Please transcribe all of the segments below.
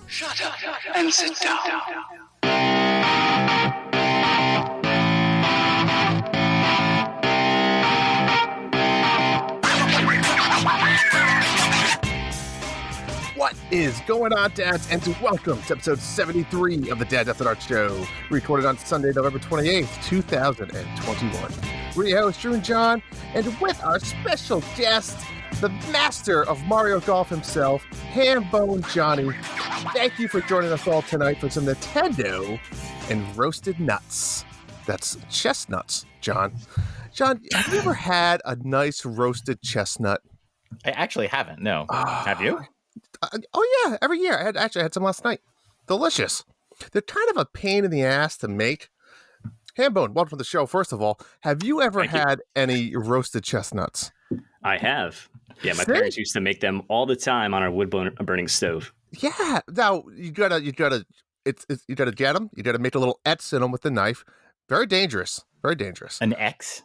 Shut up and sit down. What is going on, dads? And welcome to episode 73 of the Dad After Dark Show, recorded on Sunday, November 28th, 2021. We're your hosts, Drew and John, and with our special guest, the master of Mario Golf himself, Hambone Jonny. Thank you for joining us all tonight for some Nintendo and roasted nuts. That's chestnuts, John. John, have you ever had a nice roasted chestnut? I actually haven't, no. Have you? Oh yeah, every year. I had some last night. Delicious. They're kind of a pain in the ass to make. Hambone, welcome to the show. First of all, have you ever had any roasted chestnuts? I have. Yeah, my parents used to make them all the time on our wood burning stove. Yeah. Now you gotta get them. You gotta make a little X in them with the knife. Very dangerous. Very dangerous. An X?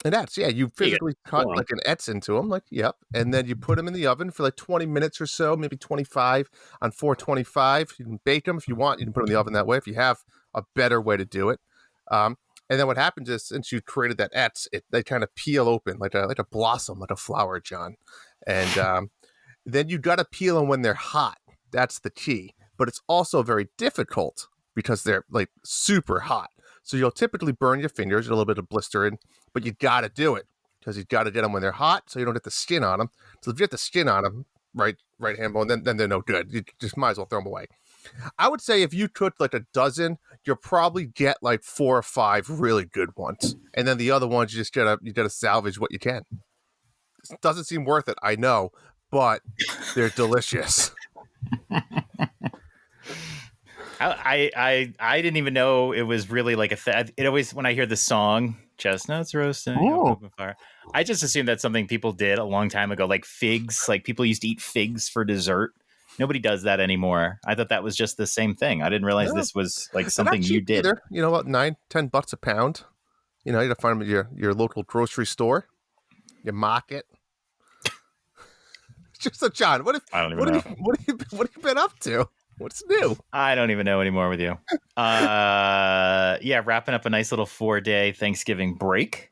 An X, yeah. You physically cut like an X into them, like, yep. And then you put them in the oven for like 20 minutes or so, maybe 25 on 425. You can bake them if you want. You can put them in the oven that way if you have a better way to do it. And then what happens is, since you created that X, they kind of peel open like a blossom, like a flower, John. And then you got to peel them when they're hot. That's the key. But it's also very difficult because they're like super hot. So you'll typically burn your fingers, a little bit of blistering, but you got to do it because you got to get them when they're hot, so you don't get the skin on them. So if you get the skin on them, right Hambone, then they're no good. You just might as well throw them away. I would say if you cooked like a dozen, you'll probably get like 4 or 5 really good ones, and then the other ones you gotta salvage what you can. It doesn't seem worth it, I know, but they're delicious. I didn't even know it was really like a thing. It always, when I hear the song "Chestnuts Roasting," open fire, I just assumed that's something people did a long time ago, like figs. Like people used to eat figs for dessert. Nobody does that anymore. I thought that was just the same thing. I didn't realize this was like something you did. Either. You know, about $9-10 a pound. You know, you gotta find them at your local grocery store, your market. Just a John. What have you been up to? What's new? I don't even know anymore with you. Yeah, wrapping up a nice little 4-day Thanksgiving break.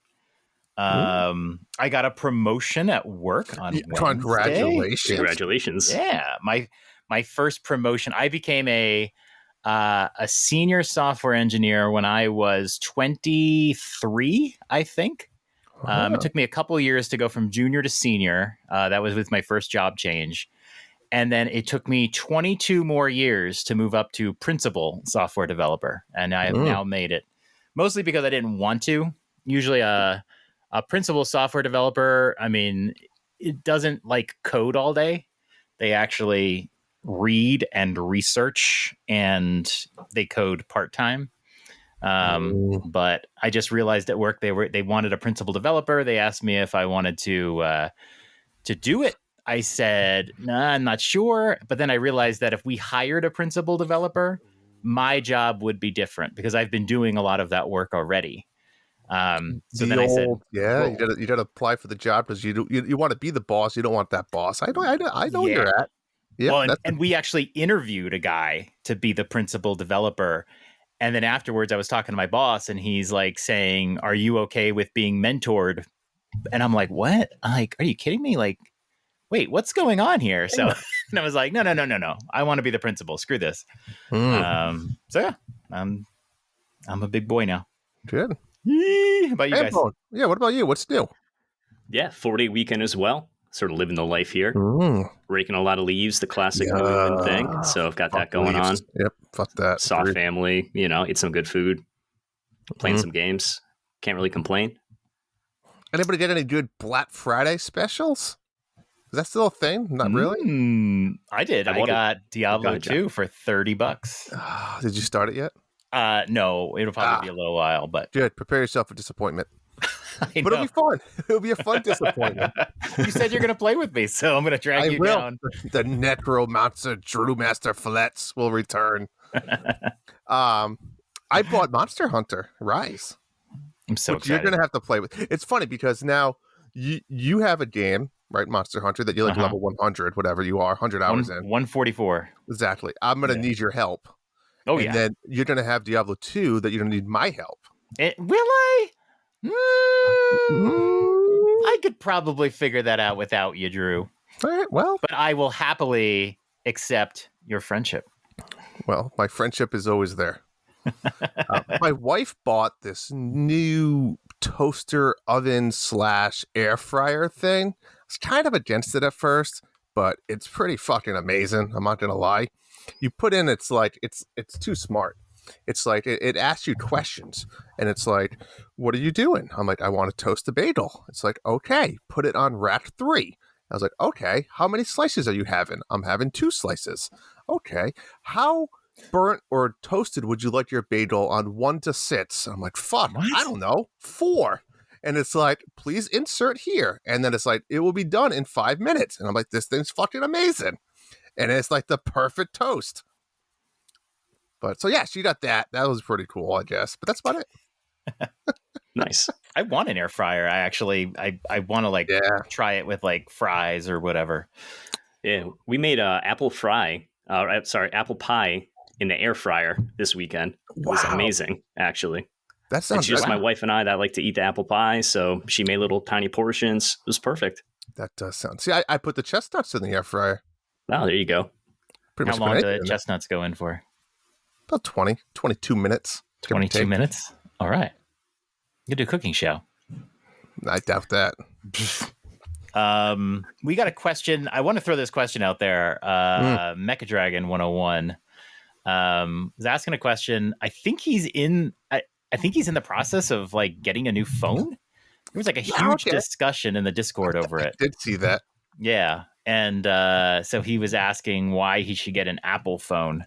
I got a promotion at work on Wednesday. Congratulations. Yeah, my first promotion. I became a senior software engineer when I was 23, I think. It took me a couple years to go from junior to senior. That was with my first job change. And then it took me 22 more years to move up to principal software developer. And I have now made it, mostly because I didn't want to. Usually a principal software developer, I mean, it doesn't like code all day. They actually read and research, and they code part-time. But I just realized at work they wanted a principal developer. They asked me if I wanted to do it. I said, nah, I'm not sure. But then I realized that if we hired a principal developer, my job would be different because I've been doing a lot of that work already. So then I said, yeah, you got to apply for the job because you want to be the boss. You don't want that boss. I know where you're at. Yeah. Well, and we actually interviewed a guy to be the principal developer. And then afterwards I was talking to my boss and he's like saying, are you okay with being mentored? And I'm like, what? Like, are you kidding me? Like, wait, what's going on here? So and I was like, no. I want to be the principal. Screw this. So yeah, I'm a big boy now. Good. How about you guys? Yeah, what about you? What's new? Yeah, 4-day weekend as well. Sort of living the life here. Raking a lot of leaves, the classic New England thing. So I've got that going on. Yep, fuck that. Saw family, eat some good food, playing some games. Can't really complain. Anybody get any good Black Friday specials? Is that still a thing? Not really. I did. I got Diablo 2 for $30. Did you start it yet? No, it'll probably be a little while, but good. Prepare yourself for disappointment. But it'll be fun. It'll be a fun disappointment. You said you're going to play with me, so I'm going to drag you down. The Necromancer Drewmaster Flets will return. I bought Monster Hunter Rise. I'm so excited. You're going to have to play with. It's funny because now you have a game, right, Monster Hunter, that you're like level 100, whatever you are, 100 hours in. 144. Exactly. I'm going to need your help. Oh, and then you're going to have Diablo 2 that you're going to need my help. Will I? I could probably figure that out without you, Drew. All right, well. But I will happily accept your friendship. Well, my friendship is always there. My wife bought this new toaster oven / air fryer thing. I was kind of against it at first, but it's pretty fucking amazing. I'm not going to lie. You put in, it's too smart. It's like, it asks you questions, and it's like, what are you doing? I'm like, I want to toast a bagel. It's like, okay, put it on rack 3. I was like, okay, how many slices are you having? I'm having 2 slices. Okay, how burnt or toasted would you like your bagel on 1 to 6? I'm like, fuck, what? I don't know, 4. And it's like, please insert here. And then it's like, it will be done in 5 minutes. And I'm like, this thing's fucking amazing. And it's like the perfect toast. But so yeah, she got that. That was pretty cool, I guess. But that's about it. Nice. I want an air fryer. I want to try it with like fries or whatever. Yeah, we made apple pie in the air fryer this weekend. It was amazing, actually. That sounds just my wife and I that like to eat the apple pie, so she made little tiny portions. It was perfect. That does sound. See, I put the chestnuts in the air fryer. Oh, there you go. How long do the chestnuts go in for? About 22 minutes. 22 minutes? All right. You do a cooking show. I doubt that. We got a question. I want to throw this question out there. Mecha Dragon 101 is asking a question. I think he's in the process of like getting a new phone. There was like a huge discussion in the Discord over it. I did see that. Yeah. And so he was asking why he should get an Apple phone.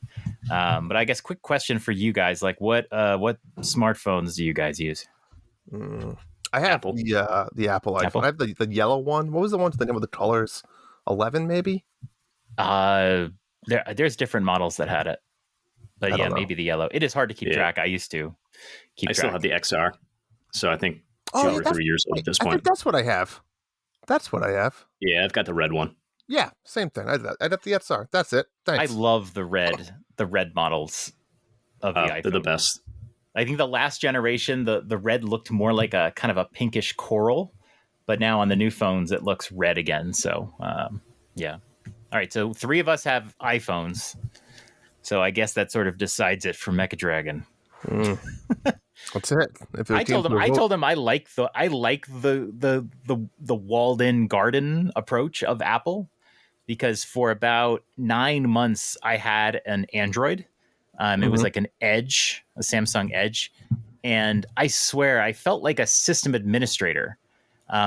But I guess quick question for you guys, like what smartphones do you guys use? I have Apple. The Apple iPhone. I have the yellow one. What was the one with the name of the colors? 11 maybe? There's different models that had it. But yeah, maybe the yellow. It is hard to keep track. I used to keep track. I still have the XR. So I think 2 or 3 years old at this point. I think that's what I have. Yeah, I've got the red one. Yeah, same thing. I have the XR. That's it. Thanks. I love the red models of the iPhone. They're the best. I think the last generation, the red looked more like a kind of a pinkish coral, but now on the new phones, it looks red again. So, yeah. All right. So 3 of us have iPhones. So I guess that sort of decides it for Mecha Dragon. That's it. I told him I like the walled-in garden approach of Apple, because for about 9 months I had an Android. It was like a Samsung Edge, and I swear I felt like a system administrator.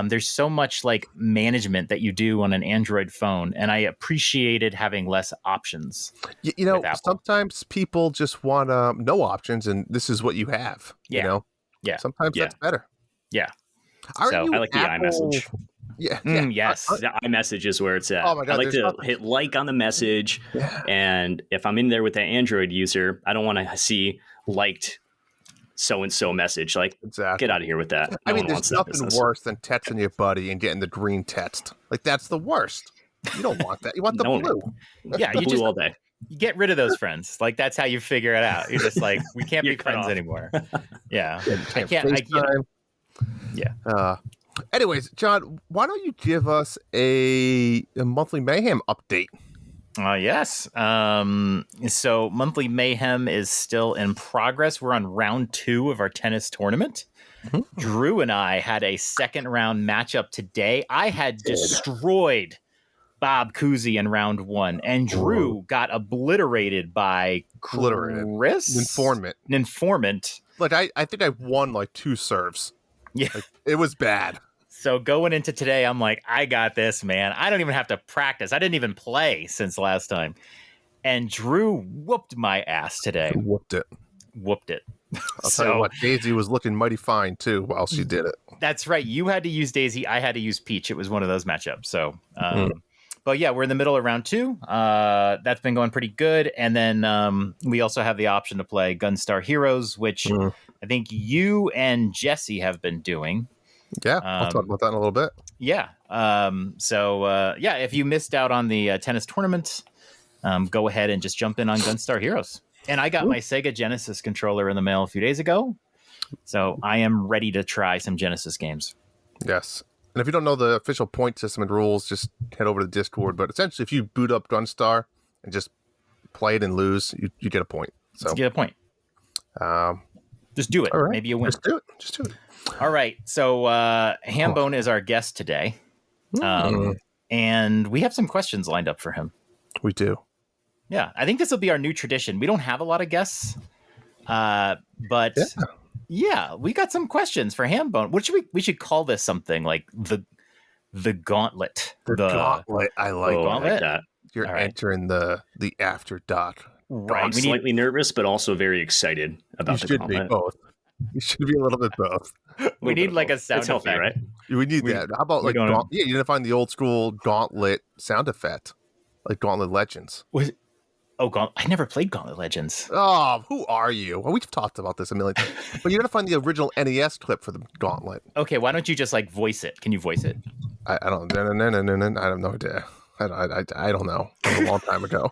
There's so much like management that you do on an Android phone, and I appreciated having less options. You know, sometimes people just want no options, and this is what you have. Yeah. You know? Yeah. Sometimes that's better. Yeah. I like the iMessage. Yeah. Yes. The iMessage is where it's at. Oh my God, I like to hit like on the message. Yeah. And if I'm in there with the Android user, I don't want to see liked so-and-so message. Like, exactly. Get out of here with that. I mean, there's nothing worse than texting your buddy and getting the green text. Like, that's the worst. You don't want that. You want the blue. Yeah, you just all day. You get rid of those friends. Like, that's how you figure it out. You're just like, we can't be friends anymore. Yeah. I can't. Yeah. Anyways, John, why don't you give us a monthly mayhem update? Yes. So Monthly Mayhem is still in progress. We're on round 2 of our tennis tournament. Mm-hmm. Drew and I had a second round matchup today. I had destroyed Bob Cousy in round 1, and Drew got obliterated by Chris? Informant. Like, I think I won like 2 serves. Yeah. Like, it was bad. So going into today, I'm like, I got this, man. I don't even have to practice. I didn't even play since last time. And Drew whooped my ass today. Whooped it. I'll tell you what, Daisy was looking mighty fine, too, while she did it. That's right. You had to use Daisy. I had to use Peach. It was one of those matchups. So, but yeah, we're in the middle of round 2. That's been going pretty good. And then we also have the option to play Gunstar Heroes, which I think you and Jesse have been doing. Yeah, I'll talk about that in a little bit. Yeah. If you missed out on the tennis tournament, go ahead and just jump in on Gunstar Heroes. And I got my Sega Genesis controller in the mail a few days ago, so I am ready to try some Genesis games. Yes. And if you don't know the official point system and rules, just head over to the Discord. But essentially, if you boot up Gunstar and just play it and lose, you get a point. So you get a point. Just do it. Right. Maybe you win. Just do it. All right. So Hambone is our guest today. And we have some questions lined up for him. We do. Yeah. I think this will be our new tradition. We don't have a lot of guests. But yeah, we got some questions for Hambone. What should we should call this something like the gauntlet. The gauntlet. I like that. You're entering the after dark. Right. I'm slightly nervous, but also very excited about the gauntlet. Be both. You should be a little bit both. We need like a sound effect, healthy, right? We need that. How about like you need to find the old school gauntlet sound effect, like Gauntlet Legends. I never played Gauntlet Legends. Oh, who are you? Well, we've talked about this a million times. But you got to find the original NES clip for the Gauntlet. Okay, why don't you just like voice it? Can you voice it? I don't. I have no idea. I don't know. It was a long time ago.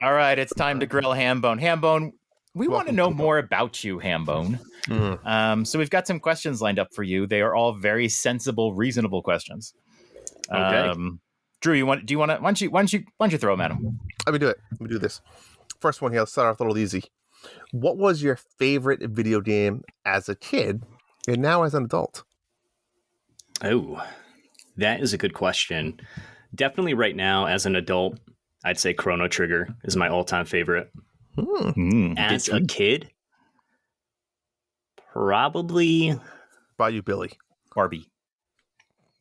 All right, it's time to grill Hambone. Hambone, we want to know more about you, Hambone. So we've got some questions lined up for you. They are all very sensible, reasonable questions. Okay. Drew, why don't you throw them at him? Let me do it. Let me do this. First one here. Let's start off a little easy. What was your favorite video game as a kid and now as an adult? Oh, that is a good question. Definitely right now as an adult, I'd say Chrono Trigger is my all-time favorite. As a kid, probably Bayou Billy. Barbie.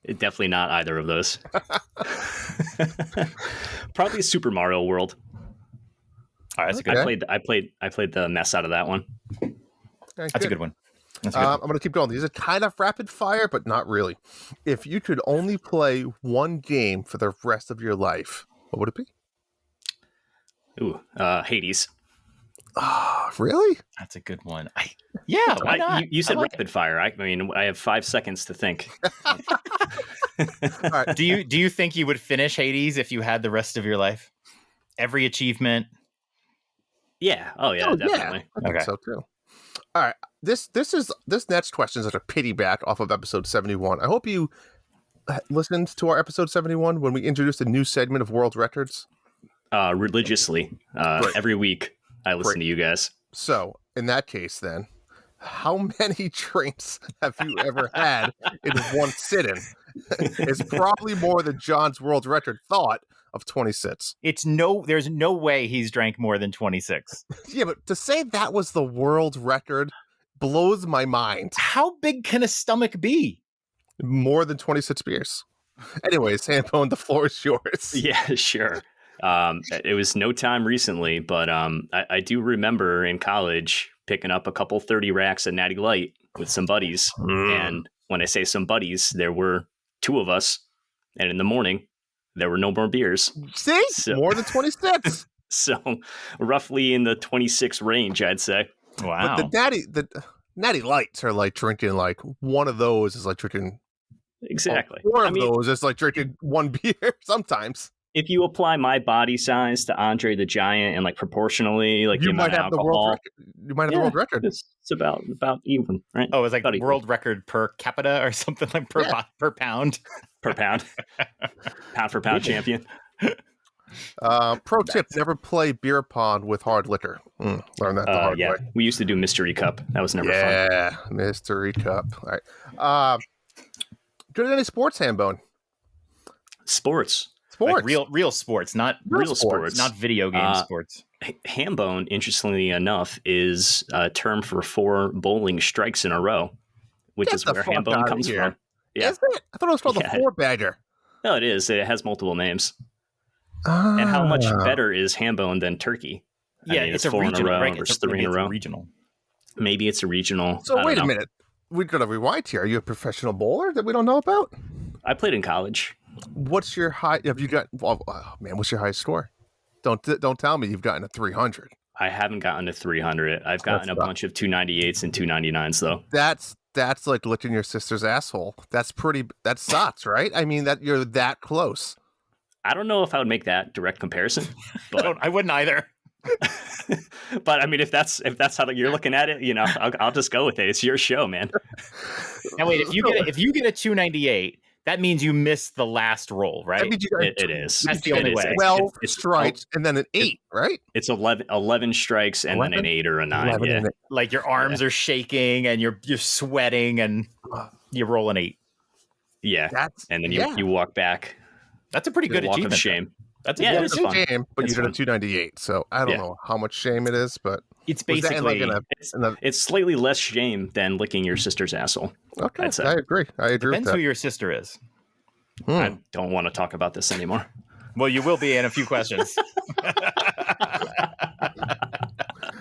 Definitely not either of those. Probably Super Mario World. All right, that's a good. I played the mess out of that one. That's a good one. I'm going to keep going. These are kind of rapid fire, but not really. If you could only play one game for the rest of your life, what would it be? Ooh, Hades. Oh, really? That's a good one. Why not? You said rapid fire. I mean, I have 5 seconds to think. All right. Do you think you would finish Hades if you had the rest of your life? Every achievement? Yeah. Oh, yeah, definitely. Yeah. I think so too. All right. This next question is a pity back off of episode 71. I hope you listened to our episode 71 when we introduced a new segment of World Records. Religiously. Every week I listen to you guys. So in that case, then, how many drinks have you ever had in one sitting? It's probably more than John's world record thought of 26. There's no way he's drank more than 26. Yeah, but to say that was the world record blows my mind. How big can a stomach be? More than 26 beers. Anyways, Hambone, the floor is yours. Yeah, sure. It was no time recently, but I do remember in college picking up a couple 30 racks of Natty Light with some buddies. And when I say some buddies, there were 2 of us. And in the morning, there were no more beers. See? More than 26. So roughly in the 26 range, I'd say. Wow. But the Natty Lights are like drinking like one of those is like drinking. Exactly. 4 of those is like drinking one beer sometimes. If you apply my body size to Andre the Giant and like proportionally, like you might have the world world record. It's about even, right? Oh, it's like world record per capita or something like per pound. Per pound. Pound for pound champion. Pro tip, never play beer pong with hard liquor. Learn that the hard way. We used to do Mystery Cup. That was never fun. Yeah, Mystery Cup. All right. Good at any sports, Hambone? Sports. Like real sports, not real sports, not video game sports. Hambone, interestingly enough, is a term for 4 bowling strikes in a row, which is where Hambone comes from. Yeah. Is it? I thought it was called the 4-bagger. No, it is. It has multiple names. And how much better is Hambone than turkey? Yeah, I mean, it's a 4 regional, in a row right? versus 3 in a row. Regional. Maybe it's a regional. So wait a minute. We've got to rewind here. Are you a professional bowler that we don't know about? I played in college. What's your high? Have you got? Oh man, what's your highest score? Don't tell me you've gotten a 300. I haven't gotten to 300. I've gotten a bunch of 298s and 299s though. That's like licking your sister's asshole. That's sots, right? I mean, that you're that close. I don't know if I would make that direct comparison, but I wouldn't either. But I mean, if that's how you're looking at it, I'll just go with it. It's your show, man. Now wait, if you get a 298, that means you missed the last roll, right? It is. That's the only way. 12 strikes and then an 8, right? It's 11 strikes and then an 8 or a 9. Yeah. Like your arms are shaking and you're sweating and you roll an 8. Yeah, and then you walk back. That's a pretty good walk achievement. Of shame. That's a it's shame, but you did a 298. So I don't know how much shame it is, but it's basically it's slightly less shame than licking your sister's asshole. Okay, I agree. Depends who your sister is. I don't want to talk about this anymore. Well, you will be in a few questions.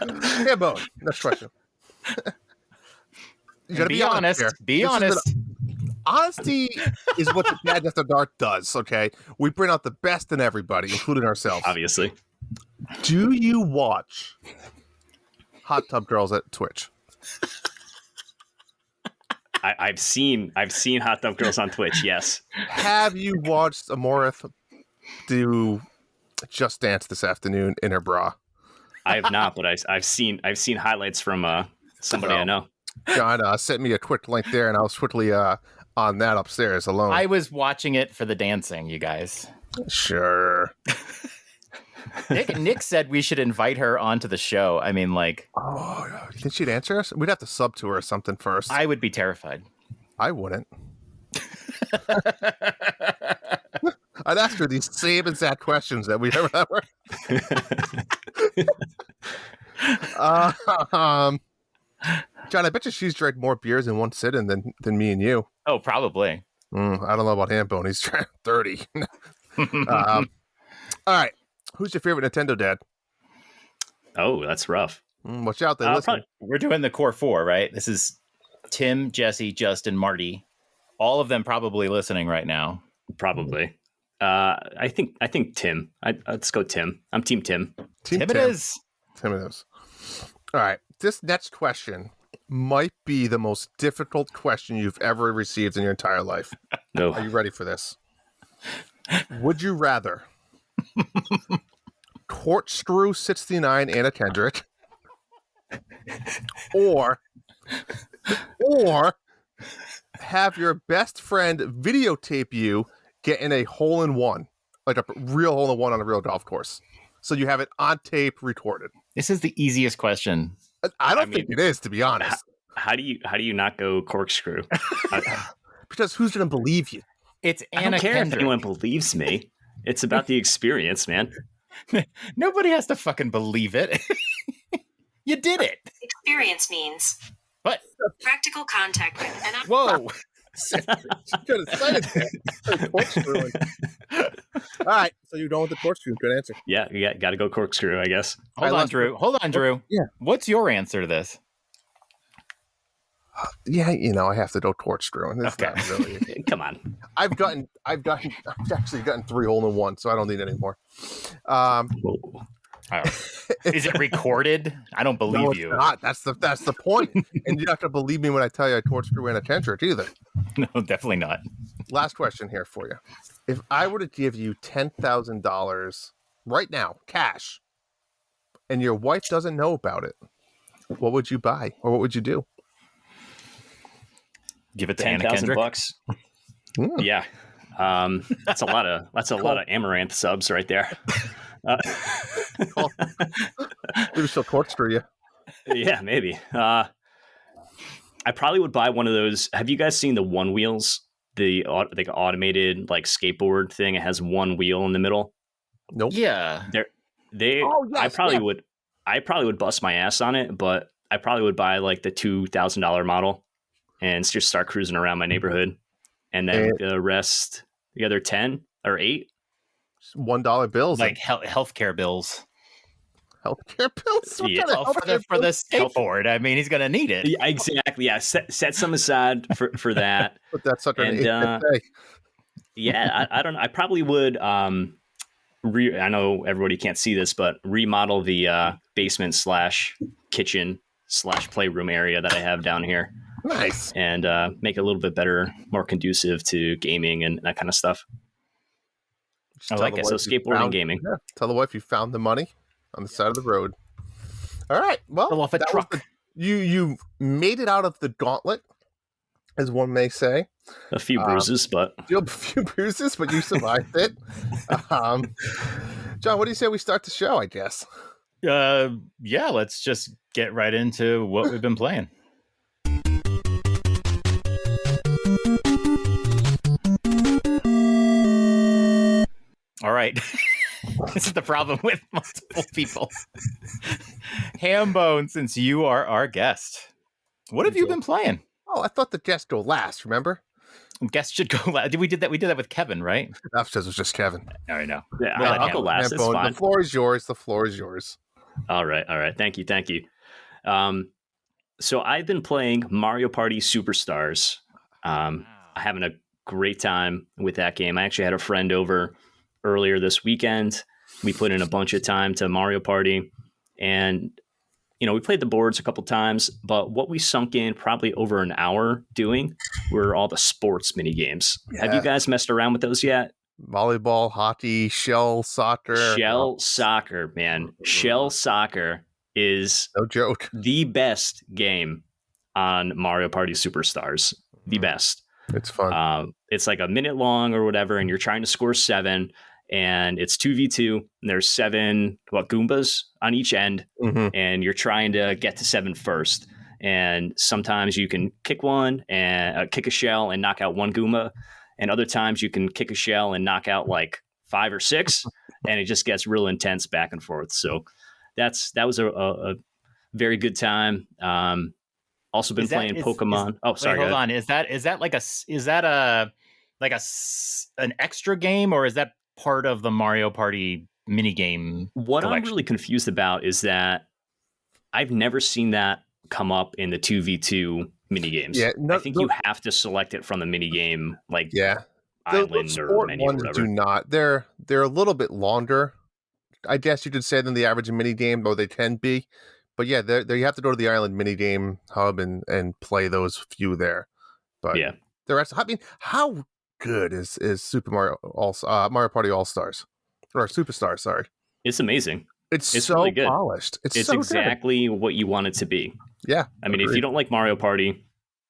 Hambone, next question. You gotta be honest. Be honest. Honesty is what the Dad After Dark does, okay? We bring out the best in everybody, including ourselves. Obviously. Do you watch Hot Tub Girls at Twitch? I've seen Hot Tub Girls on Twitch, yes. Have you watched Amorith do Just Dance this afternoon in her bra? I have not, but I've seen highlights from somebody I know. John sent me a quick link there, and I was quickly on that upstairs alone. I was watching it for the dancing, you guys. Sure. Nick said we should invite her onto the show. I mean, like... Oh, you think she'd answer us? We'd have to sub to her or something first. I would be terrified. I wouldn't. I'd ask her these same exact questions that we ever John, I bet you she's drank more beers in one sitting than me and you. Oh, probably. I don't know about Hambone. He's 30. All right. Who's your favorite Nintendo dad? Oh, that's rough. Watch out. They listen. We're doing the core 4, right? This is Tim, Jesse, Justin, Marty. All of them probably listening right now. Probably. I think Tim. Let's go Tim. I'm Team Tim. Tim it is. Tim it is. All right. This next question might be the most difficult question you've ever received in your entire life. No. Are you ready for this? Would you rather corkscrew 69 Anna Kendrick or have your best friend videotape you getting a hole-in-one, like a real hole-in-one on a real golf course? So you have it on tape recorded. This is the easiest question. I don't think it is, to be honest. How do you not go corkscrew? Because who's going to believe you? It's Anna I don't care Kendrick. if anyone believes me. It's about the experience, man. Nobody has to fucking believe it. You did it. Experience means What? practical contact with an Whoa. All right, so you're going with the corkscrew. Good answer. Yeah, you got to go corkscrew, I guess. Hold on, Drew. Yeah. What's your answer to this? Yeah, I have to go corkscrew. It's Okay. not really. Come on. I've actually gotten 3 hole-in-one, so I don't need any more. Is it recorded? I don't believe No, you. it's not. That's the point. And you don't have to believe me when I tell you I corkscrew Anna Kendrick either. No, definitely not. Last question here for you. If I were to give you $10,000 right now, cash, and your wife doesn't know about it, what would you buy or what would you do? Give it to Anna Kendrick. $10,000. Yeah. That's a lot of Amaranth subs right there. Maybe she'll corkscrew you. Yeah, maybe. I probably would buy one of those. Have you guys seen the one wheels? The automated like skateboard thing. It has one wheel in the middle. Nope. Yeah. I probably would bust my ass on it, but I probably would buy like the $2,000 model and just start cruising around my neighborhood. And then the rest, the other 10 or 8, $1 bills, like healthcare bills. Healthcare bills. Yeah. For the skateboard. I mean, he's gonna need it. Yeah, exactly. Yeah, set some aside for that. Put that sucker in yeah, I don't know. I probably would. I know everybody can't see this, but remodel the basement / kitchen / playroom area that I have down here. Nice. And make it a little bit better, more conducive to gaming and that kind of stuff. I like it. So skateboarding, gaming. Yeah, tell the wife you found the money on the side of the road. All right. Well, Fell off a truck. You made it out of the gauntlet, as one may say. A few bruises, but A few bruises, but you survived it. John, what do you say we start the show? I guess. Yeah. Let's just get right into what we've been playing. All right. This is the problem with multiple people. Hambone, since you are our guest, what have you been playing? Oh, I thought the guests go last, remember? Guests should go last. We did that with Kevin, right? That says it was just Kevin. I know. yeah, We'll let I'll go him. last. It's Hambone, fine. the floor is yours. The floor is yours. All right. Thank you. So I've been playing Mario Party Superstars. Having a great time with that game. I actually had a friend over earlier this weekend. We put in a bunch of time to Mario Party, and we played the boards a couple times, but what we sunk in probably over an hour doing were all the sports mini games. Yeah. Have you guys messed around with those yet? Volleyball, hockey, shell soccer. Shell soccer, man. Shell soccer is No joke. the best game on Mario Party Superstars. The best. It's fun. It's like a minute long or whatever, and you're trying to score 7, and it's 2v2, and there's 7 Goombas on each end, and you're trying to get to 7 first. And sometimes you can kick one and kick a shell and knock out one Goomba, and other times you can kick a shell and knock out like 5 or 6, and it just gets real intense back and forth. So that was a very good time. Also been playing Pokemon. Sorry. Hold on. Is that an extra game, or is that part of the Mario Party mini game? What collection? I'm really confused about is that I've never seen that come up in the 2v2 mini games. Yeah, I think you have to select it from the mini game, island the or menu ones or whatever. do not. They're a little bit longer, I guess you could say, than the average mini game, though they can be. But yeah, there you have to go to the island mini game hub and play those few there. But yeah, the rest. I mean, how good is Super Mario Mario Party All Stars or Superstars? Sorry, it's amazing. It's so really good. Polished. It's so exactly what you want it to be. Yeah, I mean, if you don't like Mario Party,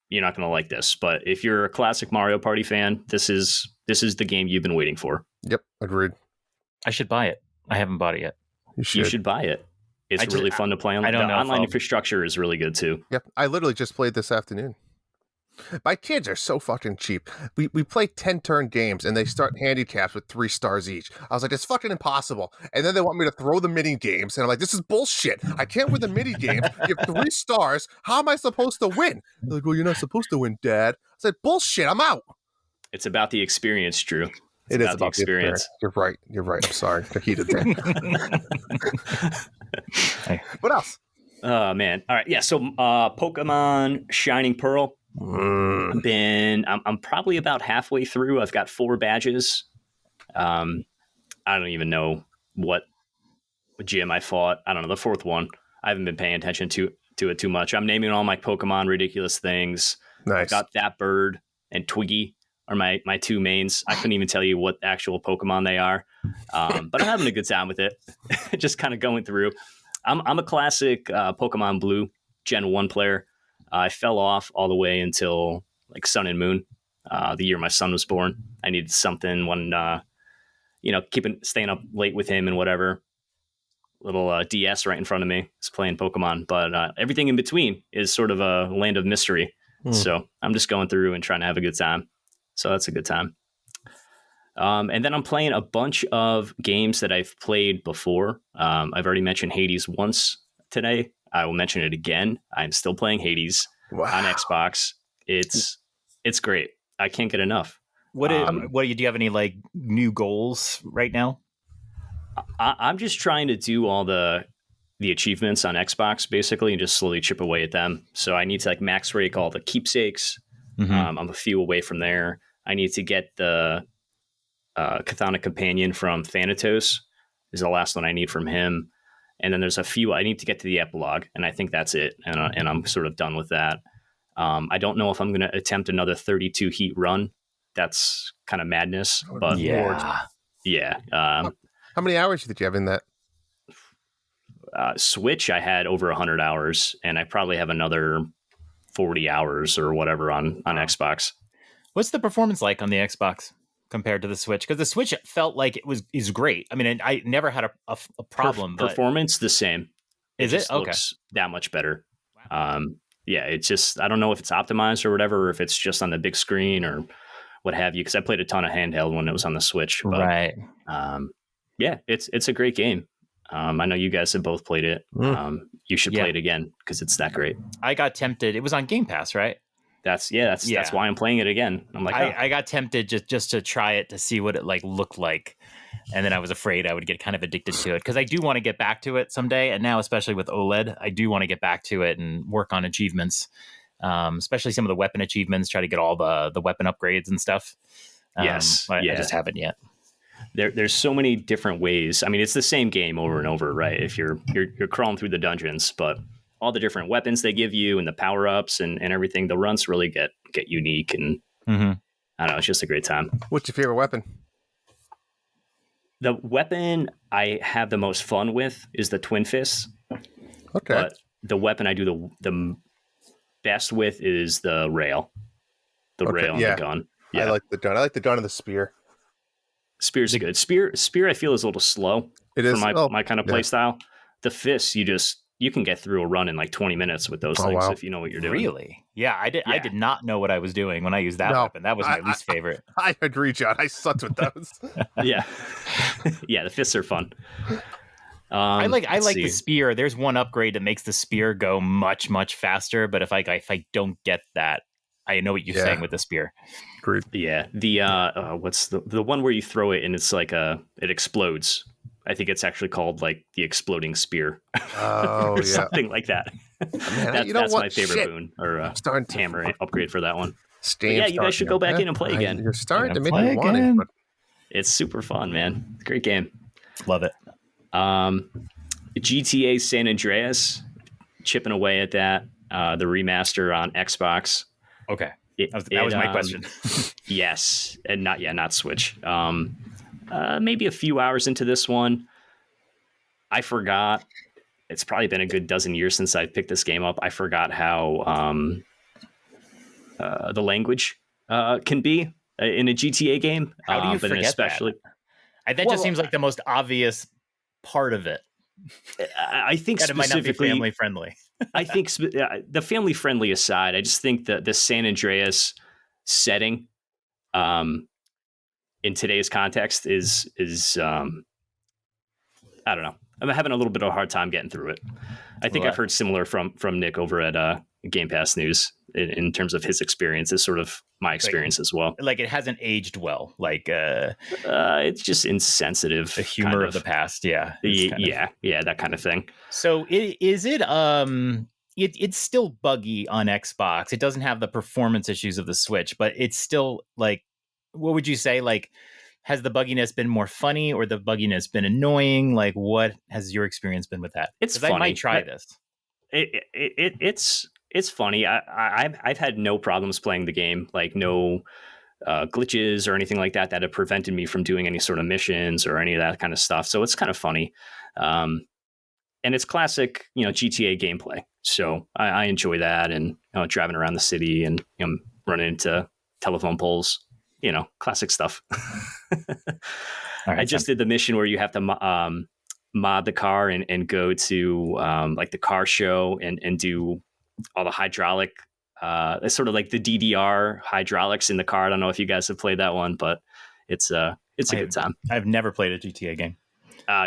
you're not going to like this. But if you're a classic Mario Party fan, this is the game you've been waiting for. Yep, agreed. I should buy it. I haven't bought it yet. You should buy it. It's really fun to play on. I don't know. Online infrastructure is really good too. Yep, I literally just played this afternoon. My kids are so fucking cheap. We play 10-turn games and they start handicaps with 3 stars each. I was like, it's fucking impossible. And then they want me to throw the mini games, and I'm like, this is bullshit. I can't win the mini games. You have 3 stars. How am I supposed to win? They're like, well, you're not supposed to win, Dad. I said, bullshit. I'm out. It's about the experience, Drew. It is about the experience. You're right. I'm sorry. I heated there. Hey. What else? Oh man. All right. Yeah. So Pokemon Shining Pearl. I'm probably about halfway through. I've got 4 badges. I don't even know what gym I fought. I don't know, the 4th one. I haven't been paying attention to it too much. I'm naming all my Pokemon ridiculous things. Nice. I've got that bird and Twiggy are my 2 mains. I couldn't even tell you what actual Pokemon they are. But I'm having a good time with it. Just kind of going through. I'm a classic Pokemon Blue Gen 1 player. I fell off all the way until like Sun and Moon, the year my son was born. I needed something when, staying up late with him and whatever. Little DS right in front of me is playing Pokemon, but everything in between is sort of a land of mystery. So I'm just going through and trying to have a good time. So that's a good time. And then I'm playing a bunch of games that I've played before. I've already mentioned Hades once today. I will mention it again. I'm still playing Hades on Xbox. It's great. I can't get enough. Do you have any like new goals right now? I'm just trying to do all the achievements on Xbox basically and just slowly chip away at them. So I need to like max rake all the keepsakes. I'm a few away from there. I need to get the Chthonic Companion from Thanatos is the last one I need from him. And then there's a few I need to get to the epilogue, and I think that's it. And I'm sort of done with that. I don't know if I'm going to attempt another 32 heat run. That's kind of madness, but Yeah. How many hours did you have in that? Switch, I had over 100 hours, and I probably have another 40 hours or whatever on Xbox. What's the performance like on the Xbox compared to the Switch? Because the Switch felt like is great. I mean, I never had a problem. Performance the same. Is it? Okay. Looks that much better. Yeah, it's just, I don't know if it's optimized or whatever, or if it's just on the big screen or what have you, because I played a ton of handheld when it was on the Switch. But, right. Yeah, it's a great game. I know you guys have both played it. You should play it again because it's that great. I got tempted. It was on Game Pass, right? That's why I'm playing it again. I'm like, I got tempted just to try it to see what it looked like, and then I was afraid I would get kind of addicted to it because I do want to get back to it someday. And now, especially with OLED, I do want to get back to it and work on achievements, especially some of the weapon achievements. Try to get all the weapon upgrades and stuff. I just haven't yet. There's so many different ways. I mean, it's the same game over and over, right? If you're crawling through the dungeons, but all the different weapons they give you and the power ups and everything, the runs really get unique, and I don't know, it's just a great time. What's your favorite weapon? The weapon I have the most fun with is the twin fists. Okay. But the weapon I do the best with is the rail. Rail and the gun. Yeah. I like the gun. I like the gun and the spear. Spear's good. Spear I feel is a little slow for my kind of play style. The fists, you can get through a run in like 20 minutes with those things if you know what you're doing. Really? Yeah, I did not know what I was doing when I used that weapon. That was my least favorite. I agree, John. I sucked with those. Yeah. Yeah, the fists are fun. I like the spear. There's one upgrade that makes the spear go much, much faster, but if I don't get that, I know what you're saying with the spear. Agreed. Yeah. The what's the one where you throw it and it's like it explodes. I think it's actually called like the exploding spear. Oh, or something like that. Man, that's my favorite boon or hammer upgrade for that one. Yeah, you guys should go back in and play again. You're starting to make me want it. But... It's super fun, man. Great game. Love it. GTA San Andreas, chipping away at that. The remaster on Xbox. Okay. That was my question. Yes. And not Switch. Maybe a few hours into this one, I forgot. It's probably been a good dozen years since I picked this game up. I forgot how the language can be in a GTA game. How do you forget that? That just seems like the most obvious part of it. I think that specifically it might not be family friendly. I think the family friendly aside, I just think that the San Andreas setting, in today's context is I don't know. I'm having a little bit of a hard time getting through it. I think I've heard similar from Nick over at Game Pass News in terms of his experience. Is sort of my experience as well. Like it hasn't aged well. Like it's just insensitive. The humor of the past. Yeah. That kind of thing. So is it it's still buggy on Xbox. It doesn't have the performance issues of the Switch, but it's still like, what would you say? Like, has the bugginess been more funny or the bugginess been annoying? Like, what has your experience been with that? It's funny. I might try this. It's funny. I've had no problems playing the game. Like no glitches or anything like that have prevented me from doing any sort of missions or any of that kind of stuff. So it's kind of funny. And it's classic, GTA gameplay. So I enjoy that, and driving around the city and running into telephone poles. Classic stuff. Right, I just did the mission where you have to mod the car and go to like the car show and do all the hydraulic. It's sort of like the DDR hydraulics in the car. I don't know if you guys have played that one, but it's a good time. I've never played a GTA game.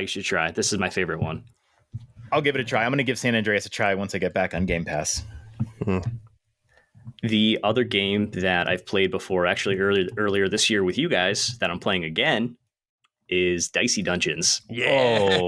You should try it. This is my favorite one. I'll give it a try. I'm going to give San Andreas a try once I get back on Game Pass. Mm-hmm. The other game that I've played before, actually earlier this year with you guys, that I'm playing again, is Dicey Dungeons. Yeah.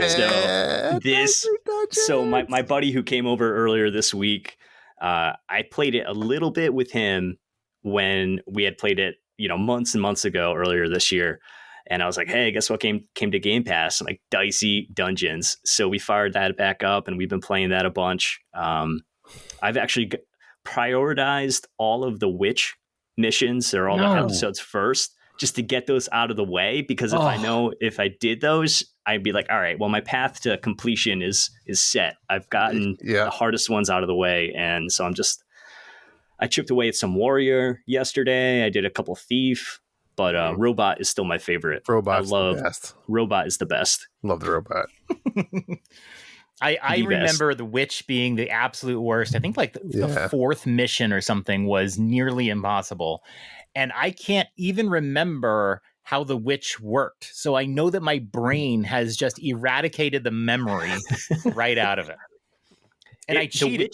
So my buddy who came over earlier this week, I played it a little bit with him when we had played it, months and months ago earlier this year. And I was like, hey, guess what came to Game Pass? I'm like, Dicey Dungeons. So we fired that back up, and we've been playing that a bunch. I've actually prioritized all of the witch missions or all the episodes first, just to get those out of the way. Because if I know if I did those, I'd be like, all right, well, my path to completion is set. I've gotten the hardest ones out of the way. And so I chipped away at some warrior yesterday. I did a couple thief. But robot is still my favorite. Robot's the best. Robot is the best. Love the robot. I remember the witch being the absolute worst. I think like the fourth mission or something was nearly impossible. And I can't even remember how the witch worked. So I know that my brain has just eradicated the memory right out of it. And I cheated. The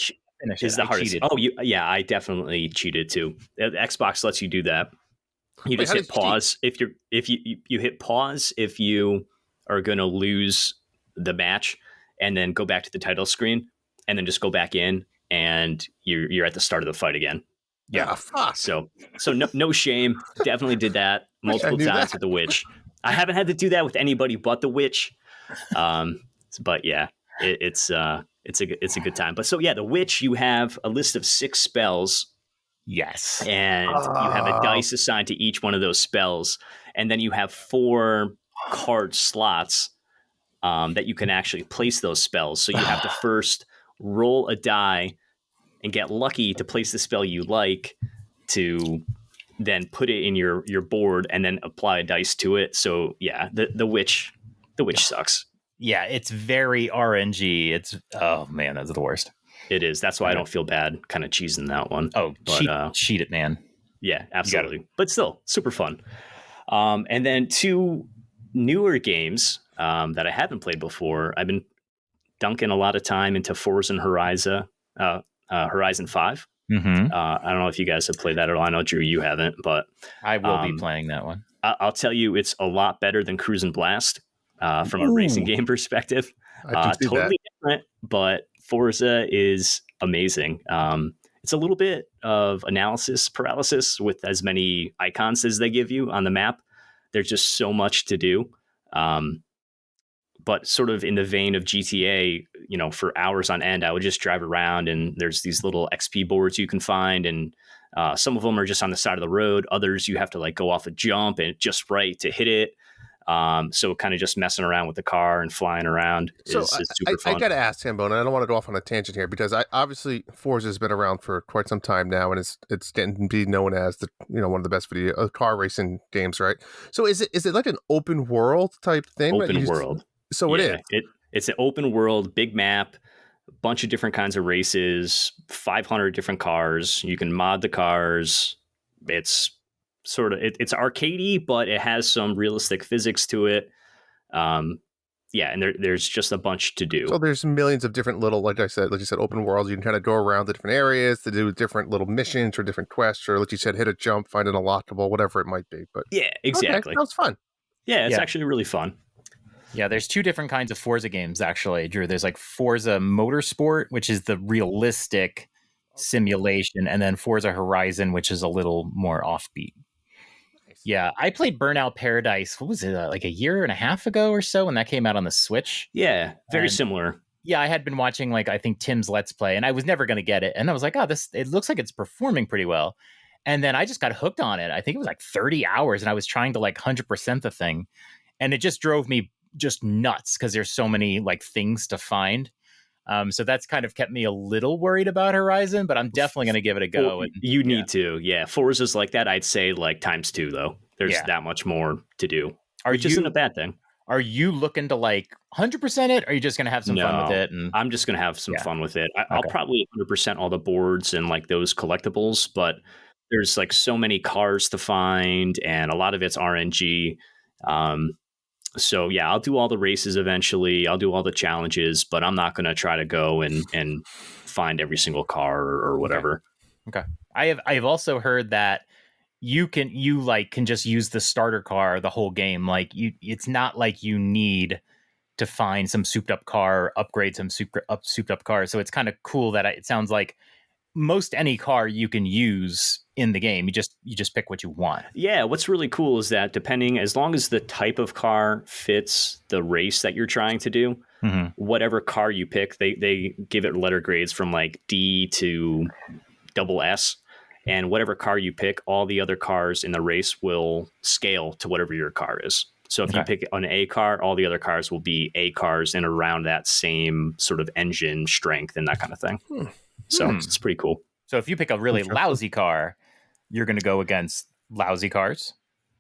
witch is the hardest. Oh, I definitely cheated too. Xbox lets you do that. You just hit pause if you hit pause if you are going to lose the match, and then go back to the title screen, and then just go back in, and you're at the start of the fight again. Yeah, fuck. So no shame. Definitely did that multiple times with the witch. I haven't had to do that with anybody but the witch. But yeah, it's a good time. But so yeah, the witch, you have a list of 6 spells. Yes. And you have a dice assigned to each one of those spells. And then you have 4 card slots that you can actually place those spells. So you have to first roll a die and get lucky to place the spell you like, to then put it in your board and then apply a dice to it. So yeah, the witch sucks. Yeah, it's very RNG. It's, oh man, that's the worst. It is. That's why I don't feel bad kind of cheesing that one. Oh, but, cheat it, man. Yeah, absolutely. But still, super fun. And then 2 newer games that I haven't played before. I've been dunking a lot of time into Forza Horizon 5. Mm-hmm. I don't know if you guys have played that at all. I know, Drew, you haven't, but I will be playing that one. I'll tell you, it's a lot better than Cruise and Blast from a racing game perspective. Totally different, but Forza is amazing. It's a little bit of analysis paralysis with as many icons as they give you on the map. There's just so much to do. But sort of in the vein of GTA, for hours on end, I would just drive around, and there's these little XP boards you can find, and some of them are just on the side of the road. Others you have to like go off a jump and just right to hit it. So kind of just messing around with the car and flying around is super fun. I got to ask Hambone, and I don't want to go off on a tangent here, because obviously Forza has been around for quite some time now, and it's getting to be known as the one of the best video car racing games, right? So is it like an open world type thing? Open world. So yeah, it's an open world, big map, a bunch of different kinds of races, 500 different cars. You can mod the cars. It's sort of it's arcadey, but it has some realistic physics to it. And there's just a bunch to do. So there's millions of different little, like you said, open worlds. You can kind of go around the different areas to do different little missions or different quests, or like you said, hit a jump, find an unlockable, whatever it might be. But yeah, exactly. Okay, that was fun. Yeah, it's actually really fun. Yeah, there's 2 different kinds of Forza games, actually, Drew. There's like Forza Motorsport, which is the realistic simulation, and then Forza Horizon, which is a little more offbeat. Yeah, I played Burnout Paradise. What was it, like a year and a half ago or so, when that came out on the Switch? Yeah, very similar. Yeah, I had been watching, like, I think Tim's Let's Play, and I was never going to get it. And I was like, it looks like it's performing pretty well. And then I just got hooked on it. I think it was like 30 hours, and I was trying to like 100% the thing. And it just drove me just nuts, because there's so many like things to find. So that's kind of kept me a little worried about Horizon, but I'm definitely going to give it a go. Well, you need to. Yeah. Forza's like that. I'd say like ×2 though. There's that much more to do, which isn't a bad thing. Are you looking to like 100% it? Or are you just going to have some fun with it? And I'm just going to have some fun with it. I'll probably 100% all the boards and like those collectibles, but there's like so many cars to find, and a lot of it's RNG. So yeah, I'll do all the races eventually. I'll do all the challenges, but I'm not going to try to go and find every single car or whatever. Okay. I have also heard that you can just use the starter car the whole game. Like it's not like you need to find some souped up car, upgrade some souped up car. So it's kind of cool that it sounds like most any car you can use in the game. You just pick what you want. Yeah, what's really cool is that as long as the type of car fits the race that you're trying to do, whatever car you pick, they give it letter grades from like D to double S. And whatever car you pick, all the other cars in the race will scale to whatever your car is. So if you pick an A car, all the other cars will be A cars and around that same sort of engine strength and that kind of thing. So it's pretty cool. So if you pick a really lousy car, you're going to go against lousy cars?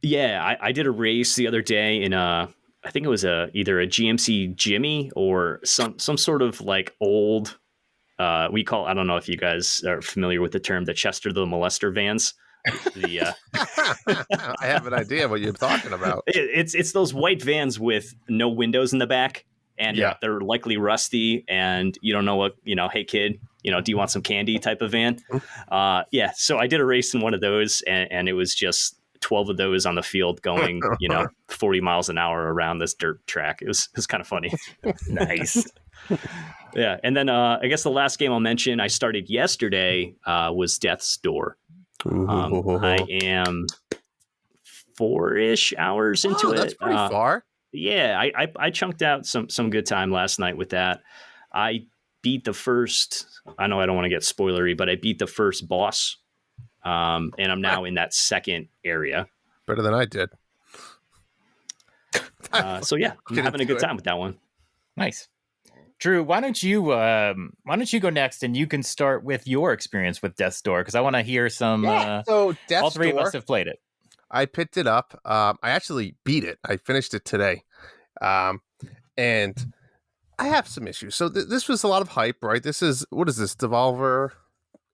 I did a race the other day in I think it was either a GMC Jimmy or some sort of like old, I don't know if you guys are familiar with the term, the Chester the Molester vans. I have an idea what you're talking about. It's those white vans with no windows in the back, and they're likely rusty, and you don't know what, hey kid, do you want some candy type of van? So I did a race in one of those, and it was just 12 of those on the field going 40 miles an hour around this dirt track. It was kind of funny. Nice. Yeah, and then I guess the last game I'll mention I started yesterday was Death's Door. I am 4-ish hours into it. That's pretty far. Yeah, I chunked out some good time last night with that. I beat the first. I know I don't want to get spoilery, but I beat the first boss, and I'm now in that second area. Better than I did. So yeah, I'm having a good time with that one. Nice. Drew, why don't you go next, and you can start with your experience with Death's Door, because I want to hear some. So Death's all three Door, of us have played it. I picked it up. I actually beat it. I finished it today, and I have some issues. So this was a lot of hype, right? What is this? Devolver?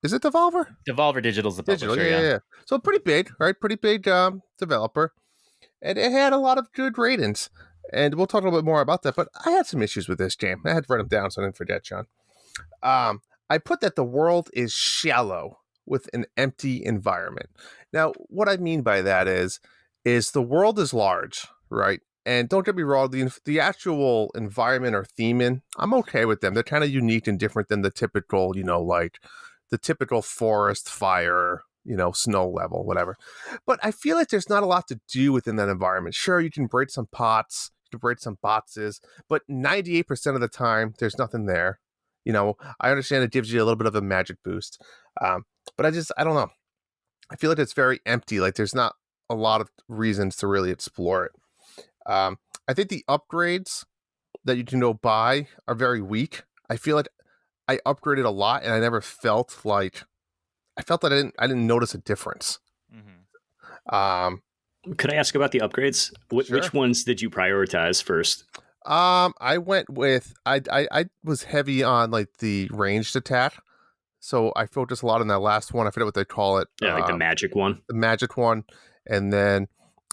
Is it Devolver? Devolver Digital's the publisher. Yeah. So pretty big, right? Pretty big developer, and it had a lot of good ratings. And we'll talk a little bit more about that, but I had some issues with this game. I had to write them down so I didn't forget, John. I put that the world is shallow with an empty environment. Now, what I mean by that is the world is large, right? And don't get me wrong, the actual environment or theming, I'm okay with them. They're kind of unique and different than the typical, like the typical forest, fire, snow level, whatever. But I feel like there's not a lot to do within that environment. Sure, you can break some pots, you can break some boxes, but 98% of the time, there's nothing there. I understand it gives you a little bit of a magic boost. But I don't know. I feel like it's very empty. Like there's not a lot of reasons to really explore it. I think the upgrades that you can go buy are very weak. I feel like I upgraded a lot and I never felt that I didn't notice a difference. Could I ask about the upgrades? Sure. Which ones did you prioritize first? I went with I was heavy on like the ranged attack, so I focused a lot on that last one. I forget what they call it. Yeah, like the magic one. The magic one, and then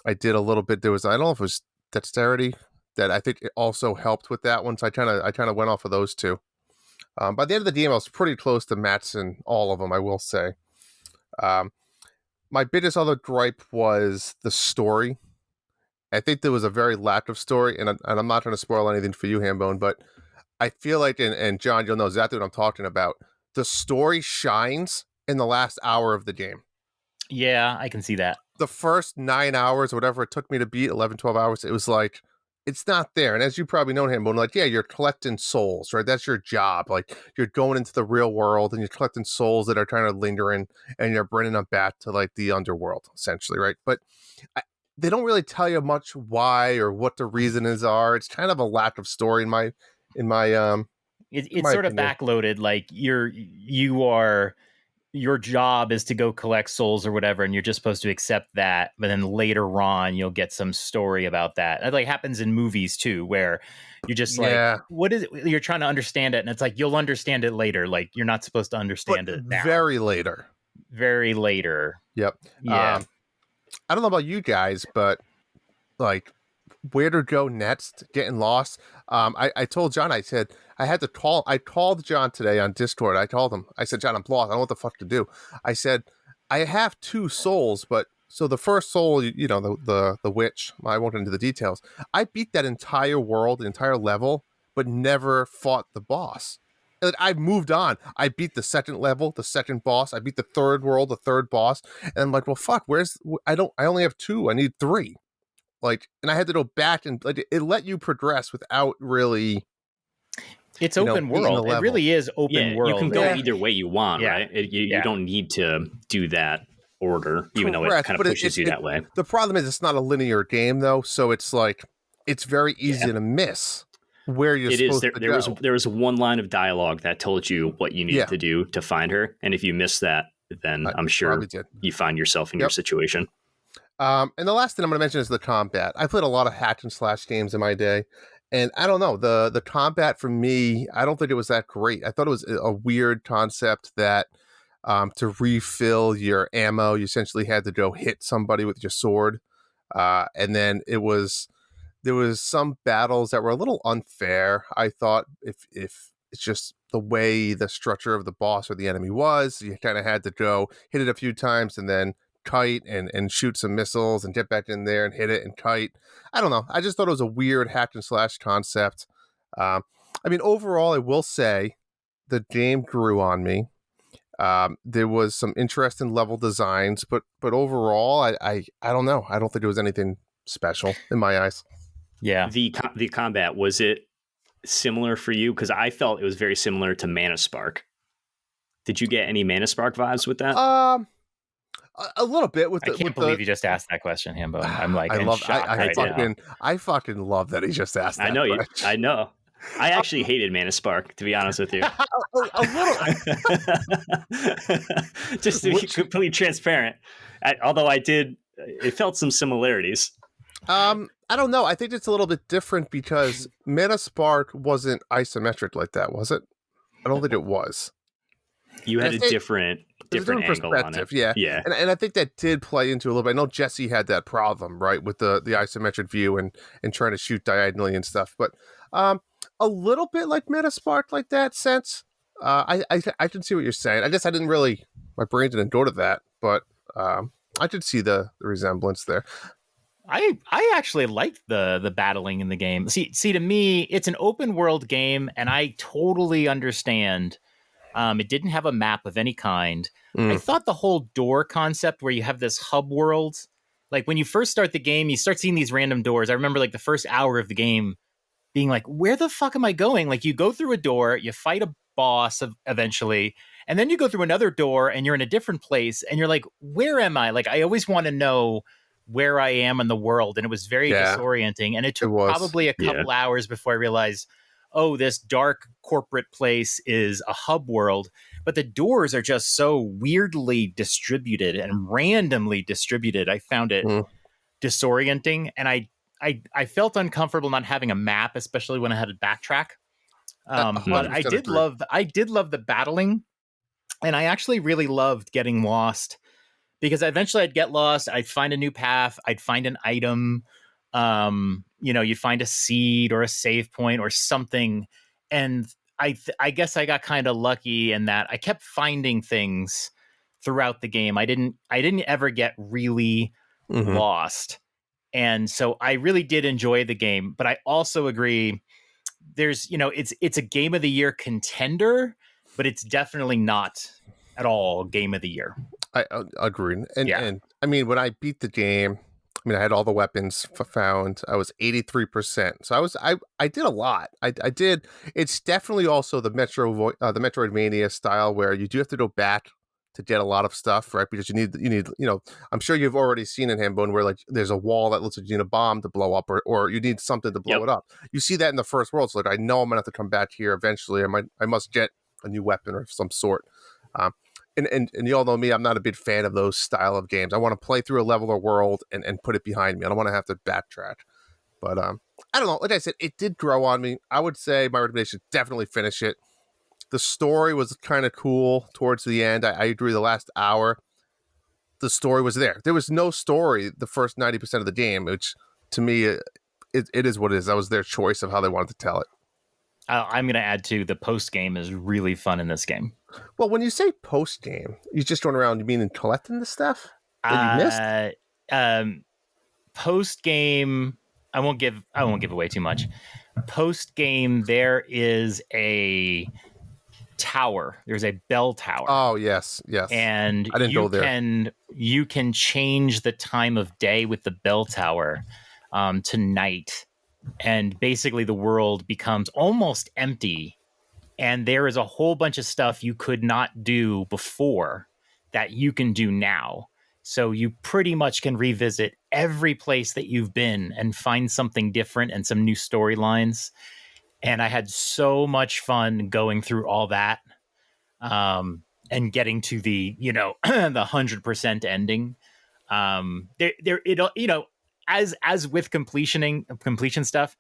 I did a little bit. I don't know if it was dexterity that I think it also helped with that one. So I kind of went off of those two. By the end of the game, I was pretty close to matching all of them, I will say. My biggest other gripe was the story. I think there was a very lack of story, and I'm not trying to spoil anything for you, Hambone, but I feel like, and John, you'll know exactly what I'm talking about, the story shines in the last hour of the game. Yeah, I can see that. The first 9 hours, or whatever it took me to beat, 11, 12 hours, it was like, it's not there. And as you probably know, Hambone, like, yeah, you're collecting souls, right? That's your job. Like, you're going into the real world and you're collecting souls that are trying to linger in, and you're bringing them back to like the underworld, essentially, right? But they don't really tell you much why or what the reasons are. It's kind of a lack of story in my it's sort of backloaded. Like your job is to go collect souls or whatever, and you're just supposed to accept that. But then later on, you'll get some story about that. That like happens in movies too, where you're just like, what is it? You're trying to understand it, and it's like you'll understand it later. Like you're not supposed to understand it now. Very later. Yep. Yeah. I don't know about you guys, but like where to go next, getting lost. I told John, I said, I called John today on Discord. I told him, I said, John, I'm lost. I don't know what the fuck to do. I said, I have 2 souls, but so the first soul, the witch, I won't get into the details. I beat that entire world, the entire level, but never fought the boss. I've moved on. I beat the second level, the second boss. I beat the third world, the third boss. And I'm like, well, fuck, I only have 2. I need 3. Like, and I had to go back and like, it let you progress without really. It's open world. It really is open world. You can go either way you want, Yeah. right? You don't need to do that order, even though it kind of pushes you that way. The problem is it's not a linear game, though, so it's like it's very easy to miss where you're supposed to go. There was one line of dialogue that told you what you needed to do to find her, and if you miss that, then I'm sure you find yourself in your situation. And the last thing I'm going to mention is the combat. I played a lot of hack and slash games in my day. And I don't know, the combat for me, I don't think it was that great. I thought it was a weird concept that to refill your ammo, you essentially had to go hit somebody with your sword. And then there was some battles that were a little unfair. I thought if it's just the way the structure of the boss or the enemy was, you kind of had to go hit it a few times and then kite and shoot some missiles and get back in there and hit it and kite. I don't know. I just thought it was a weird hack and slash concept. I mean, overall, I will say the game grew on me. There was some interesting level designs, but overall, I don't know. I don't think it was anything special in my eyes. Yeah. The combat, was it similar for you? Because I felt it was very similar to Mana Spark. Did you get any Mana Spark vibes with that? A little bit with. I can't believe you just asked that question, Hambone. I'm like, I fucking love that he just asked that. I know question. I know. I actually hated Mana Spark, to be honest with you. a little. Just to be completely transparent. Although it felt some similarities. I don't know. I think it's a little bit different because Mana Spark wasn't isometric like that, was it? I don't think it was. You had a different angle on it. Yeah. And I think that did play into a little bit. I know Jesse had that problem, right, with the isometric view and trying to shoot diagonally and stuff. But a little bit like Metaspark, like that sense. I can see what you're saying. I guess my brain didn't go to that, but I could see the resemblance there. I actually liked the battling in the game. See, to me, it's an open world game, and I totally understand. It didn't have a map of any kind. I thought the whole door concept where you have this hub world, like when you first start the game, you start seeing these random doors. I remember like the first hour of the game being like, where the fuck am I going? Like you go through a door, you fight a boss eventually, and then you go through another door and you're in a different place and you're like, where am I? Like I always want to know where I am in the world. And it was very disorienting. And it took probably a couple hours before I realized, oh, this dark corporate place is a hub world, but the doors are just so weirdly distributed and randomly distributed. I found it disorienting, and I felt uncomfortable not having a map, especially when I had to backtrack. But I did love the battling, and I actually really loved getting lost because eventually I'd get lost. I'd find a new path. I'd find an item. You'd find a seed or a save point or something. And I guess I got kind of lucky in that I kept finding things throughout the game. I didn't ever get really lost. And so I really did enjoy the game, but I also agree there's, it's a game of the year contender, but it's definitely not at all game of the year. I agree. And I mean, when I beat the game, I had all the weapons found. I was 83%. So I did a lot. I did. It's definitely also the Metroidvania style where you do have to go back to get a lot of stuff, right? Because you need, I'm sure you've already seen in Hambone where like there's a wall that looks like you need a bomb to blow up or you need something to blow it up. You see that in the first world. So like, I know I'm gonna have to come back here eventually. I must get a new weapon of some sort. And you all know me, I'm not a big fan of those style of games. I want to play through a level or world and put it behind me. I don't want to have to backtrack. But I don't know. Like I said, it did grow on me. I would say my recommendation, definitely finish it. The story was kind of cool towards the end. I agree, the last hour, the story was there. There was no story the first 90% of the game, which to me, it is what it is. That was their choice of how they wanted to tell it. I'm going to add to the post game is really fun in this game. Well, when you say post game, you just going around, you mean in collecting the stuff that you missed? Post game, I won't give away too much. Post game, there is tower. There's a bell tower. Oh, yes. And I didn't go there. You can change the time of day with the bell tower to night. And basically the world becomes almost empty. And there is a whole bunch of stuff you could not do before that you can do now. So you pretty much can revisit every place that you've been and find something different and some new storylines. And I had so much fun going through all that and getting to the, the 100% ending. As with completion stuff,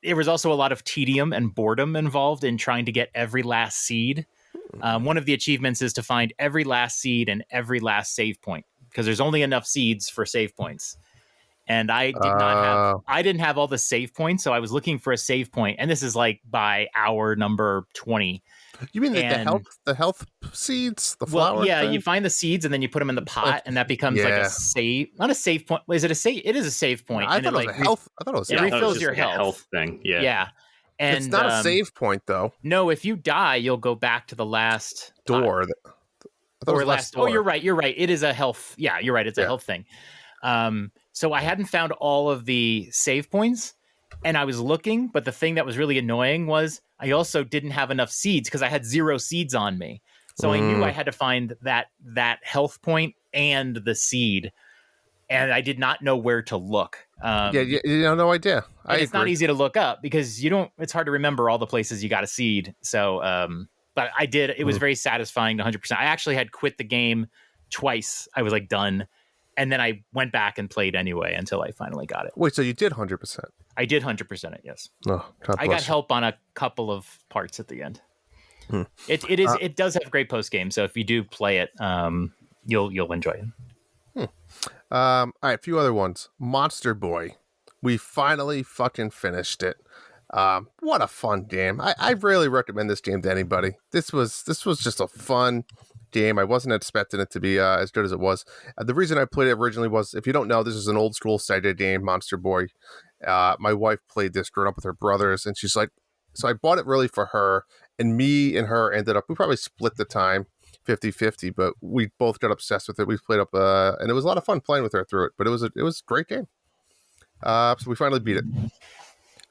there was also a lot of tedium and boredom involved in trying to get every last seed. One of the achievements is to find every last seed and every last save point, because there's only enough seeds for save points. And I didn't have all the save points, so I was looking for a save point, and this is like by hour number 20. You mean the health seeds, the flower? Well, yeah, thing? you find the seeds and then you put them in the pot, and that becomes like a save. Not a save point. Is it a save? It is a save point. I thought it was a health. I thought it was. It refills your health. A health thing. Yeah. Yeah. And it's not a save point though. No, if you die, you'll go back to the last door. Or last. Oh, you're right. You're right. It is a health. Yeah, you're right. It's a health thing. So I hadn't found all of the save points, and I was looking, but the thing that was really annoying was I also didn't have enough seeds because I had 0 seeds on me. So I knew I had to find that health point and the seed, and I did not know where to look. You have no idea. It's not easy to look up because it's hard to remember all the places you got a seed. So, but I did. It was very satisfying to 100%. I actually had quit the game twice. I was like done. And then I went back and played anyway until I finally got it. Wait, so you did 100%? I did 100% it, yes. Oh, I got help on a couple of parts at the end. It does have great post game, so if you do play it, you'll enjoy it. All right, a few other ones. Monster Boy. We finally fucking finished it. What a fun game. I really recommend this game to anybody. This was just a fun game. I wasn't expecting it to be as good as it was. The reason I played it originally was, if you don't know, this is an old school Sega game, Monster Boy. My wife played this growing up with her brothers, and she's like, so I bought it really for her, and me and her ended up, we probably split the time 50-50, but we both got obsessed with it. We played up, and it was a lot of fun playing with her through it, but it was a great game. So we finally beat it.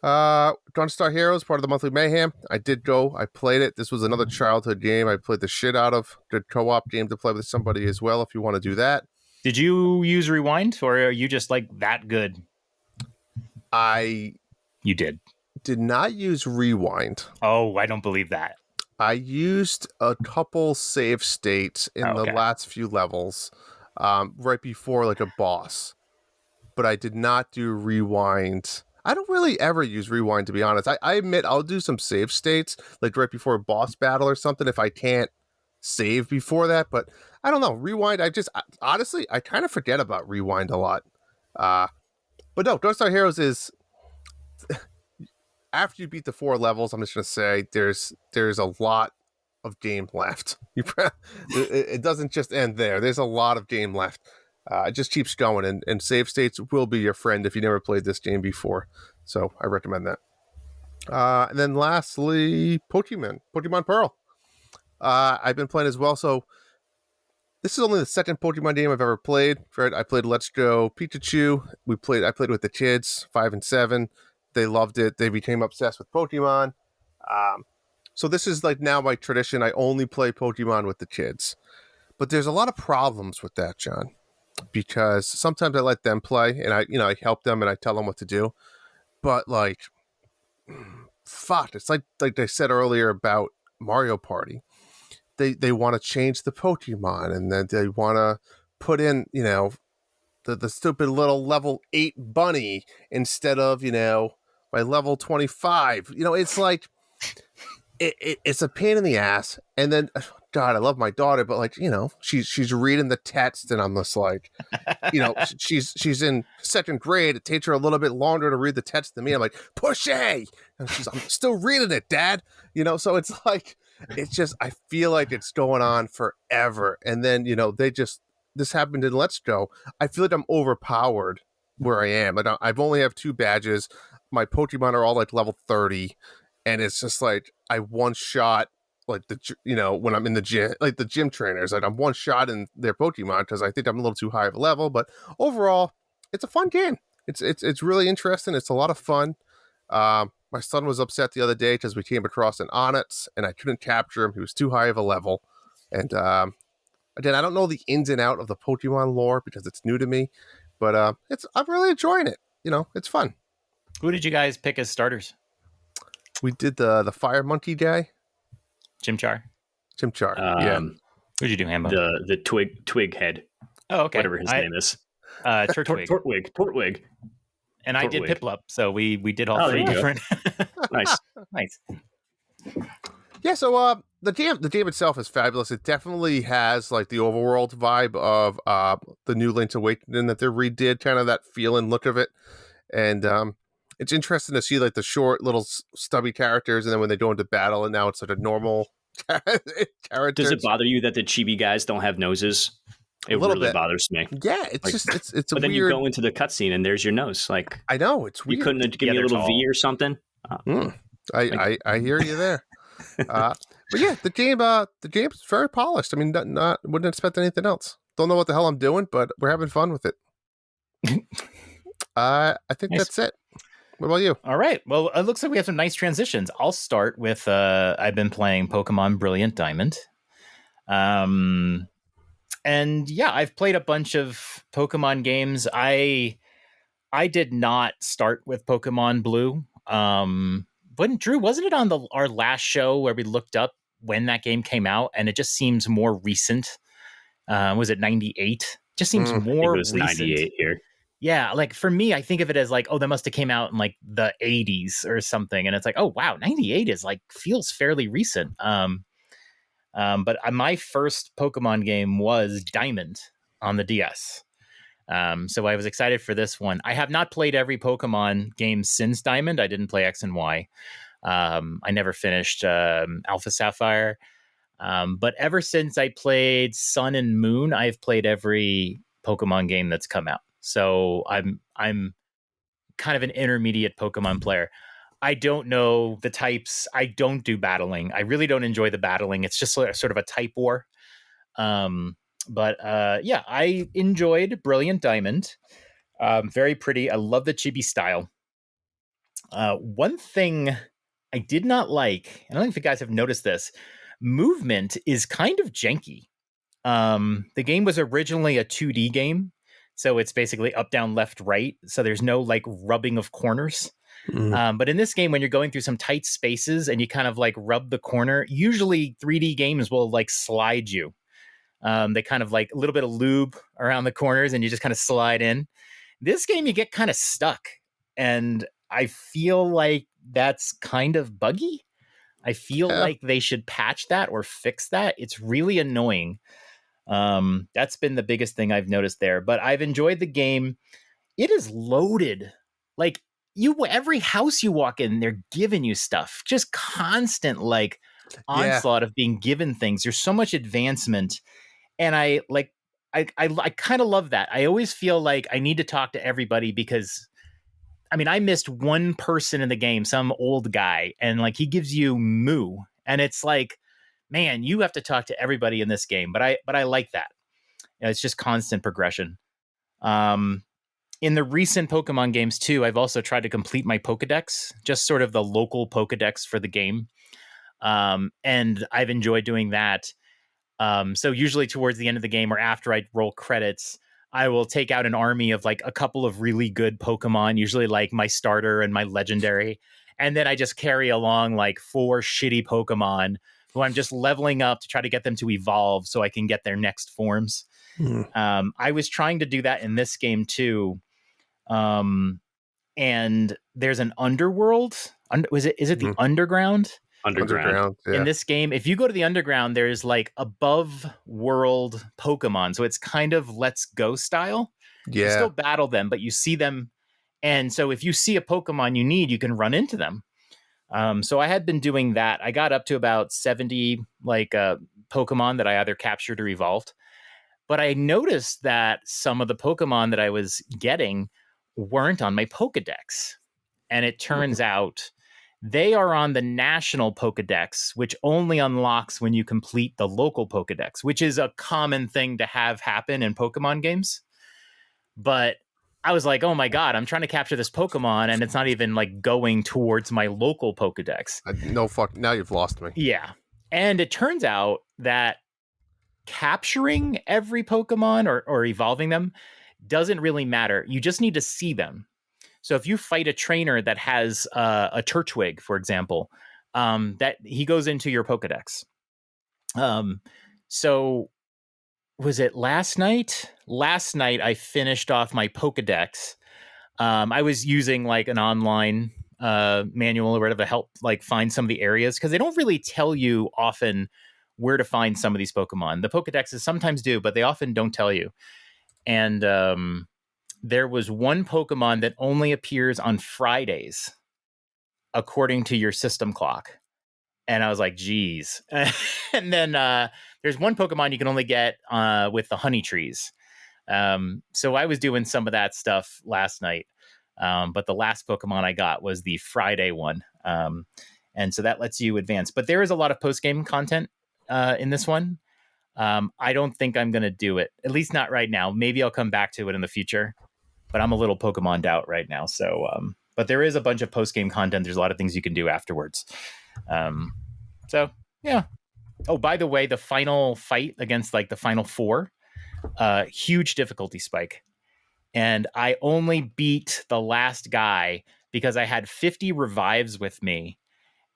Gunstar Heroes, part of the Monthly Mayhem. I played it. This was another childhood game I played the shit out of. Good co-op game to play with somebody as well if you want to do that. Did you use Rewind, or are you just like that good? You did not use Rewind. Oh, I don't believe that. I used a couple save states in the last few levels, right before like a boss, but I did not do Rewind. I don't really ever use Rewind, to be honest. I admit I'll do some save states, like right before a boss battle or something, if I can't save before that. But I don't know. Rewind, honestly, I kind of forget about Rewind a lot. But no, Gunstar Heroes is... After you beat the 4 levels, I'm just going to say there's a lot of game left. It doesn't just end there. There's a lot of game left. It just keeps going, and save states will be your friend if you never played this game before. So I recommend that. And then lastly, Pokemon Pearl. I've been playing as well. So this is only the second Pokemon game I've ever played. I played Let's Go Pikachu. I played with the kids, 5 and 7. They loved it. They became obsessed with Pokemon. So this is like now my tradition. I only play Pokemon with the kids. But there's a lot of problems with that, John. Because sometimes I let them play, and I help them and I tell them what to do. But like, fuck, it's like I said earlier about Mario Party. They want to change the Pokemon, and then they want to put in, the stupid little level 8 bunny instead of, my level 25. It's like, it's a pain in the ass. And then, God, I love my daughter, but like, she's reading the text, and I'm just like, she's in 2nd grade. It takes her a little bit longer to read the text than me. I'm like, push A, and I'm still reading it, Dad. So it's like, I feel like it's going on forever. And then, this happened in Let's Go. I feel like I'm overpowered where I am. Like I've only have 2 badges. My Pokemon are all like level 30, and it's just like I one shot like when I'm in the gym, like the gym trainers, like I'm one shot in their Pokemon because I think I'm a little too high of a level. But overall, it's a fun game. It's really interesting. It's a lot of fun. My son was upset the other day because we came across an Onix and I couldn't capture him. He was too high of a level. And again, I don't know the ins and out of the Pokemon lore because it's new to me, but I'm really enjoying it. It's fun. Who did you guys pick as starters? We did the Fire Monkey guy. Chimchar? Chimchar, yeah. What'd you do, Hambo? The twig head. Oh, okay. Whatever his name is. Turtwig. Tortwig. And I did Piplup, so we did all three different. Nice. Yeah, so the game itself is fabulous. It definitely has like the overworld vibe of the new Link's Awakening that they redid, kind of that feel and look of it. And it's interesting to see like the short little stubby characters, and then when they go into battle, and now it's like a normal character. Does it bother you that the chibi guys don't have noses? It really bothers me. Yeah, it's a but then weird... you go into the cutscene and there's your nose. Like, I know, it's weird. You couldn't have given me a little V or something. I hear you there. But yeah, the game's very polished. I mean, wouldn't expect anything else. Don't know what the hell I'm doing, but we're having fun with it. I think that's it. What about you? All right. Well, it looks like we have some nice transitions. I'll start with I've been playing Pokemon Brilliant Diamond. And yeah, I've played a bunch of Pokemon games. I did not start with Pokemon Blue. Drew, wasn't it on our last show where we looked up when that game came out? And it just seems more recent. Was it 98? Just seems more recent. It was 98 here. Yeah, like for me, I think of it as like, oh, that must have came out in like the 80s or something. And it's like, oh, wow, 98 is like, feels fairly recent. But my first Pokemon game was Diamond on the DS. So I was excited for this one. I have not played every Pokemon game since Diamond. I didn't play X and Y. I never finished Alpha Sapphire. But ever since I played Sun and Moon, I've played every Pokemon game that's come out. So I'm kind of an intermediate Pokemon player. I don't know the types. I don't do battling. I really don't enjoy the battling. It's just sort of a type war. But I enjoyed Brilliant Diamond. Very pretty. I love the chibi style. One thing I did not like, and I don't know if you guys have noticed this, movement is kind of janky. The game was originally a 2D game. So it's basically up, down, left, right. So there's no like rubbing of corners. But in this game, when you're going through some tight spaces and you kind of like rub the corner, usually 3D games will like slide you. They kind of like a little bit of lube around the corners and you just kind of slide in. This game, you get kind of stuck. And I feel like that's kind of buggy. I feel like they should patch that or fix that. It's really annoying. That's been the biggest thing I've noticed there. But I've enjoyed the game. It is loaded. Like, every house you walk in, they're giving you stuff. Just constant like onslaught of being given things. There's so much advancement, and I kind of love that. I always feel like I need to talk to everybody because, I mean, I missed one person in the game, some old guy, and like he gives you moo, and it's like, man, you have to talk to everybody in this game. But I like that. It's just constant progression. In the recent Pokemon games, too, I've also tried to complete my Pokedex, just sort of the local Pokedex for the game. And I've enjoyed doing that. So usually towards the end of the game or after I roll credits, I will take out an army of like a couple of really good Pokemon, usually like my starter and my legendary. And then I just carry along like 4 shitty Pokemon who I'm just leveling up to try to get them to evolve so I can get their next forms. I was trying to do that in this game, too. And there's an underworld. Is it the underground? Underground. Yeah. In this game, if you go to the underground, there's like above world Pokemon. So it's kind of Let's Go style. Yeah. You still battle them, but you see them. And so if you see a Pokemon you need, you can run into them. So I had been doing that. I got up to about 70 Pokemon that I either captured or evolved. But I noticed that some of the Pokemon that I was getting weren't on my Pokedex. And it turns out They are on the national Pokedex, which only unlocks when you complete the local Pokedex, which is a common thing to have happen in Pokemon games. But I was like, oh my God, I'm trying to capture this Pokemon and it's not even like going towards my local Pokedex. No fuck. Now you've lost me. Yeah. And it turns out that capturing every Pokemon or evolving them doesn't really matter. You just need to see them. So if you fight a trainer that has a Turtwig, for example, that he goes into your Pokedex. So was it last night? Last night I finished off my Pokedex. I was using like an online manual or whatever to help like find some of the areas because they don't really tell you often where to find some of these Pokemon. The Pokedexes sometimes do, but they often don't tell you. And there was one Pokemon that only appears on Fridays, according to your system clock. And I was like, geez. And then there's one Pokemon you can only get with the honey trees. So I was doing some of that stuff last night. But the last Pokemon I got was the Friday one. And so that lets you advance. But there is a lot of post-game content in this one. I don't think I'm going to do it, at least not right now. Maybe I'll come back to it in the future. But I'm a little Pokemon'd out right now. So, but there is a bunch of post-game content. There's a lot of things you can do afterwards. So, yeah. Oh, by the way, the final fight against like the final four, huge difficulty spike. And I only beat the last guy because I had 50 revives with me.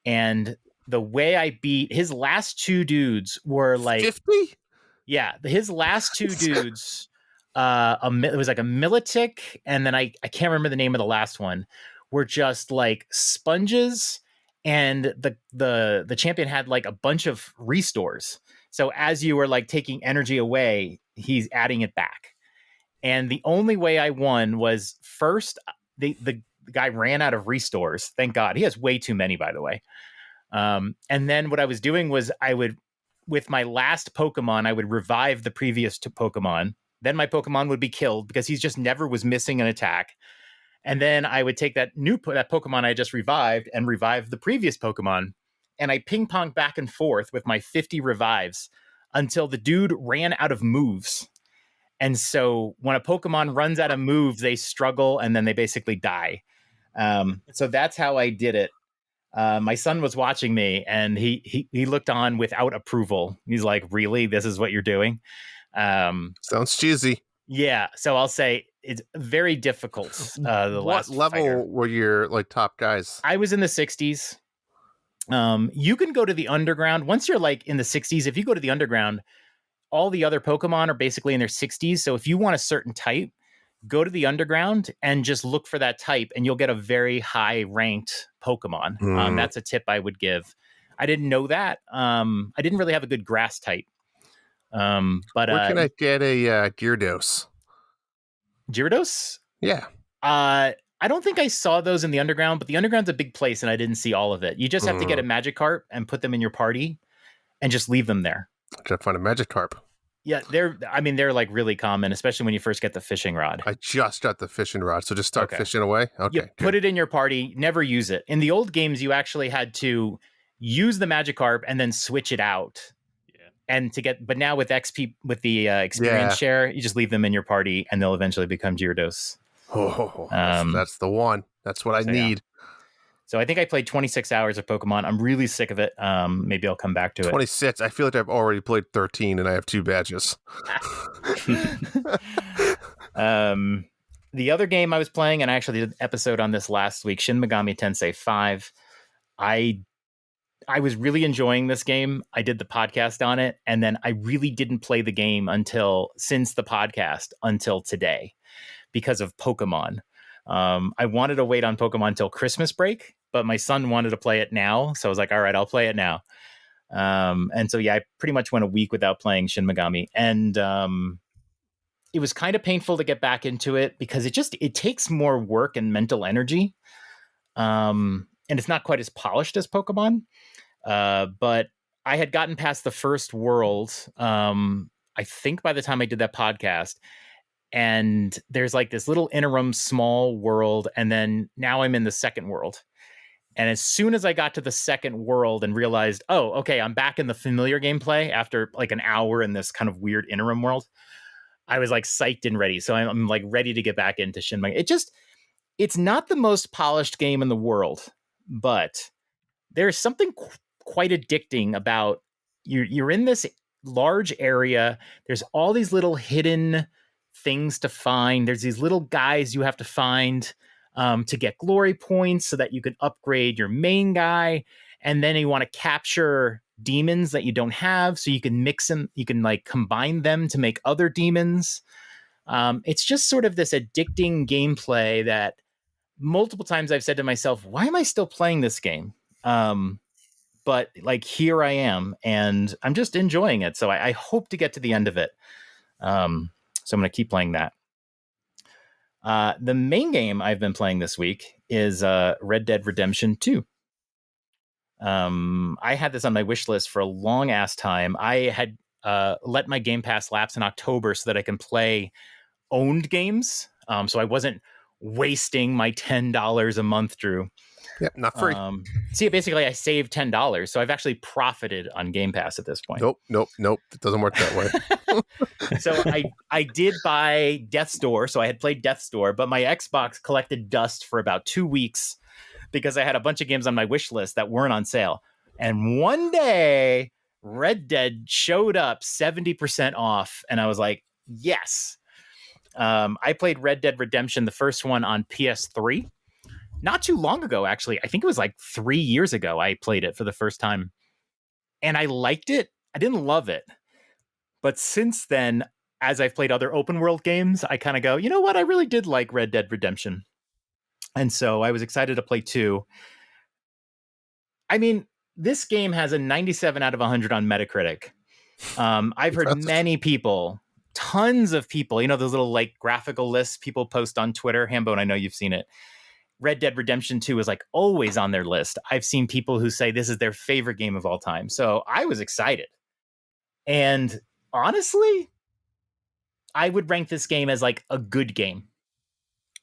And the way I beat his last two dudes were like 50? Yeah, his last two dudes, it was like a Militic, and then I can't remember the name of the last one, were just like sponges, and the champion had like a bunch of restores. So as you were like taking energy away, he's adding it back. And the only way I won was first, the guy ran out of restores. Thank God. He has way too many, by the way. And then what I was doing was with my last Pokemon, I would revive the previous Pokemon. Then my Pokemon would be killed because he's just never was missing an attack. And then I would take that Pokemon I just revived and revive the previous Pokemon. And I ping pong back and forth with my 50 revives until the dude ran out of moves. And so when a Pokemon runs out of moves, they struggle and then they basically die. So that's how I did it. My son was watching me and he looked on without approval. He's like, really? This is what you're doing? Sounds cheesy. Yeah. So I'll say it's very difficult. What level were your like top guys? I was in the 60s. You can go to the underground. Once you're like in the 60s, if you go to the underground, all the other Pokemon are basically in their 60s. So if you want a certain type, go to the underground and just look for that type and you'll get a very high ranked Pokemon. That's a tip I would give. I didn't know that. I didn't really have a good grass type. But where can I get a Gyarados? Gyarados? Yeah. I don't think I saw those in the underground, but the underground's a big place and I didn't see all of it. You just have to get a Magikarp and put them in your party and just leave them there. Try to find a Magikarp. Yeah, they're like really common, especially when you first get the fishing rod. I just got the fishing rod, so just start fishing away? Okay. Yeah, put it in your party, never use it. In the old games, you actually had to use the Magikarp and then switch it out. Yeah. And but now with XP, with the experience share, you just leave them in your party and they'll eventually become Gyarados. Oh, that's the one. That's what I need. Yeah. So I think I played 26 hours of Pokemon. I'm really sick of it. Maybe I'll come back to it. 26. I feel like I've already played 13 and I have 2 badges. The other game I was playing, and I actually did an episode on this last week, Shin Megami Tensei 5. I was really enjoying this game. I did the podcast on it, and then I really didn't play the game since the podcast until today because of Pokemon. I wanted to wait on Pokemon until Christmas break, but my son wanted to play it now. So I was like, all right, I'll play it now. And so, I pretty much went a week without playing Shin Megami. And it was kind of painful to get back into it because it takes more work and mental energy. And it's not quite as polished as Pokemon. But I had gotten past the first world, I think by the time I did that podcast. And there's like this little interim small world. And then now I'm in the second world. And as soon as I got to the second world and realized, oh, okay, I'm back in the familiar gameplay after like an hour in this kind of weird interim world, I was like psyched and ready. So I'm like ready to get back into Shin Megami. It's not the most polished game in the world, but there's something quite addicting about you're in this large area. There's all these little hidden things to find. There's these little guys you have to find to get glory points so that you can upgrade your main guy. And then you want to capture demons that you don't have so you can mix them. You can like combine them to make other demons. It's just sort of this addicting gameplay that multiple times I've said to myself, why am I still playing this game? But like, here I am and I'm just enjoying it. So I hope to get to the end of it. So I'm going to keep playing that. The main game I've been playing this week is Red Dead Redemption 2. I had this on my wish list for a long ass time. I had let my Game Pass lapse in October so that I can play owned games. So I wasn't wasting my $10 a month, Drew. Yep, not free. See, basically I saved $10. So I've actually profited on Game Pass at this point. Nope. It doesn't work that way. So I did buy Death's Door. So I had played Death's Door, but my Xbox collected dust for about 2 weeks because I had a bunch of games on my wish list that weren't on sale. And one day Red Dead showed up 70% off. And I was like, yes. I played Red Dead Redemption, the first one on PS3. Not too long ago, actually. I think it was like 3 years ago I played it for the first time. And I liked it. I didn't love it. But since then, as I've played other open world games, I kind of go, you know what? I really did like Red Dead Redemption. And so I was excited to play 2. I mean, this game has a 97 out of 100 on Metacritic. I've heard many people, tons of people, you know, those little like graphical lists people post on Twitter. Hambone, I know you've seen it. Red Dead Redemption 2 is like always on their list. I've seen people who say this is their favorite game of all time. So I was excited. And honestly, I would rank this game as like a good game.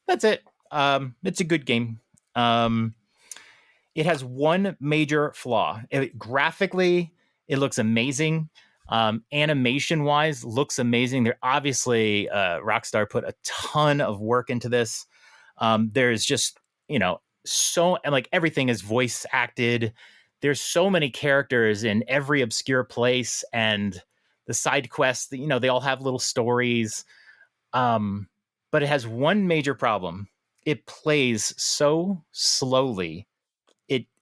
That's it. It's a good game. It has one major flaw. Graphically, it looks amazing. Animation wise, looks amazing. They're obviously Rockstar put a ton of work into this. There's just, you know, so, and like everything is voice acted. There's so many characters in every obscure place, and the side quests, you know, they all have little stories. But it has one major problem. It plays so slowly.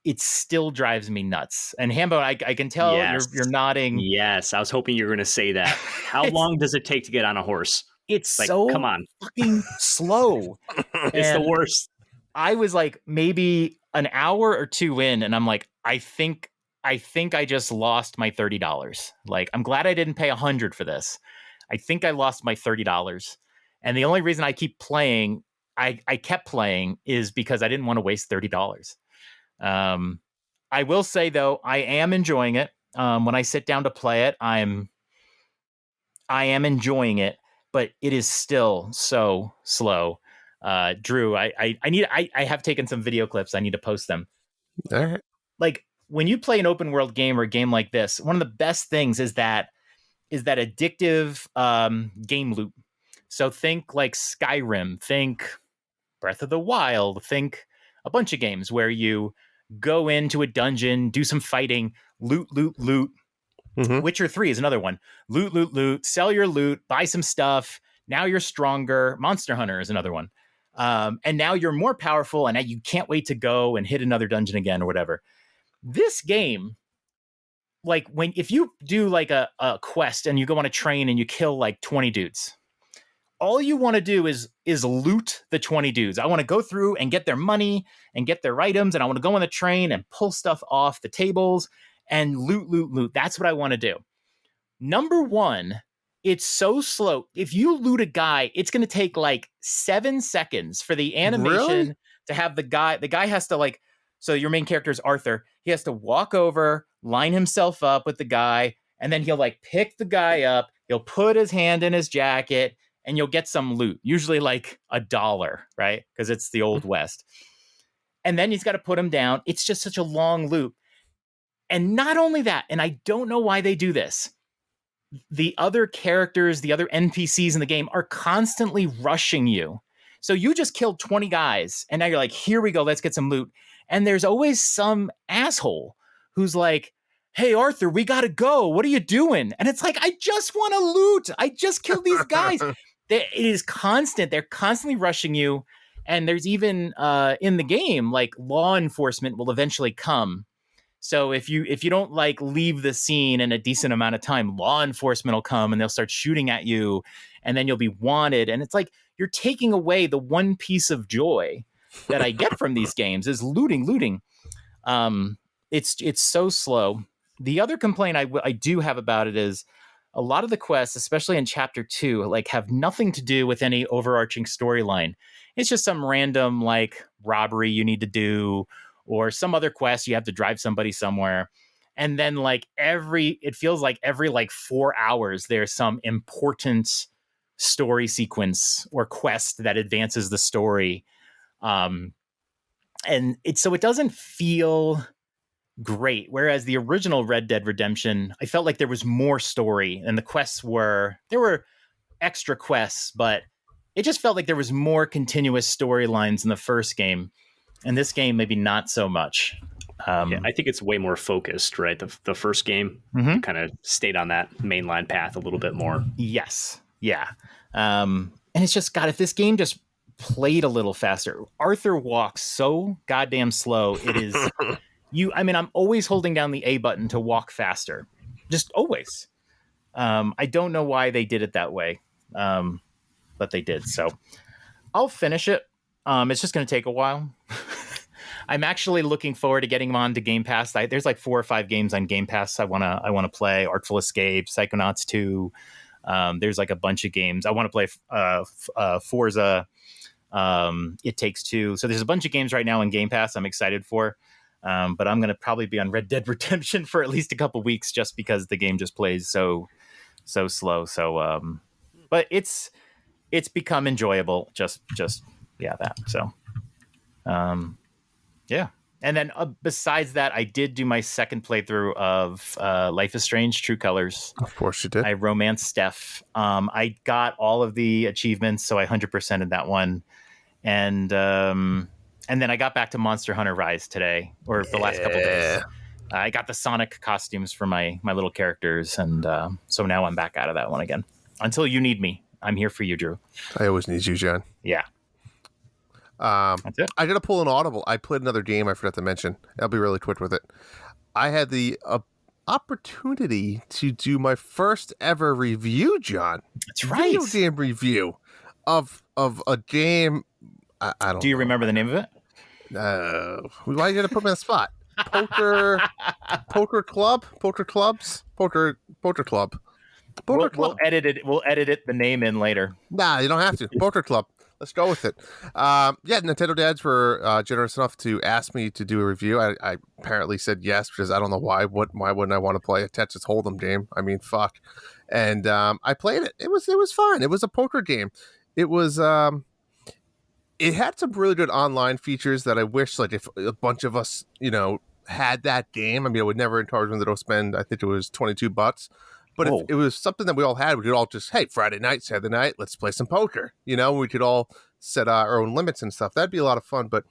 It still drives me nuts. And Hambone, I can tell you're nodding. Yes, I was hoping you were going to say that. How long does it take to get on a horse? It's like, so come on, fucking slow. It's the worst. I was like maybe an hour or 2 in, and I'm like, I think I just lost my $30. Like, I'm glad I didn't pay $100 for this. I think I lost my $30. And the only reason I keep playing, I kept playing, is because I didn't want to waste $30. I will say though, I am enjoying it. When I sit down to play it, I am enjoying it, but it is still so slow. Drew, I have taken some video clips. I need to post them. All right. Like, when you play an open world game or a game like this, one of the best things is that addictive game loop. So think like Skyrim, think Breath of the Wild, think a bunch of games where you go into a dungeon, do some fighting, loot. Mm-hmm. Witcher 3 is another one. Loot, sell your loot, buy some stuff. Now you're stronger. Monster Hunter is another one. And now you're more powerful, and now you can't wait to go and hit another dungeon again or whatever. This game, like, if you do like a quest and you go on a train and you kill like 20 dudes, all you want to do is loot the 20 dudes. I want to go through and get their money and get their items, and I want to go on the train and pull stuff off the tables and loot. That's what I want to do. Number one, it's so slow. If you loot a guy, it's going to take like 7 seconds for the animation to have the guy has to, like, so your main character is Arthur. He has to walk over, line himself up with the guy, and then he'll like pick the guy up. He'll put his hand in his jacket, and you'll get some loot, usually like $1, right? Because it's the Old West. and then he's got to put him down. It's just such a long loop. And not only that, and I don't know why they do this, the other characters, the other NPCs in the game are constantly rushing you. So you just killed 20 guys, and now you're like, here we go, let's get some loot. And there's always some asshole who's like, hey, Arthur, we got to go. What are you doing? And it's like, I just want to loot. I just killed these guys. It is constant. They're constantly rushing you. And there's even in the game, like law enforcement will eventually come. So if you don't like leave the scene in a decent amount of time, law enforcement will come and they'll start shooting at you, and then you'll be wanted. And it's like you're taking away the one piece of joy that I get from these games is looting. It's so slow. The other complaint I do have about it is a lot of the quests, especially in chapter 2, like have nothing to do with any overarching storyline. It's just some random like robbery you need to do, or some other quest you have to drive somebody somewhere. And then like it feels like every like 4 hours, there's some important story sequence or quest that advances the story. And so it doesn't feel great. Whereas the original Red Dead Redemption, I felt like there was more story, and the quests there were extra quests, but it just felt like there was more continuous storylines in the first game. And this game, maybe not so much. I think it's way more focused, right? The first game kind of stayed on that mainline path a little bit more. Yes. Yeah. And it's just, God, if this game just played a little faster. Arthur walks so goddamn slow. It is... I'm always holding down the A button to walk faster. Just always. I don't know why they did it that way. But they did. So I'll finish it. It's just going to take a while. I'm actually looking forward to getting them on to Game Pass. There's like 4 or 5 games on Game Pass I want to play. Artful Escape, Psychonauts 2. There's like a bunch of games. I want to play Forza. It Takes Two. So there's a bunch of games right now on Game Pass I'm excited for. But I'm going to probably be on Red Dead Redemption for at least a couple weeks just because the game just plays so slow. So, but it's become enjoyable. Just that. So, yeah. And then besides that, I did do my second playthrough of Life is Strange: True Colors. Of course you did. I romanced Steph. I got all of the achievements, so I 100%ed that one. And then I got back to Monster Hunter Rise today, or the last couple days. I got the Sonic costumes for my little characters, and so now I'm back out of that one again. Until you need me, I'm here for you, Drew. I always need you, John. Yeah. That's it. I got to pull an audible. I played another game I forgot to mention. I'll be really quick with it. I had the opportunity to do my first ever review, John. That's right. Video game review of a game. I don't. Do you know. remember the name of it? Why you gonna put me on the spot? Poker club. We'll edit it. We'll edit the name in later. Nah, you don't have to. Poker club. Let's go with it. Nintendo dads were generous enough to ask me to do a review. I apparently said yes because I don't know why. Why wouldn't I want to play a Texas Hold'em game? I mean, fuck. And I played it. It was fun. It was a poker game. It was. It had some really good online features that I wish, like, if a bunch of us, had that game. I mean, I would never encourage them to go spend. I think it was $22. But if it was something that we all had, we could all just, hey, Friday night, Saturday night, let's play some poker. We could all set our own limits and stuff. That'd be a lot of fun. But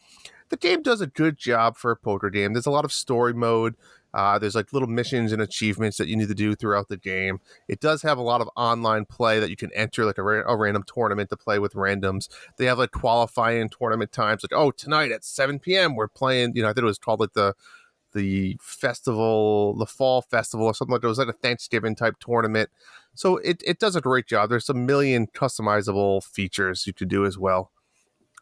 the game does a good job for a poker game. There's a lot of story mode. There's like little missions and achievements that you need to do throughout the game. It does have a lot of online play that you can enter, like a random tournament to play with randoms. They have like qualifying tournament times, like, tonight at 7 p.m. we're playing, I think it was called like the festival, the fall festival or something like that. It was like a Thanksgiving type tournament. So it does a great job. There's a million customizable features you could do as well.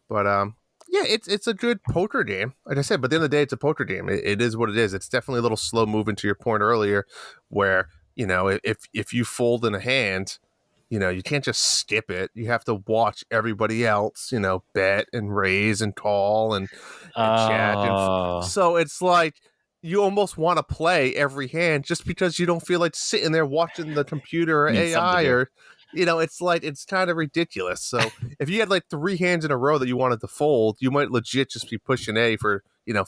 But it's a good poker game. Like I said, but at the end of the day, it's a poker game. It is what it is. It's definitely a little slow moving, to your point earlier, where, if you fold in a hand, you can't just skip it. You have to watch everybody else, bet and raise and call and check. So it's like, you almost want to play every hand just because you don't feel like sitting there watching the computer or AI or it's like, it's kind of ridiculous. So if you had like 3 hands in a row that you wanted to fold, you might legit just be pushing A for,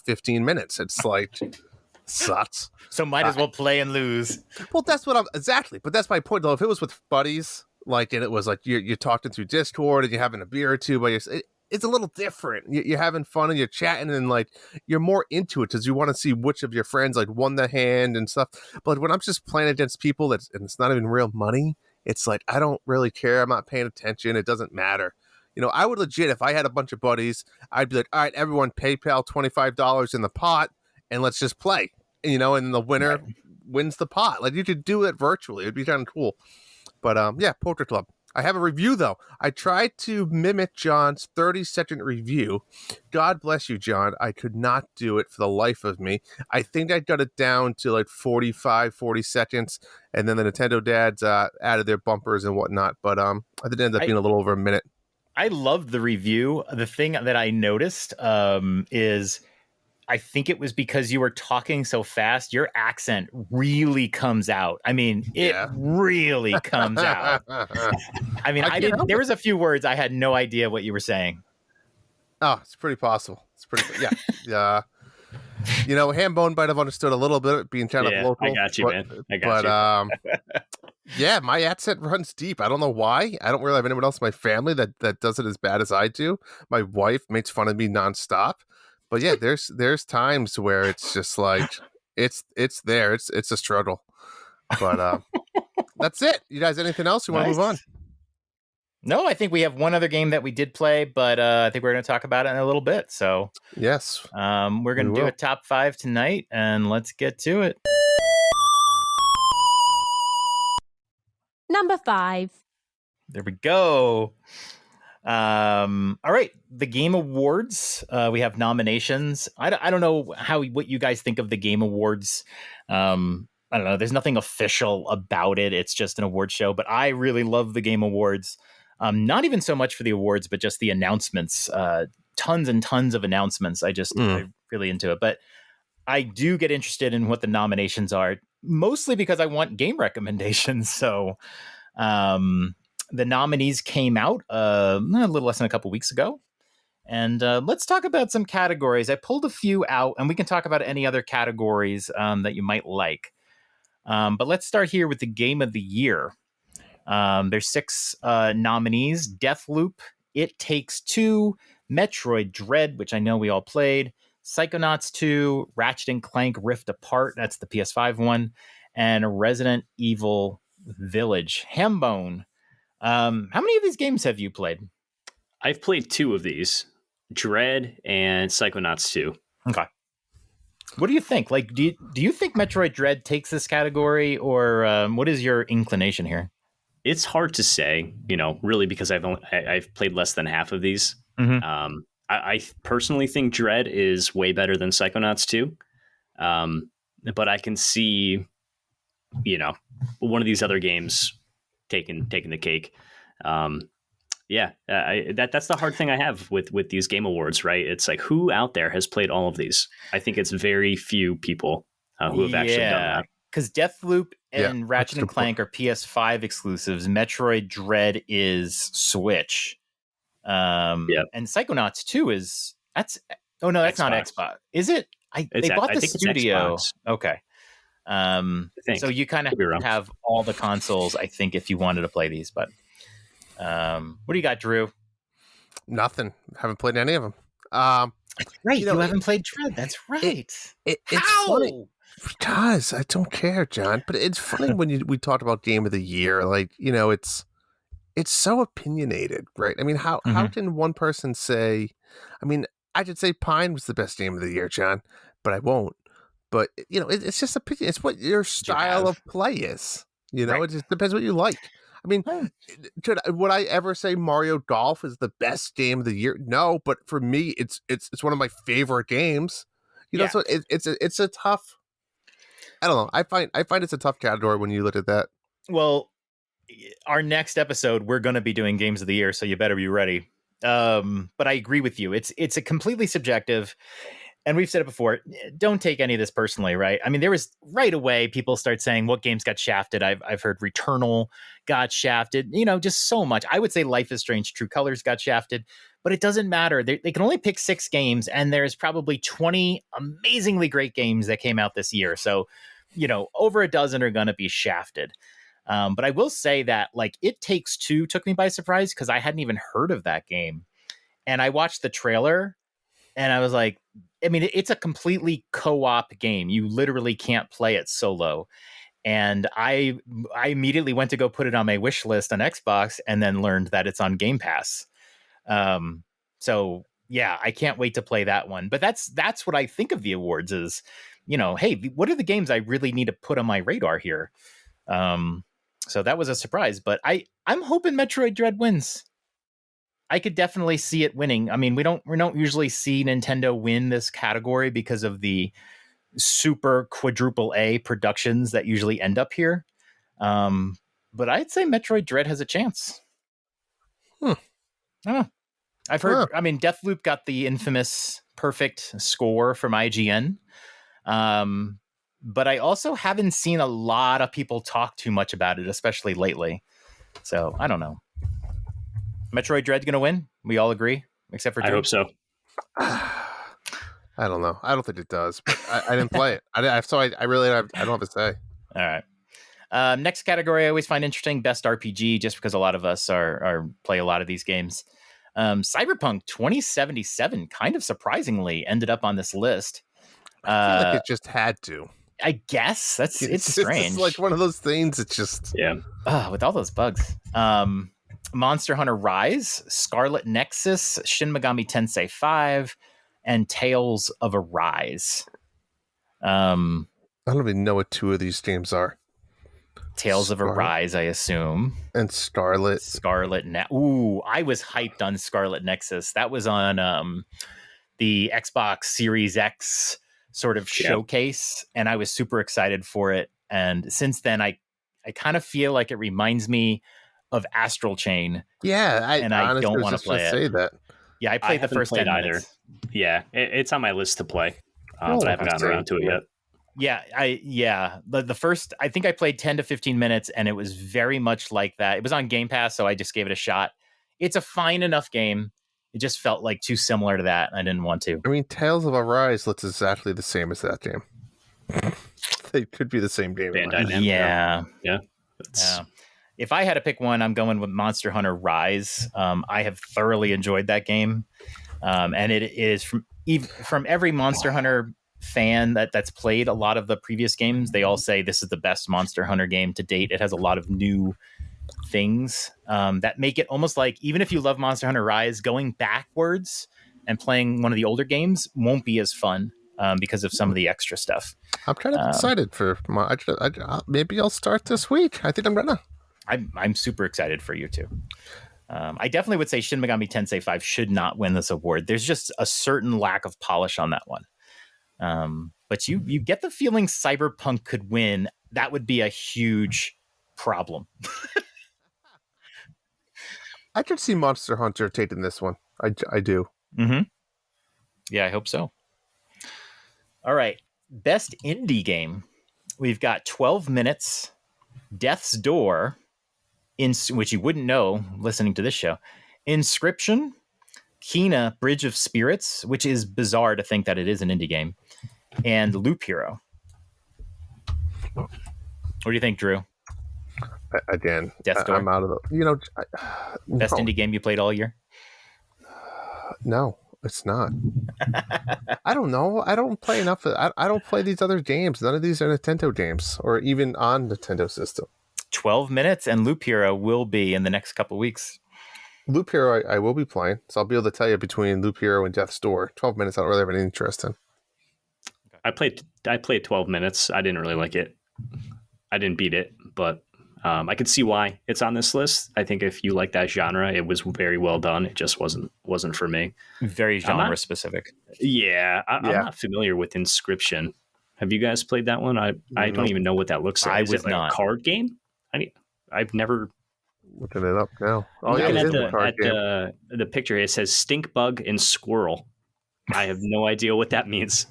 15 minutes. It's like, sucks. So might as well play and lose. Well, that's what exactly. But that's my point, though. If it was with buddies, like, and it was like you're talking through Discord and you're having a beer or two, but it's a little different. You're having fun and you're chatting and like you're more into it because you want to see which of your friends like won the hand and stuff. But when I'm just playing against people and it's not even real money, it's like I don't really care. I'm not paying attention. It doesn't matter. I would legit, if I had a bunch of buddies, I'd be like, all right, everyone PayPal $25 in the pot and let's just play. And the winner wins the pot. Like, you could do it virtually. It'd be kind of cool. But yeah, Poker Club. I have a review, though. I tried to mimic John's 30-second review. God bless you, John. I could not do it for the life of me. I think I got it down to like 45, 40 seconds, and then the Nintendo dads added their bumpers and whatnot. But I think it ended up being a little over a minute. I loved the review. The thing that I noticed is I think it was because you were talking so fast, your accent really comes out. I mean, it really comes out. I mean, there was a few words I had no idea what you were saying. Oh, it's pretty possible. It's pretty, yeah. Hambone might have understood a little bit, being kind of local. I got you, man. I got you. Yeah, my accent runs deep. I don't know why. I don't really have anyone else in my family that does it as bad as I do. My wife makes fun of me nonstop. But yeah, there's times where it's just like it's there. It's a struggle. But that's it. You guys, anything else? You want to move on? No, I think we have one other game that we did play, but I think we're going to talk about it in a little bit. So yes, we're going to do a top 5 tonight, and let's get to it. Number 5. There we go. All right, the Game Awards. We have nominations. I don't know what you guys think of the Game Awards. I don't know. There's nothing official about it. It's just an award show, but I really love the Game Awards. Not even so much for the awards, but just the announcements. Tons and tons of announcements. I'm really into it. But I do get interested in what the nominations are, mostly because I want game recommendations. So, the nominees came out a little less than a couple weeks ago. And let's talk about some categories. I pulled a few out, and we can talk about any other categories that you might like. But let's start here with the Game of the Year. There's 6 nominees: Deathloop, It Takes Two, Metroid Dread, which I know we all played, Psychonauts 2, Ratchet & Clank Rift Apart, that's the PS5 one, and Resident Evil Village. Hambone, how many of these games have you played? I've played 2 of these, Dread and Psychonauts 2. Okay. What do you think? Like, do you think Metroid Dread takes this category, or what is your inclination here? It's hard to say, really, because I've played less than half of these. Mm-hmm. I personally think Dread is way better than Psychonauts 2. But I can see, one of these other games taking the cake. That's the hard thing I have with these Game Awards, right? It's like, who out there has played all of these? I think it's very few people who have actually done that. Because Deathloop and Ratchet & Clank are PS5 exclusives. Metroid Dread is Switch. And Psychonauts 2 that's not Xbox. Is it? They bought the studio. Okay. So you kind of have all the consoles, I think, if you wanted to play these. But what do you got, Drew? Nothing. Haven't played any of them. That's right. You haven't played Dread. That's right. It's funny because I don't care, John. But it's funny when we talked about Game of the Year. Like, it's so opinionated, right? I mean, how can one person say? I mean, I could say Pine was the best Game of the Year, John, but I won't. But it's just opinion. It's what your style of play is. Right. It just depends what you like. I mean, would I ever say Mario Golf is the best game of the year? No, but for me, it's one of my favorite games. So it's a tough. I don't know. I find it's a tough category when you look at that. Well, our next episode, we're going to be doing games of the year, so you better be ready. But I agree with you. It's a completely subjective. and we've said it before, don't take any of this personally, right? I mean, there was right away people start saying what games got shafted. I've heard Returnal got shafted, just so much. I would say Life is Strange True Colors got shafted, but it doesn't matter. They can only pick 6 games, and there's probably 20 amazingly great games that came out this year. So, over a dozen are going to be shafted. But I will say that It Takes Two took me by surprise because I hadn't even heard of that game. And I watched the trailer and I was like, it's a completely co-op game. You literally can't play it solo. And I immediately went to go put it on my wish list on Xbox and then learned that it's on Game Pass. So yeah, I can't wait to play that one. But that's what I think of the awards is, hey, what are the games I really need to put on my radar here? So that was a surprise, but I'm hoping Metroid Dread wins. I could definitely see it winning. I mean, we don't usually see Nintendo win this category because of the super quadruple A productions that usually end up here. But I'd say Metroid Dread has a chance. I don't know. I've heard, Deathloop got the infamous perfect score from IGN. But I also haven't seen a lot of people talk too much about it, especially lately. So I don't know. Metroid Dread's going to win. We all agree, except for Drew. I hope so. I don't know. I don't think it does. But I didn't play it. I really I don't have a say. All right. Next category I always find interesting: best RPG, just because a lot of us are play a lot of these games. Cyberpunk 2077, kind of surprisingly, ended up on this list. I feel like it just had to. I guess it's strange. It's like one of those things. It's just with all those bugs. Monster Hunter Rise, Scarlet Nexus, Shin Megami Tensei 5, and Tales of Arise. I don't even know what 2 of these games are. Tales of Arise, I assume. And Scarlet. Ooh, I was hyped on Scarlet Nexus. That was on the Xbox Series X sort of showcase, and I was super excited for it. And since then, I kind of feel like it reminds me of Astral Chain. Yeah, I don't want to play it. Say that. Yeah, I played the first 10 minutes. Yeah, it's on my list to play, but I haven't gotten around to it yet. The first, I think I played 10 to 15 minutes, and it was very much like that. It was on Game Pass, so I just gave it a shot. It's a fine enough game. It just felt like too similar to that. I didn't want to. I mean, Tales of Arise looks exactly the same as that game. They could be the same game. Yeah. Yeah. If I had to pick one, I'm going with Monster Hunter Rise. I have thoroughly enjoyed that game. And it is from every Monster Hunter fan that's played a lot of the previous games, they all say this is the best Monster Hunter game to date. It has a lot of new things that make it almost like, even if you love Monster Hunter Rise, going backwards and playing one of the older games won't be as fun because of some of the extra stuff. I'm kind of excited for maybe I'll start this week. I think I'm gonna. I'm super excited for you too. I definitely would say Shin Megami Tensei 5 should not win this award. There's just a certain lack of polish on that one. But you get the feeling Cyberpunk could win. That would be a huge problem. I could see Monster Hunter taking this one. I do. Mm-hmm. Yeah, I hope so. All right. Best indie game. We've got 12 Minutes, Death's Door, which you wouldn't know listening to this show, Inscription, Kena, Bridge of Spirits, which is bizarre to think that it is an indie game, and Loop Hero. What do you think, Drew? Again, Death's Door? I'm out of the... Best indie game you played all year? No, it's not. I don't know. I don't play enough. I don't play these other games. None of these are Nintendo games or even on Nintendo system. 12 Minutes and Loop Hero will be in the next couple weeks. Loop Hero I will be playing, so I'll be able to tell you between Loop Hero and Death's Door. 12 Minutes I don't really have any interest in. I played 12 Minutes. I didn't really like it. I didn't beat it, but I could see why it's on this list. I think if you like that genre, it was very well done. It just wasn't for me. Very genre specific. Yeah, I'm not familiar with Inscription. Have you guys played that one? I don't even know what that looks like. Is it like a card game? I've never looking it up now. Looking at the picture, it says Stink Bug and Squirrel. I have no idea what that means.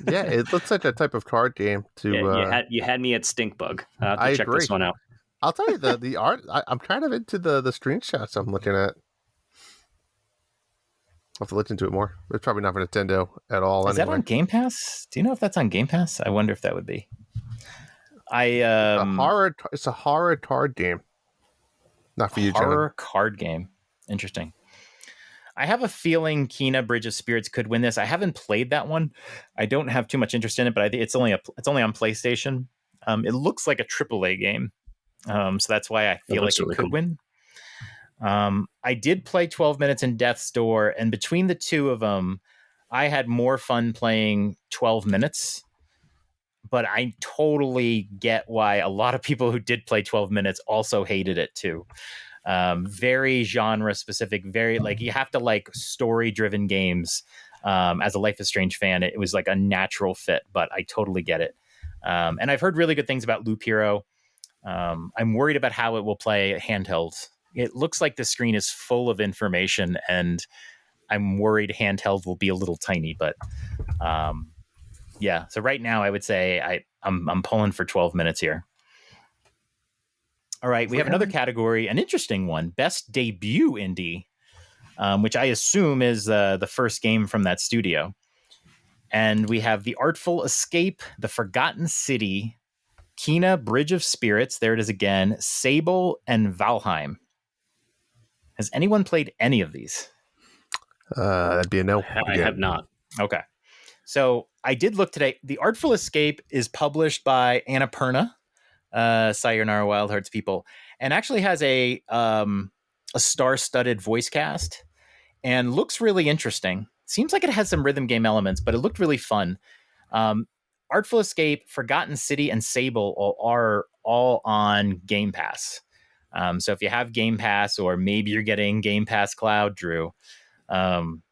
Yeah, it looks like a type of card game. You had me at stink bug. I'll have to check agree. this one out. I'll tell you the art. I'm kind of into the screenshots I'm looking at. I'll have to look into it more. It's probably not for Nintendo at all. Is that on Game Pass? Do you know if that's on Game Pass? I wonder if that would be. It's a horror card game. Not for you, John. Horror card game. Interesting. I have a feeling Kena Bridge of Spirits could win this. I haven't played that one. I don't have too much interest in it, but I think it's only on PlayStation. It looks like a AAA game, so that's why I feel like it could win. I did play 12 Minutes in Death's Door, and between the two of them, I had more fun playing 12 Minutes. But I totally get why a lot of people who did play 12 Minutes also hated it too. Very genre specific, very like you have to like story driven games. As a Life is Strange fan, it was like a natural fit, but I totally get it. And I've heard really good things about Loop Hero. I'm worried about how it will play handheld. It looks like the screen is full of information, and I'm worried handheld will be a little tiny, but yeah. So right now I would say I'm pulling for 12 Minutes here. All right. We have another category, an interesting one, best debut indie, which I assume is the first game from that studio. And we have The Artful Escape, The Forgotten City, Kena Bridge of Spirits. There it is again. Sable and Valheim. Has anyone played any of these? That'd be a no. I have not. Okay. So I did look today. The Artful Escape is published by Annapurna, Sayonara Wild Hearts people, and actually has a star-studded voice cast and looks really interesting. Seems like it has some rhythm game elements, but it looked really fun. Artful Escape, Forgotten City, and Sable are all on Game Pass. So if you have Game Pass, or maybe you're getting Game Pass Cloud, Drew,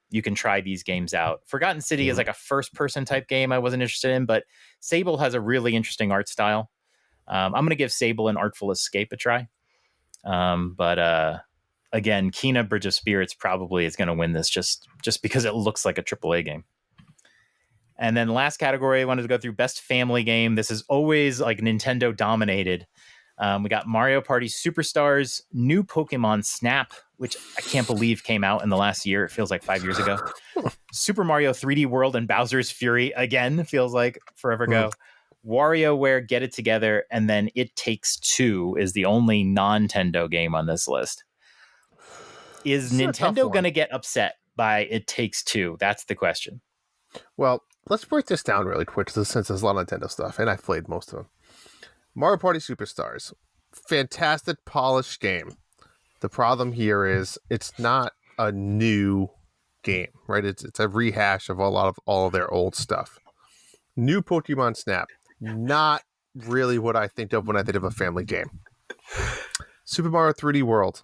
you can try these games out. Forgotten City is like a first-person type game I wasn't interested in, but Sable has a really interesting art style. I'm going to give Sable and Artful Escape a try. But again, Kena Bridge of Spirits probably is going to win this just because it looks like a AAA game. And then the last category I wanted to go through, best family game. This is always like Nintendo dominated. We got Mario Party Superstars, new Pokemon Snap, which I can't believe came out in the last year. It feels like 5 years ago. Super Mario 3D World and Bowser's Fury, again, feels like forever ago. WarioWare Get It Together, and then It Takes Two is the only non-Nintendo game on this list. Is Nintendo going to get upset by It Takes Two? That's the question. Well, let's break this down really quick since there's a lot of Nintendo stuff, and I've played most of them. Mario Party Superstars, fantastic polished game. The problem here is it's not a new game, right? It's a rehash of all of their old stuff. New Pokemon Snap, not really what I think of when I think of a family game. Super Mario 3D World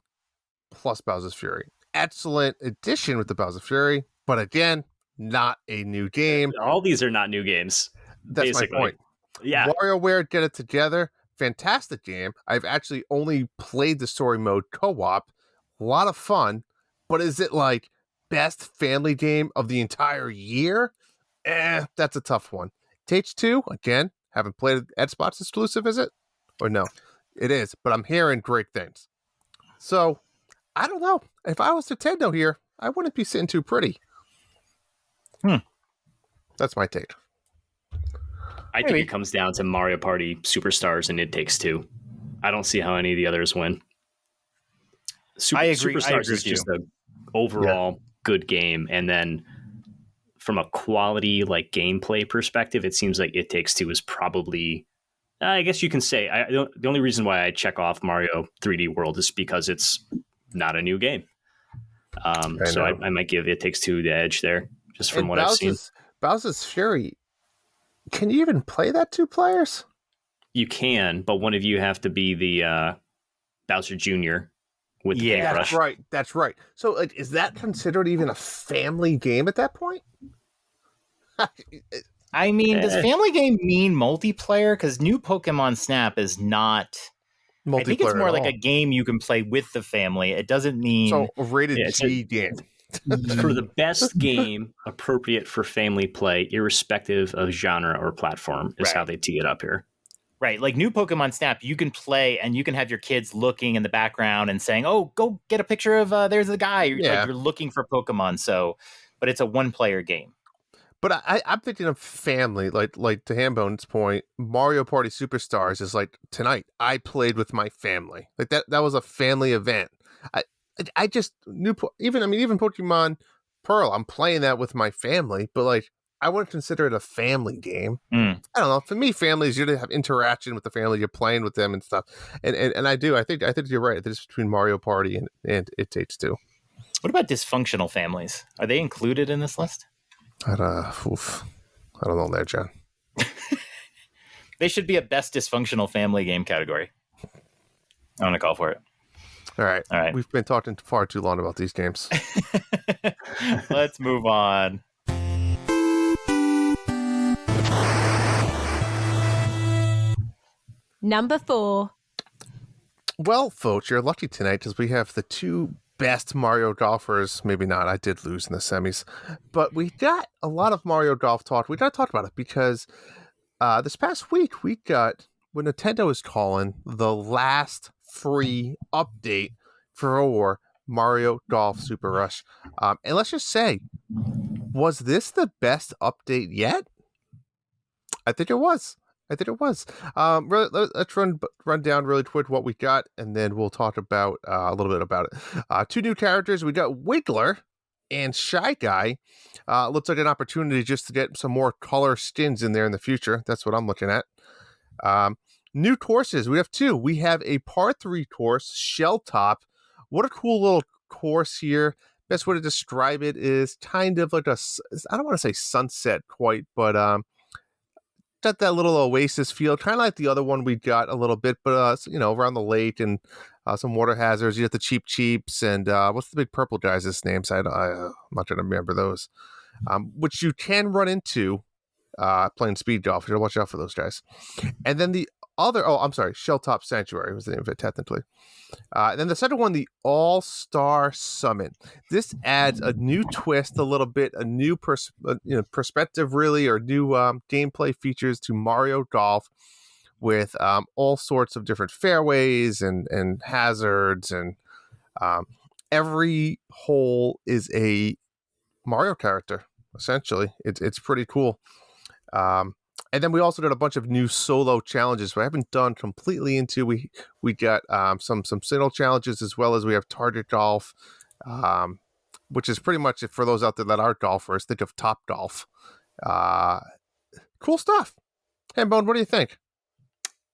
plus Bowser's Fury, excellent addition with the Bowser's Fury, but again, not a new game. All these are not new games. That's basically. My point. Yeah. WarioWare Get It Together, fantastic game. I've actually only played the story mode co-op. A lot of fun, but is it like best family game of the entire year? That's a tough one. Takes Two, again, haven't played it. Xbox exclusive, is it? Or no? It is, but I'm hearing great things. So, I don't know. If I was Nintendo here, I wouldn't be sitting too pretty. That's my take. I think it comes down to Mario Party Superstars and It Takes Two. I don't see how any of the others win. I agree. Superstars is just an overall good game, and then from a quality like gameplay perspective, it seems like It Takes Two is probably, I guess you can say, the only reason why I check off Mario 3D World is because it's not a new game. So I might give It Takes Two the edge there, just from what I've seen. Bowser's Fury, can you even play that 2 players? You can, but one of you have to be the Bowser Jr. with the paintbrush. That's right. So, like, is that considered even a family game at that point? I mean, does family game mean multiplayer? Because new Pokemon Snap is not multiplayer. I think it's more like a game you can play with the family. It doesn't mean a rated G game. For the best game appropriate for family play, irrespective of genre or platform, is how they tee it up here. Right. Like new Pokemon Snap, you can play and you can have your kids looking in the background and saying, oh, go get a picture of there's the guy. Yeah. Like you're looking for Pokemon. So, but it's a 1-player game. But I'm thinking of family, like to Hambone's point, Mario Party Superstars is like tonight. I played with my family, like that was a family event. I just even Pokemon Pearl, I'm playing that with my family, but like I wouldn't consider it a family game. I don't know. For me, family is usually have interaction with the family. You're playing with them and stuff, and I do. I think you're right. It's between Mario Party and It Takes Two. What about dysfunctional families? Are they included in this list? I don't know there, John. They should be a best dysfunctional family game category. I'm going to call for it. All right. All right. We've been talking far too long about these games. Let's move on. Number 4. Well, folks, you're lucky tonight because we have the two best Mario golfers. Maybe not. I did lose in the semis. But we got a lot of Mario Golf talk. We got to talk about it because this past week we got what Nintendo is calling the last free update for Mario Golf Super Rush. And let's just say, was this the best update yet? I think it was. Let's run down really quick what we got, and then we'll talk about a little bit about it. Two new characters. We got Wiggler and Shy Guy. Looks like an opportunity just to get some more color skins in there in the future. That's what I'm looking at. New courses. We have two. We have a par 3 course, Shell Top. What a cool little course here. Best way to describe it is kind of like I don't want to say sunset quite, but got that little oasis feel, kind of like the other one we got a little bit, but around the lake and some water hazards. You have the cheaps and what's the big purple guys' names? I'm not going to remember those. Which you can run into playing speed golf. You got to watch out for those guys. And then the other, Shelltop Sanctuary was the name of it technically. And then the second one, the All-Star Summit. This adds a new twist, a little bit, a new perspective, really, or new gameplay features to Mario Golf with all sorts of different fairways and hazards, and every hole is a Mario character. Essentially, it's pretty cool. And then we also got a bunch of new solo challenges we haven't done completely into. We got some single challenges, as well as we have target golf, which is pretty much it for those out there that are golfers. Think of Top Golf. Cool stuff. Hambone, what do you think?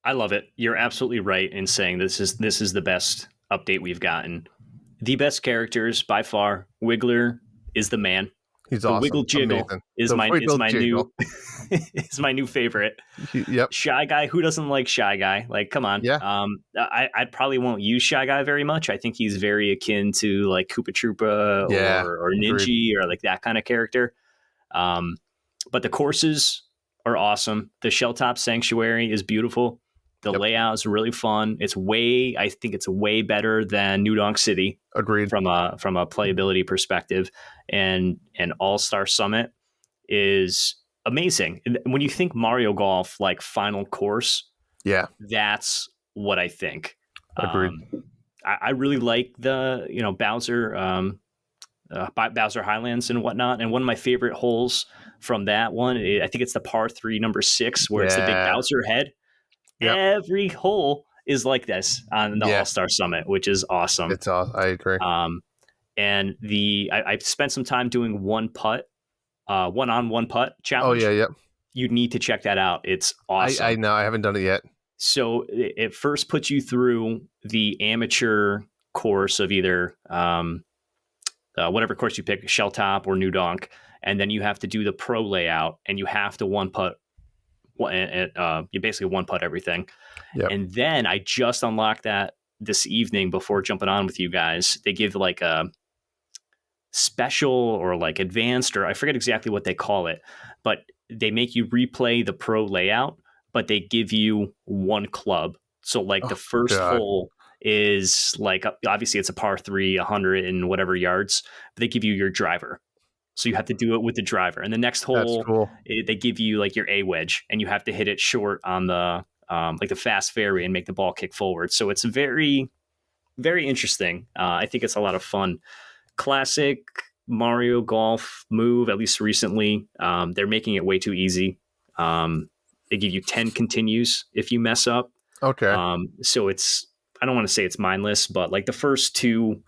I love it. You're absolutely right in saying this is the best update we've gotten. The best characters by far. Wiggler is the man. He's the awesome. Wiggle Jiggle is my new is my new favorite. Yep. Shy Guy. Who doesn't like Shy Guy? Like, come on. Yeah. I probably won't use Shy Guy very much. I think he's very akin to like Koopa Troopa or Ninja or like that kind of character. But the courses are awesome. The Shelltop Sanctuary is beautiful. The layout is really fun. I think it's way better than New Donk City. Agreed. From a playability perspective, and All-Star Summit is amazing. When you think Mario Golf, like final course, that's what I think. Agreed. I really like the Bowser Bowser Highlands and whatnot. And one of my favorite holes from that one, I think it's the par 3, number 6, where it's the big Bowser head. Yep. Every hole is like this on the All-Star Summit, which is awesome. It's awesome. I agree. And I spent some time doing one putt challenge. Oh yeah. You need to check that out. It's awesome. I know. I haven't done it yet. So it first puts you through the amateur course of either whatever course you pick, Shelltop or New Donk, and then you have to do the pro layout, and you have to one putt. You basically one putt everything. Yep. And then I just unlocked that this evening before jumping on with you guys. They give like a special or like advanced, or I forget exactly what they call it, but they make you replay the pro layout, but they give you one club. So like the first hole is like, obviously it's a par 3, 100 and whatever yards, but they give you your driver. So you have to do it with the driver. And the next hole, cool. they give you like your A wedge, and you have to hit it short on the like the fast fairway and make the ball kick forward. So it's very, very interesting. I think it's a lot of fun. Classic Mario Golf move, at least recently. They're making it way too easy. They give you 10 continues if you mess up. Okay. So it's, I don't want to say it's mindless, but like the first two,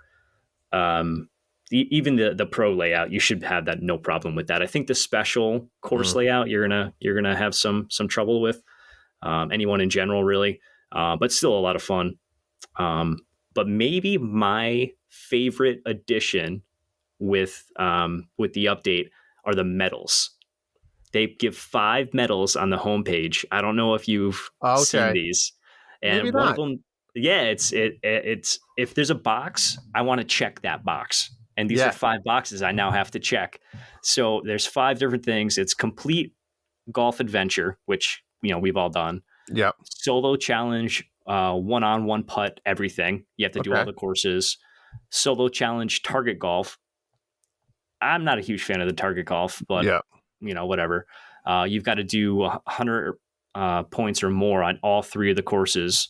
even the pro layout, you should have that, no problem with that. I think the special course layout, you're gonna have some trouble with. Anyone in general, really, but still a lot of fun. But maybe my favorite addition with the update are the medals. They give 5 medals on the homepage. I don't know if you've seen these. And maybe one not. of them, yeah, it's if there's a box, I want to check that box. And these are 5 boxes I now have to check. So there's 5 different things. It's complete golf adventure, which we've all done. Yeah. Solo challenge, one-on-one putt, everything. You have to do all the courses. Solo challenge, target golf. I'm not a huge fan of the target golf, but whatever. You've got to do 100 points or more on all 3 of the courses.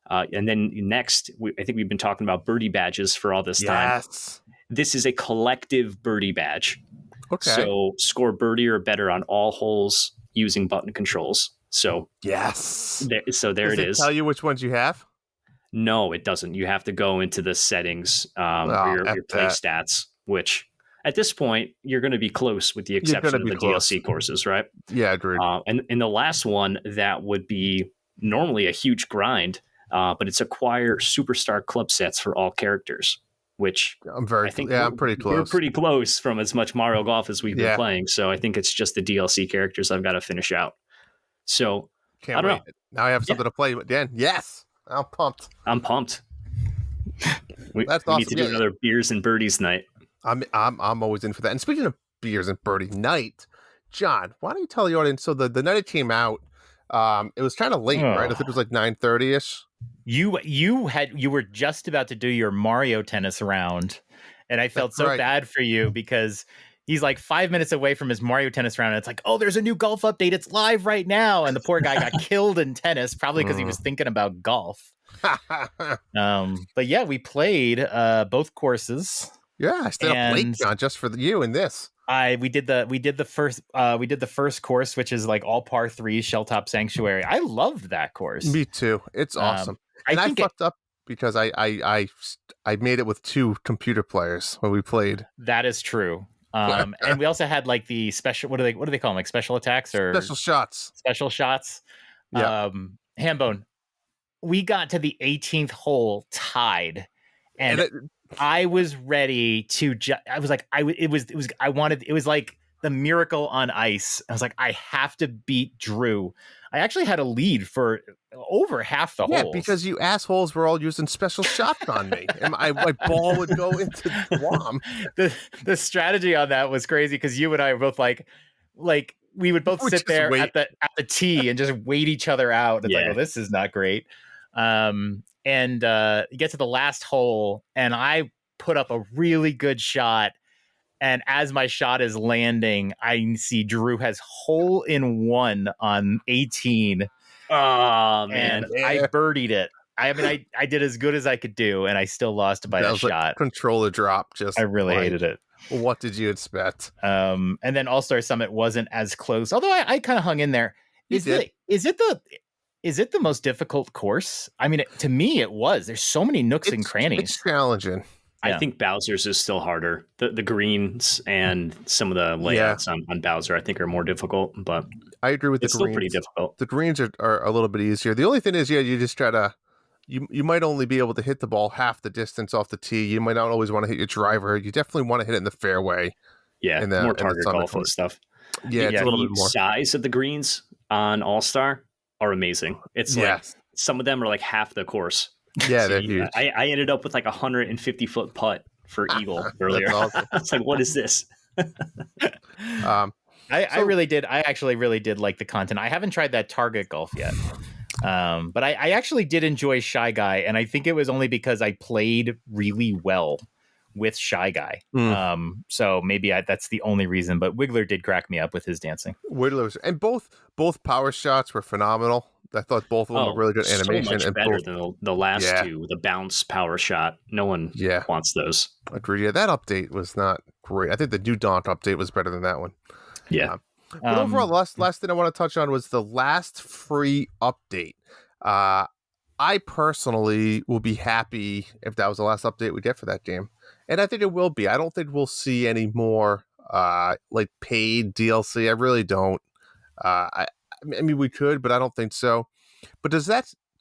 And then next, I think we've been talking about birdie badges for all this time. This is a collective birdie badge. Okay. So score birdie or better on all holes using button controls. So there Does it is. Tell you which ones you have? No, it doesn't. You have to go into the settings for your play stats, which at this point you're going to be close with the exception of the DLC courses, right? Yeah, agreed. And in the last one, that would be normally a huge grind, but it's acquire superstar club sets for all characters. Which I'm pretty close. We're pretty close from as much Mario Golf as we've been playing. So I think it's just the DLC characters I've got to finish out. So I don't know. Now I have something to play with. Dan, yes, I'm pumped. We need to do another beers and birdies night. I'm always in for that. And speaking of beers and birdie night, John, why don't you tell the audience? So the night it came out, it was kind of late, right? I think it was like 9:30ish. You were just about to do your Mario tennis round, and I felt bad for you because he's like 5 minutes away from his Mario tennis round, and it's like, oh, there's a new golf update, it's live right now, and the poor guy got killed in tennis, probably because he was thinking about golf. But yeah, we played both courses. Yeah, I stayed up late, John, just for you and this. We did the first course, which is like all par 3 Shelltop Sanctuary. I loved that course. Me too. It's awesome. And I fucked up because I made it with 2 computer players when we played. That is true. And we also had like the special. What do they call them? Like special attacks or special shots? Special shots. Yeah. Hambone. We got to the 18th hole tied, and I was ready to. I was like, it was like the miracle on ice. I was like, I have to beat Drew. I actually had a lead for over half the holes. Yeah, because you assholes were all using special shots on me, and my ball would go into the Guam. The strategy on that was crazy because you and I were both like we would both sit there at the tee and just wait each other out. It's like, well, this is not great. And you get to the last hole, and I put up a really good shot. And as my shot is landing, I see Drew has hole in 1 on 18. Oh, man. And I birdied it. I mean, I did as good as I could do, and I still lost by a shot. Like controller drop. I really hated it. What did you expect? And then All-Star Summit wasn't as close, although I kind of hung in there. Is it the most difficult course? I mean, to me, it was. There's so many nooks and crannies. It's challenging. I think Bowser's is still harder. The greens and some of the layouts on Bowser, I think, are more difficult. But I agree with it's the greens. Still pretty difficult. The greens are a little bit easier. The only thing is, you just try to. You might only be able to hit the ball half the distance off the tee. You might not always want to hit your driver. You definitely want to hit it in the fairway. Yeah, more target golf and stuff. Yeah, it's a little bit more. Size of the greens on All-Star are amazing. It's like some of them are like half the course. Yeah, they're huge. I ended up with like 150-foot putt for eagle earlier. Awesome. It's like, what is this? I actually really did like the content. I haven't tried that target golf yet. But I actually did enjoy Shy Guy, and I think it was only because I played really well with Shy Guy. So maybe that's the only reason. But Wiggler did crack me up with his dancing. Wiggler and both power shots were phenomenal. I thought both of them were really good animation. So much and better both, than the last two, the bounce power shot. No one wants those. Agreed. Yeah, that update was not great. I think the New Dawn update was better than that one. Yeah. But overall, last thing I want to touch on was the last free update. I personally will be happy if that was the last update we get for that game. And I think it will be. I don't think we'll see any more like paid DLC. I really don't. I mean, we could, but I don't think so. But do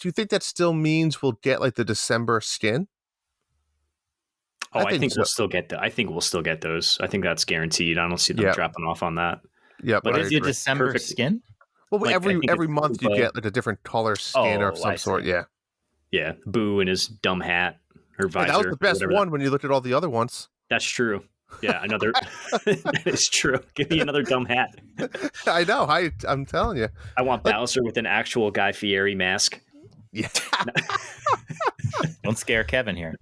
you think that still means we'll get like the December skin? Oh, I think we'll still get I think we'll still get those. I think that's guaranteed. I don't see them dropping off on that. Yeah, but is it December skin? Well, like, every month you get like a different color skin of some sort. Yeah. Yeah, Boo and his dumb hat or visor. That was the best one when you looked at all the other ones. That's true. Yeah, another. That is true. Give me another dumb hat. I know. I'm telling you. I want Bowser with an actual Guy Fieri mask. Yeah. Don't scare Kevin here.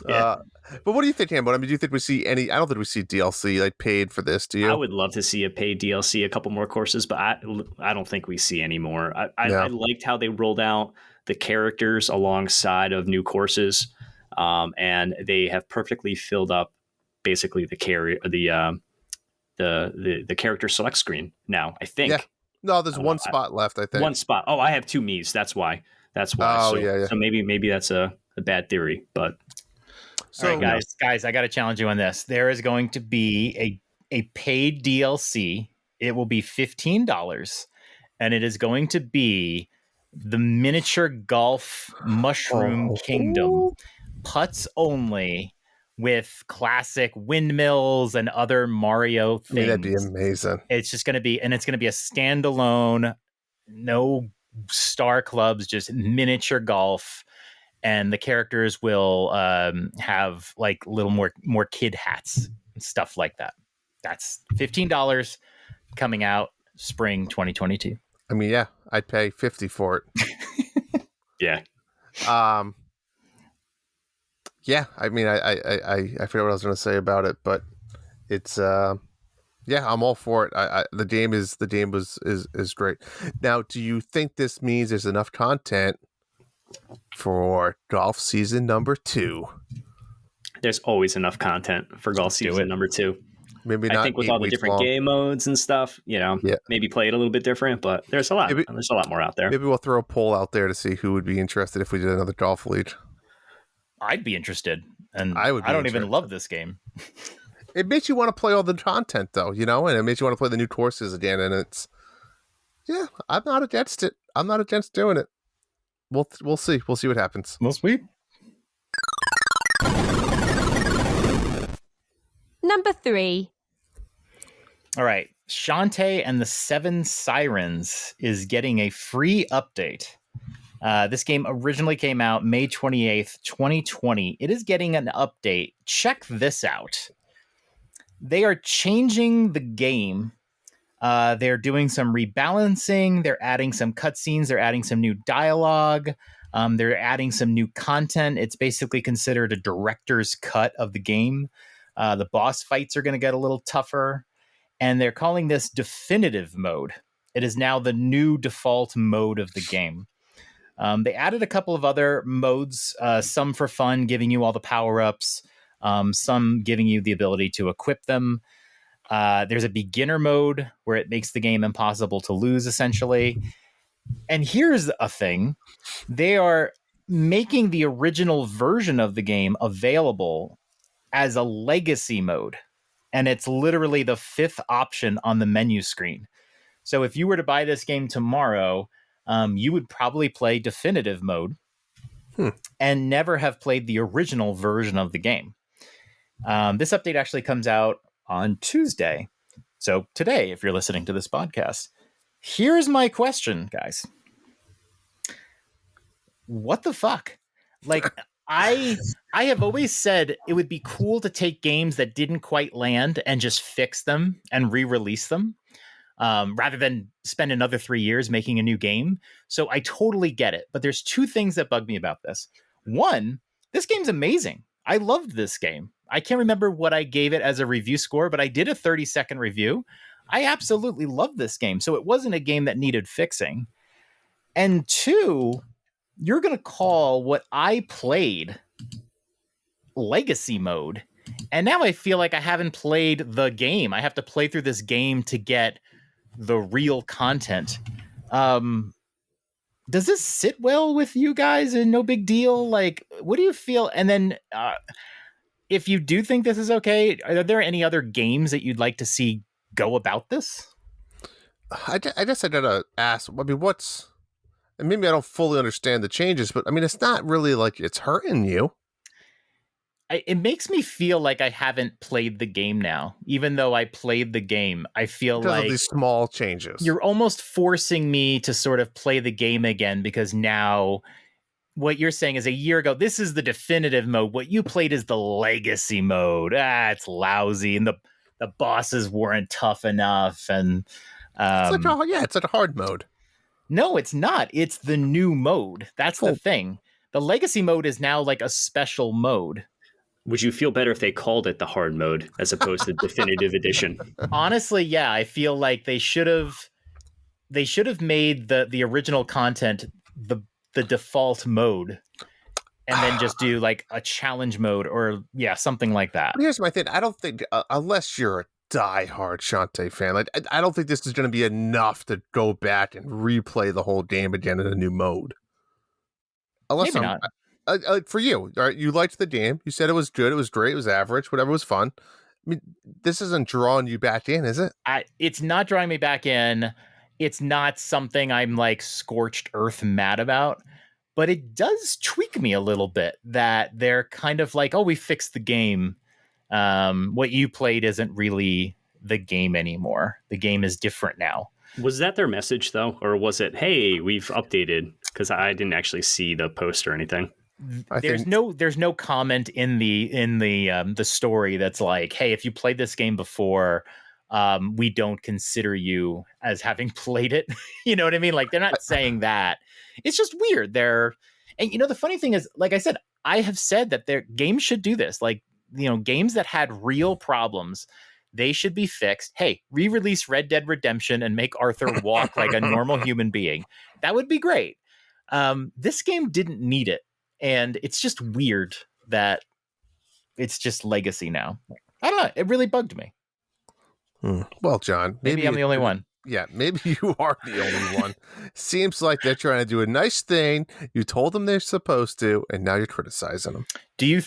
Yeah. But what do you think, Hambone? I mean, do you think we see any? I don't think we see DLC like paid for this. Do you? I would love to see a paid DLC, a couple more courses, but I don't think we see any more. I liked how they rolled out the characters alongside of new courses, and they have perfectly filled up basically the character select screen now. I think. Yeah. No, there's one spot left. I think one spot. Oh, I have two Miis. That's why. Oh, yeah. So maybe that's a bad theory, but. So, all right, guys, I got to challenge you on this. There is going to be a paid DLC. It will be $15, and it is going to be the miniature golf mushroom kingdom, putts only, with classic windmills and other Mario things. That'd be amazing. It's just going to be, and it's going to be a standalone, no star clubs, just miniature golf. And the characters will have like little more kid hats and stuff like that. That's $15 coming out spring 2022. I mean, yeah, I'd pay $50 for it. Yeah. Yeah. I mean, I forget what I was going to say about it, but it's yeah, I'm all for it. The game is great. Now, do you think this means there's enough content for golf season number 2? There's always enough content for golf season number 2. Maybe not. I think with all the different game modes and stuff, maybe play it a little bit different, but there's a lot. There's a lot more out there. Maybe we'll throw a poll out there to see who would be interested if we did another golf league. I'd be interested, and I don't even love this game. It makes you want to play all the content, though, and it makes you want to play the new courses again. And I'm not against it. I'm not against doing it. We'll see. We'll see what happens. Well, sweet. Number 3. All right. Shantae and the Seven Sirens is getting a free update. This game originally came out May 28th, 2020. It is getting an update. Check this out. They are changing the game. They're doing some rebalancing. They're adding some cutscenes. They're adding some new dialogue. They're adding some new content. It's basically considered a director's cut of the game. The boss fights are going to get a little tougher. And they're calling this definitive mode. It is now the new default mode of the game. They added a couple of other modes, some for fun, giving you all the power-ups, some giving you the ability to equip them. There's a beginner mode where it makes the game impossible to lose, essentially. And here's a thing. They are making the original version of the game available as a legacy mode. And it's literally the 5th option on the menu screen. So if you were to buy this game tomorrow, you would probably play definitive mode and never have played the original version of the game. This update actually comes out on Tuesday. So today, if you're listening to this podcast, here's my question, guys. What the fuck? Like, I have always said it would be cool to take games that didn't quite land and just fix them and re-release them. rather than spend another 3 years making a new game. So I totally get it. But there's two things that bug me about this. One, this game's amazing. I loved this game. I can't remember what I gave it as a review score, but I did a 30-second review. I absolutely loved this game. So it wasn't a game that needed fixing. And two, you're going to call what I played legacy mode. And now I feel like I haven't played the game. I have to play through this game to get the real content. Does this sit well with you guys and no big deal? Like, what do you feel? And then if you do think this is okay, are there any other games that you'd like to see go about this? I guess I gotta ask, I mean, and maybe I don't fully understand the changes, but I mean, it's not really like it's hurting you. It makes me feel like I haven't played the game now. Even though I played the game, I feel because like of these small changes. You're almost forcing me to sort of play the game again, because now what you're saying is a year ago, this is the definitive mode. What you played is the legacy mode. It's lousy. And the bosses weren't tough enough. And it's like a hard mode. No, it's not. It's the new mode. That's the thing. The legacy mode is now like a special mode. Would you feel better if they called it the hard mode as opposed to definitive edition? Honestly, yeah, I feel like they should have made the original content the default mode, and then just do like a challenge mode or something like that. But here's my thing. I don't think unless you're a diehard Shantae fan, like I don't think this is going to be enough to go back and replay the whole game again in a new mode. Unless Maybe not. For you, all right, you liked the game. You said it was good. It was great. It was average. Whatever was fun. I mean, this isn't drawing you back in, is it? It's not drawing me back in. It's not something I'm like scorched earth mad about, but it does tweak me a little bit that they're kind of like, oh, we fixed the game. What you played isn't really the game anymore. The game is different now. Was that their message though? Or was it, hey, we've updated? Because I didn't actually see the post or anything. There's no comment in the story that's like, hey, if you played this game before, we don't consider you as having played it. You know what I mean? Like, they're not saying that. It's just weird. And the funny thing is, like I said, I have said that their games should do this. Like, games that had real problems, they should be fixed. Hey, re-release Red Dead Redemption and make Arthur walk like a normal human being. That would be great. This game didn't need it. And it's just weird that it's just legacy now. I don't know. It really bugged me. Well, John, maybe I'm the only one. Yeah, maybe you are the only one. Seems like they're trying to do a nice thing. You told them they're supposed to, and now you're criticizing them. Do you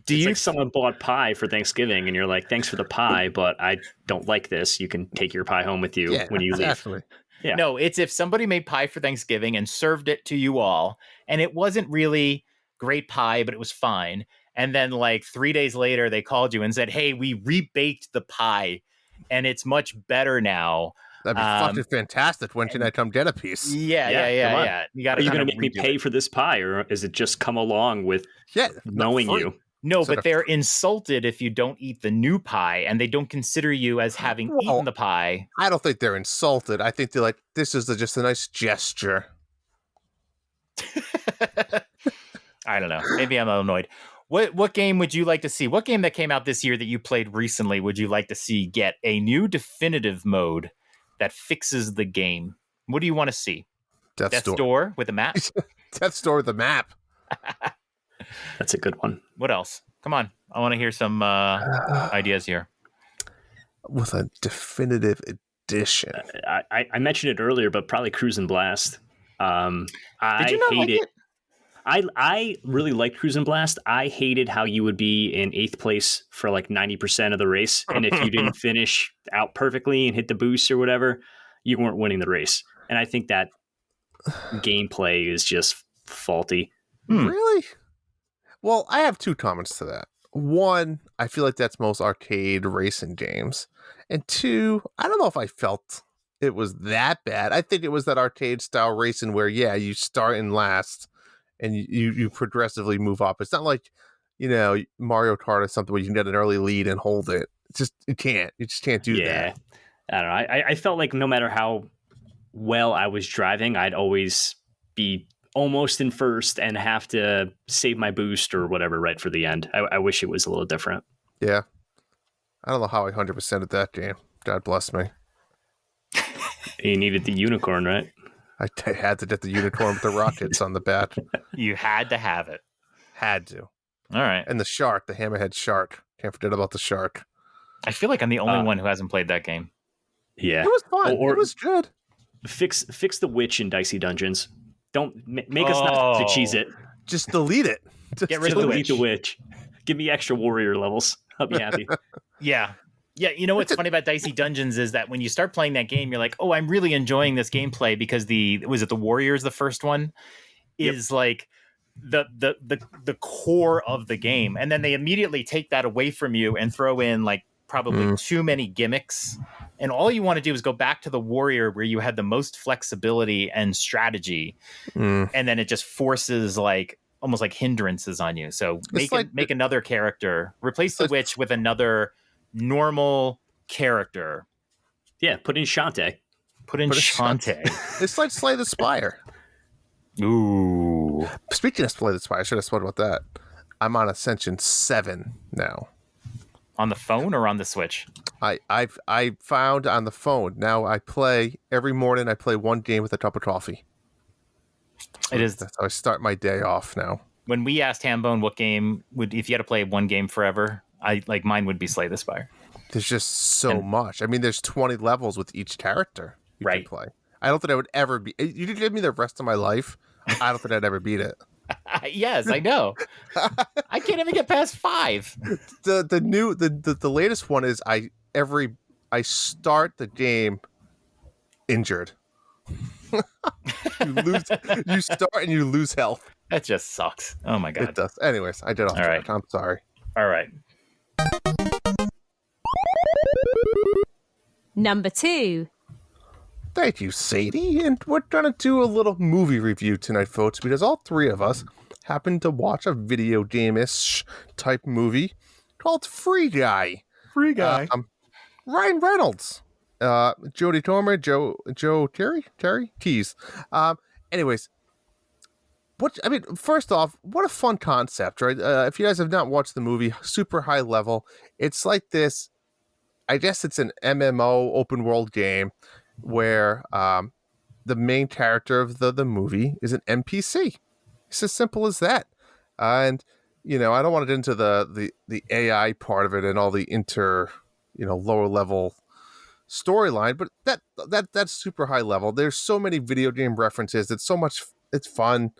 like someone bought pie for Thanksgiving, and you're like, thanks for the pie, but I don't like this. You can take your pie home with you when you leave. Yeah. No, it's if somebody made pie for Thanksgiving and served it to you all, and it wasn't really great pie, but it was fine. And then like 3 days later, they called you and said, hey, we rebaked the pie and it's much better now. That'd be fucking fantastic. When can I come get a piece? Yeah. You got. Are you going to make me pay for this pie, or is it just come along with knowing you? No, but they're insulted if you don't eat the new pie, and they don't consider you as having eaten the pie. I don't think they're insulted. I think they're like, this is just a nice gesture. I don't know. Maybe I'm annoyed. What game would you like to see? What game that came out this year that you played recently would you like to see get a new definitive mode that fixes the game? What do you want to see? Death's Door with a map? Death's Door with a map. That's a good one. What else? Come on. I want to hear some ideas here. With a definitive edition. I mentioned it earlier, but probably Cruise and Blast. Did you not like it? I really liked Cruise and Blast. I hated how you would be in 8th place for like 90% of the race. And if you didn't finish out perfectly and hit the boost or whatever, you weren't winning the race. And I think that gameplay is just faulty. Really? Well, I have 2 comments to that. One, I feel like that's most arcade racing games. And 2, I don't know if I felt it was that bad. I think it was that arcade style racing where, you start in last and you progressively move up. It's not like, Mario Kart or something where you can get an early lead and hold it. It's just, you just can't do that. I don't know. I felt like no matter how well I was driving, I'd always be almost in first and have to save my boost or whatever right for the end. I wish it was a little different. Yeah. I don't know how I 100%ed that game. God bless me. You needed the unicorn, right? I had to get the unicorn with the rockets on the bat. You had to have it. Had to. All right. And the shark, the hammerhead shark. Can't forget about the shark. I feel like I'm the only one who hasn't played that game. Yeah. It was fun. Or it was good. Fix the witch in Dicey Dungeons. Don't make us not to cheese it. Just delete it. Get rid of the witch. Delete the witch. Give me extra warrior levels. I'll be happy. Yeah. Yeah, you know what's funny about Dicey Dungeons is that when you start playing that game, you're like, oh, I'm really enjoying this gameplay because the Warriors, the first one, is like the core of the game. And then they immediately take that away from you and throw in like probably too many gimmicks. And all you want to do is go back to the Warrior where you had the most flexibility and strategy. And then it just forces like almost like hindrances on you. So make another character, replace the witch with another normal character. Yeah, put in Shantae. Put in Shantae. It's like Slay the Spire. Ooh. Speaking of Slay the Spire, I should have spoken about that. I'm on Ascension 7 now. On the phone or on the Switch? I found on the phone. Now I play every morning. I play one game with a cup of coffee. That's how I start my day off now. When we asked Hambone what game if you had to play one game forever, mine would be Slay the Spire. There's just so much. I mean, there's 20 levels with each character you can play. I don't think I would ever be. You could give me the rest of my life. I don't think I'd ever beat it. Yes, I know. I can't even get past 5. The latest one is I start the game injured. You start and you lose health. That just sucks. Oh my god. It does. Anyways, I did all right. I'm sorry. All right. Number 2. Thank you, Sadie. And we're going to do a little movie review tonight, folks, because all three of us happened to watch a video game-ish type movie called Free Guy. Free Guy. Ryan Reynolds. Jodie Comer, Joe Terry Keys. Anyways, first off, what a fun concept, right? If you guys have not watched the movie, super high level. It's like this, I guess it's an MMO open world game where the main character of the movie is an NPC. It's as simple as that. And, I don't want to get into the AI part of it and all the lower level storyline, but that's super high level. There's so many video game references. It's fun.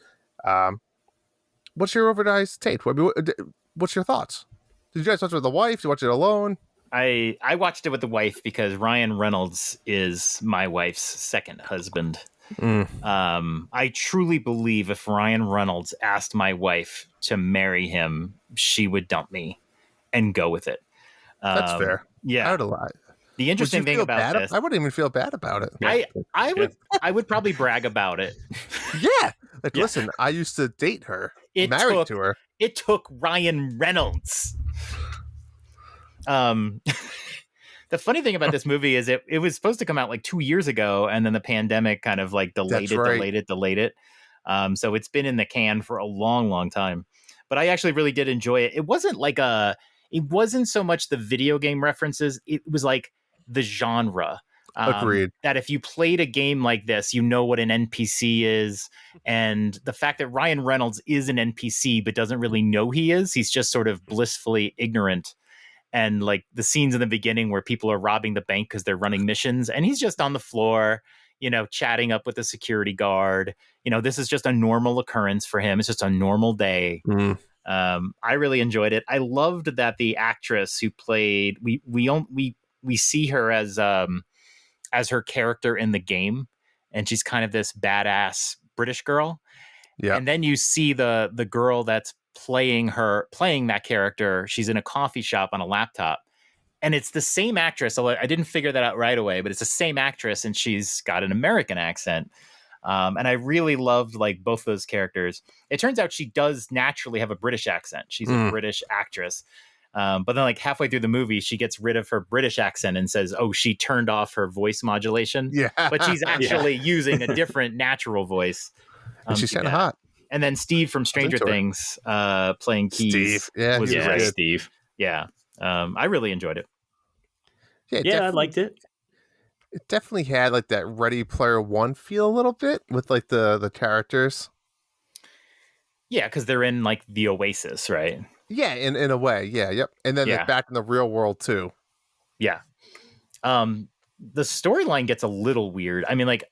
What's your overnight take? What's your thoughts? Did you guys watch it with the wife? Did you watch it alone? I watched it with the wife because Ryan Reynolds is my wife's second husband. I truly believe if Ryan Reynolds asked my wife to marry him, she would dump me and go with it. That's fair. Yeah. I would lie. The interesting thing about this, I wouldn't even feel bad about it. I would probably brag about it. Yeah. Listen, I used to date her, married to her. It took Ryan Reynolds. The funny thing about this movie is it was supposed to come out like 2 years ago, and then the pandemic kind of like delayed it. So it's been in the can for a long, long time. But I actually really did enjoy it. It wasn't so much the video game references. It was like the genre. Agreed. That if you played a game like this, you know what an NPC is. And the fact that Ryan Reynolds is an NPC, but doesn't really know he is. He's just sort of blissfully ignorant. And like the scenes in the beginning where people are robbing the bank because they're running missions. And he's just on the floor, chatting up with the security guard. This is just a normal occurrence for him. It's just a normal day. I really enjoyed it. I loved that the actress who played, we see her as her character in the game, and she's kind of this badass British girl. Yeah. And then you see the girl that's playing that character. She's in a coffee shop on a laptop, and it's the same actress. I didn't figure that out right away, but it's the same actress, and she's got an American accent. And I really loved like both those characters. It turns out she does naturally have a British accent. She's a British actress. But then like halfway through the movie, she gets rid of her British accent and says, "Oh, she turned off her voice modulation." Yeah. But she's actually using a different natural voice. And she's kind of hot. And then Steve from Stranger Things playing Keys. Steve. Yeah, was yeah, great. Steve. Yeah. I really enjoyed it. Yeah, I liked it. It definitely had like that Ready Player One feel a little bit with like the characters. Yeah, because they're in like the Oasis, right? Yeah, in a way. Yeah, yep. And then they're back in the real world too. Yeah. The storyline gets a little weird. I mean, like,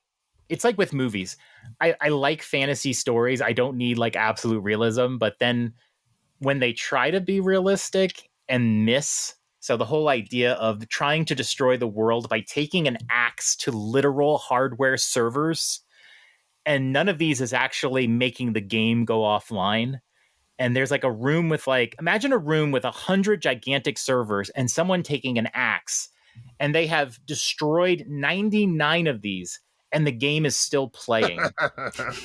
it's like with movies. I like fantasy stories. I don't need like absolute realism, but then when they try to be realistic and miss, so the whole idea of trying to destroy the world by taking an axe to literal hardware servers, and none of these is actually making the game go offline. And there's like a room with like, imagine a room with 100 gigantic servers and someone taking an axe, and they have destroyed 99 of these, and the game is still playing.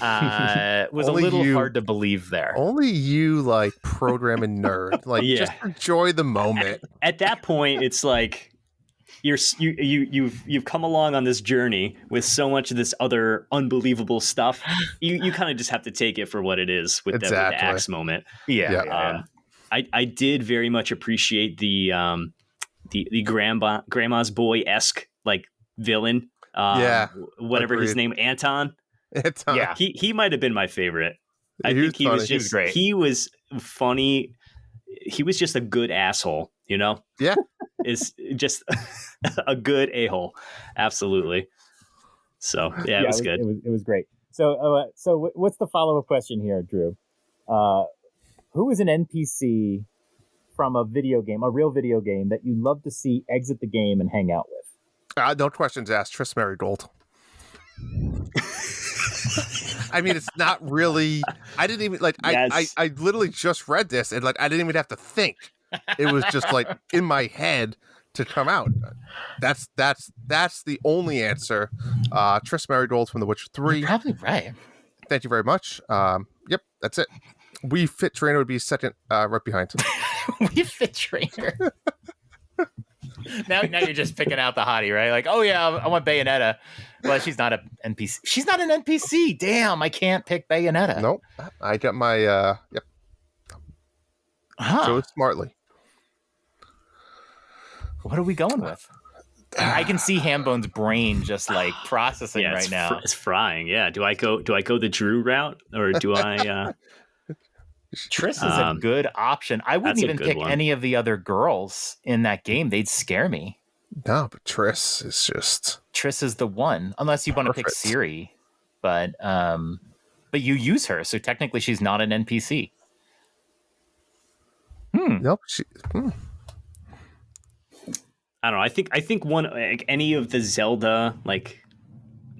Was only a little hard to believe there. Only you, like, programming nerd. Like, just enjoy the moment. At that point, it's like you've come along on this journey with so much of this other unbelievable stuff. You kind of just have to take it for what it is with the axe moment. Yeah. I did very much appreciate the grandma's boy-esque like villain. Whatever his name, Anton. Yeah, he might have been my favorite. I think he was just great. He was funny. He was just a good asshole, you know? Yeah. Is just a good a-hole. Absolutely. So yeah, it was good. It was great. So what's the follow-up question here, Drew? Who is an NPC from a video game, a real video game, that you love to see exit the game and hang out with? No questions asked. Tris Marigold. I mean, it's not really. I didn't even like. Yes. I literally just read this and like I didn't even have to think. It was just like in my head to come out. That's the only answer. Tris Marigold from The Witcher 3. You're probably right. Thank you very much. Yep, that's it. We Fit Trainer would be second, right behind. We Fit Trainer. Now you're just picking out the hottie, right? Like, oh yeah, I want Bayonetta. Well, she's not an NPC. She's not an NPC. Damn, I can't pick Bayonetta. Nope. I got my yep. So smartly. What are we going with? I can see Hambone's brain just like processing right now. It's frying. Yeah. Do I go the Drew route, or do I? Triss is a good option. I wouldn't even pick any of the other girls in that game. They'd scare me. No, but Triss is the one, unless you want to pick Ciri. But you use her, so technically she's not an NPC. Nope. I don't know. I think one, like, any of the Zelda like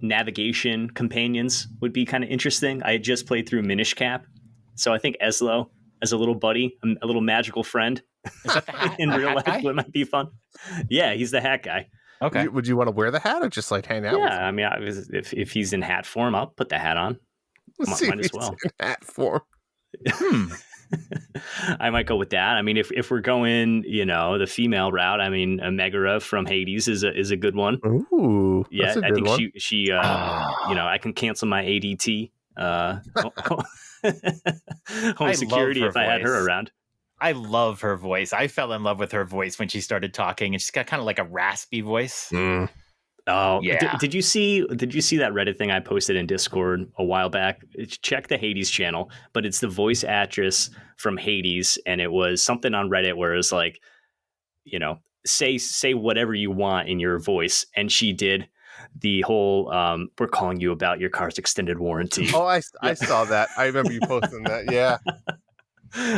navigation companions would be kind of interesting. I had just played through Minish Cap, so I think Eslo as a little buddy, a little magical friend, is that the hat? in real life would might be fun. Yeah, he's the hat guy. Okay. Would you want to wear the hat or just like hang out? Yeah, I mean, if he's in hat form, I'll put the hat on. Might as well. In hat form. I might go with that. I mean, if we're going, the female route, I mean, Megara from Hades is a good one. Ooh, yeah, I think she I can cancel my ADT home security if I had her around. I love her voice. I fell in love with her voice when she started talking, and she's got kind of like a raspy voice. Oh yeah. Did you see that Reddit thing I posted in Discord a while back? Check the Hades channel, but it's the voice actress from Hades, and it was something on Reddit where it was like, say whatever you want in your voice, and she did the whole we're calling you about your car's extended warranty. Oh, I saw that. I remember you posting that. Yeah.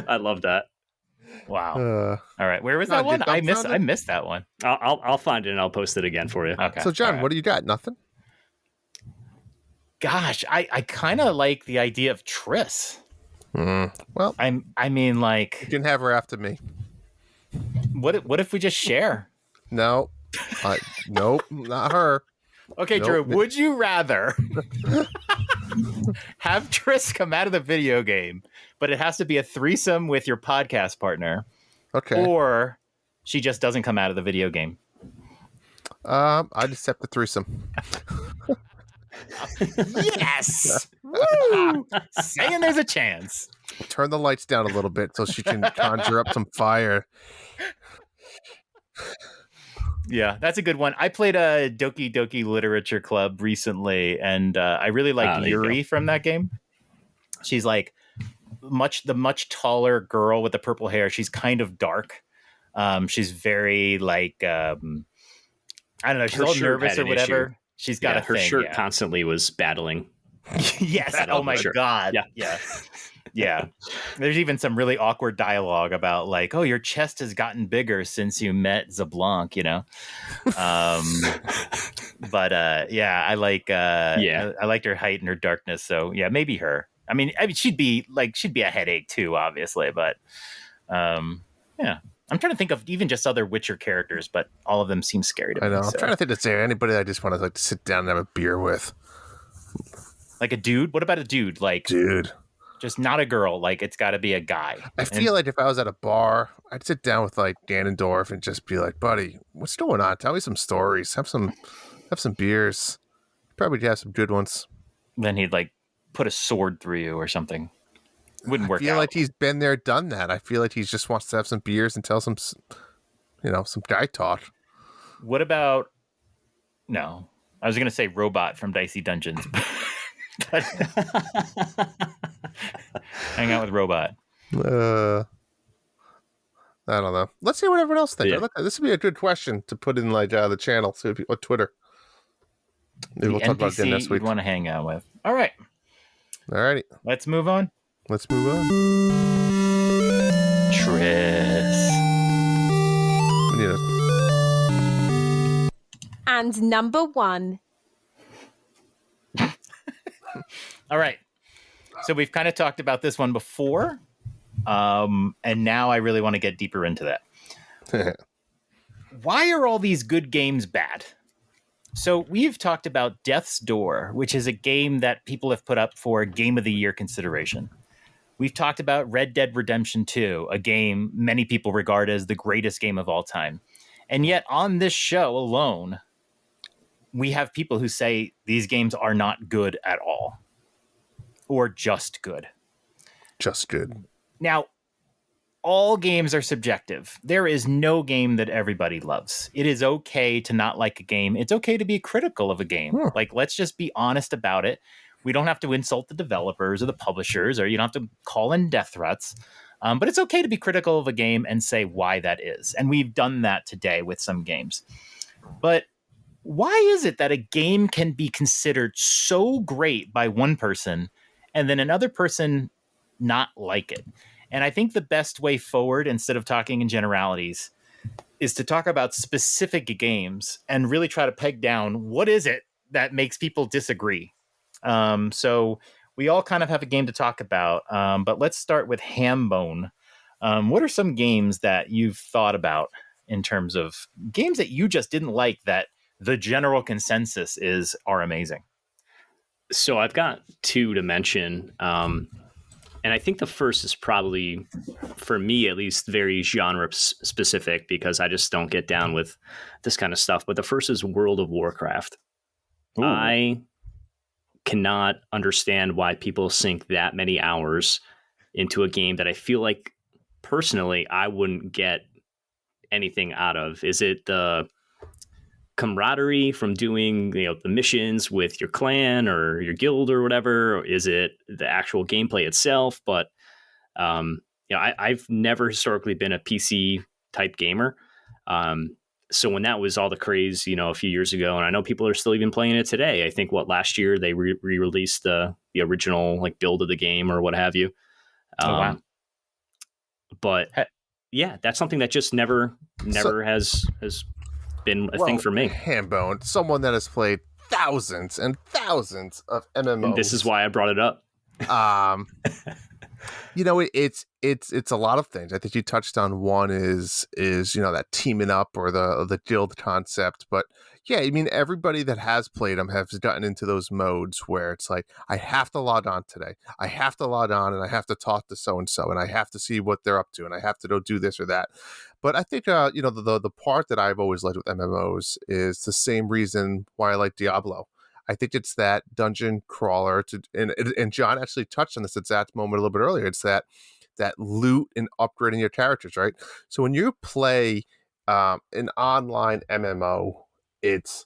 I love that. Wow. All right. Where was that one? I missed that one. I'll find it and I'll post it again for you. Okay. So John, what do you got? Nothing? Gosh, I kind of like the idea of Triss. Well, I mean, like, you can have her after me. What if we just share? No. Nope, not her. Okay, Drew, would you rather have Triss come out of the video game, but it has to be a threesome with your podcast partner, Okay. Or she just doesn't come out of the video game. I'd accept the threesome. Yes! Woo! Saying there's a chance. Turn the lights down a little bit so she can conjure up some fire. Yeah, that's a good one. I played a Doki Doki Literature Club recently, and I really liked Yuri from that game. She's like the much taller girl with the purple hair. She's kind of dark. She's very like I don't know. She's all nervous or whatever. Issue. She's got her shirt constantly was battling. Yes. Oh my God. Yeah. Yeah. There's even some really awkward dialogue about like, oh, your chest has gotten bigger since you met Zablanc, you know? But I like I liked her height and her darkness. So yeah, maybe her. I mean, she'd be a headache too, obviously, but yeah. I'm trying to think of even just other Witcher characters, but all of them seem scary to me. I know. So. I'm trying to think of anybody I just want to like sit down and have a beer with. Like a dude? What about a dude? Like dude. Just not a girl. Like it's got to be a guy. I feel like if I was at a bar, I'd sit down with like Ganondorf and just be like, buddy, what's going on? Tell me some stories. Have some beers. Probably have some good ones. Then he'd like put a sword through you or something. Wouldn't work out. I feel like he's been there, done that. I feel like he just wants to have some beers and tell some guy talk. What about... No. I was going to say Robot from Dicey Dungeons. But hang out with Robot. I don't know. Let's see what everyone else thinks. Yeah. This would be a good question to put in like the channel, or Twitter. Maybe we'll talk about it next week. You'd want to hang out with. All right. All righty. Let's move on. Tris. And number 1. All right. So we've kind of talked about this one before. And now I really want to get deeper into that. Why are all these good games bad? So we've talked about Death's Door, which is a game that people have put up for Game of the Year consideration. We've talked about Red Dead Redemption 2, a game many people regard as the greatest game of all time. And yet on this show alone, we have people who say these games are not good at all. Or just good. Just good. Now, all games are subjective. There is no game that everybody loves. It is okay to not like a game. It's okay to be critical of a game. Like, let's just be honest about it. We don't have to insult the developers or the publishers, or you don't have to call in death threats. But it's okay to be critical of a game and say why that is. And we've done that today with some games. But why is it that a game can be considered so great by one person and then another person not like it? And I think the best way forward, instead of talking in generalities, is to talk about specific games and really try to peg down what is it that makes people disagree. So we all kind of have a game to talk about, but let's start with Hambone. What are some games that you've thought about in terms of games that you just didn't like that the general consensus are amazing? So I've got 2 to mention. And I think the first is probably, for me at least, very genre specific because I just don't get down with this kind of stuff. But the first is World of Warcraft. Ooh. I cannot understand why people sink that many hours into a game that I feel like personally I wouldn't get anything out of. Is it the camaraderie from doing the missions with your clan or your guild or whatever? Or is it the actual gameplay itself? But I've never historically been a PC type gamer. So when that was all the craze, a few years ago, and I know people are still even playing it today. I think last year they re-released the original build of the game or what have you. Wow. But yeah, that's something that just never has been a thing for me. Hambone, someone that has played thousands and thousands of MMOs. And this is why I brought it up. It's a lot of things. I think you touched on one is that teaming up or the guild concept. But yeah, I mean everybody that has played them has gotten into those modes where it's like I have to log on today. I have to log on and I have to talk to so and so and I have to see what they're up to and I have to go do this or that. But I think the part that I've always liked with MMOs is the same reason why I like Diablo. I think it's that dungeon crawler and John actually touched on this exact moment a little bit earlier. It's that loot and upgrading your characters, right? So when you play an online MMO, it's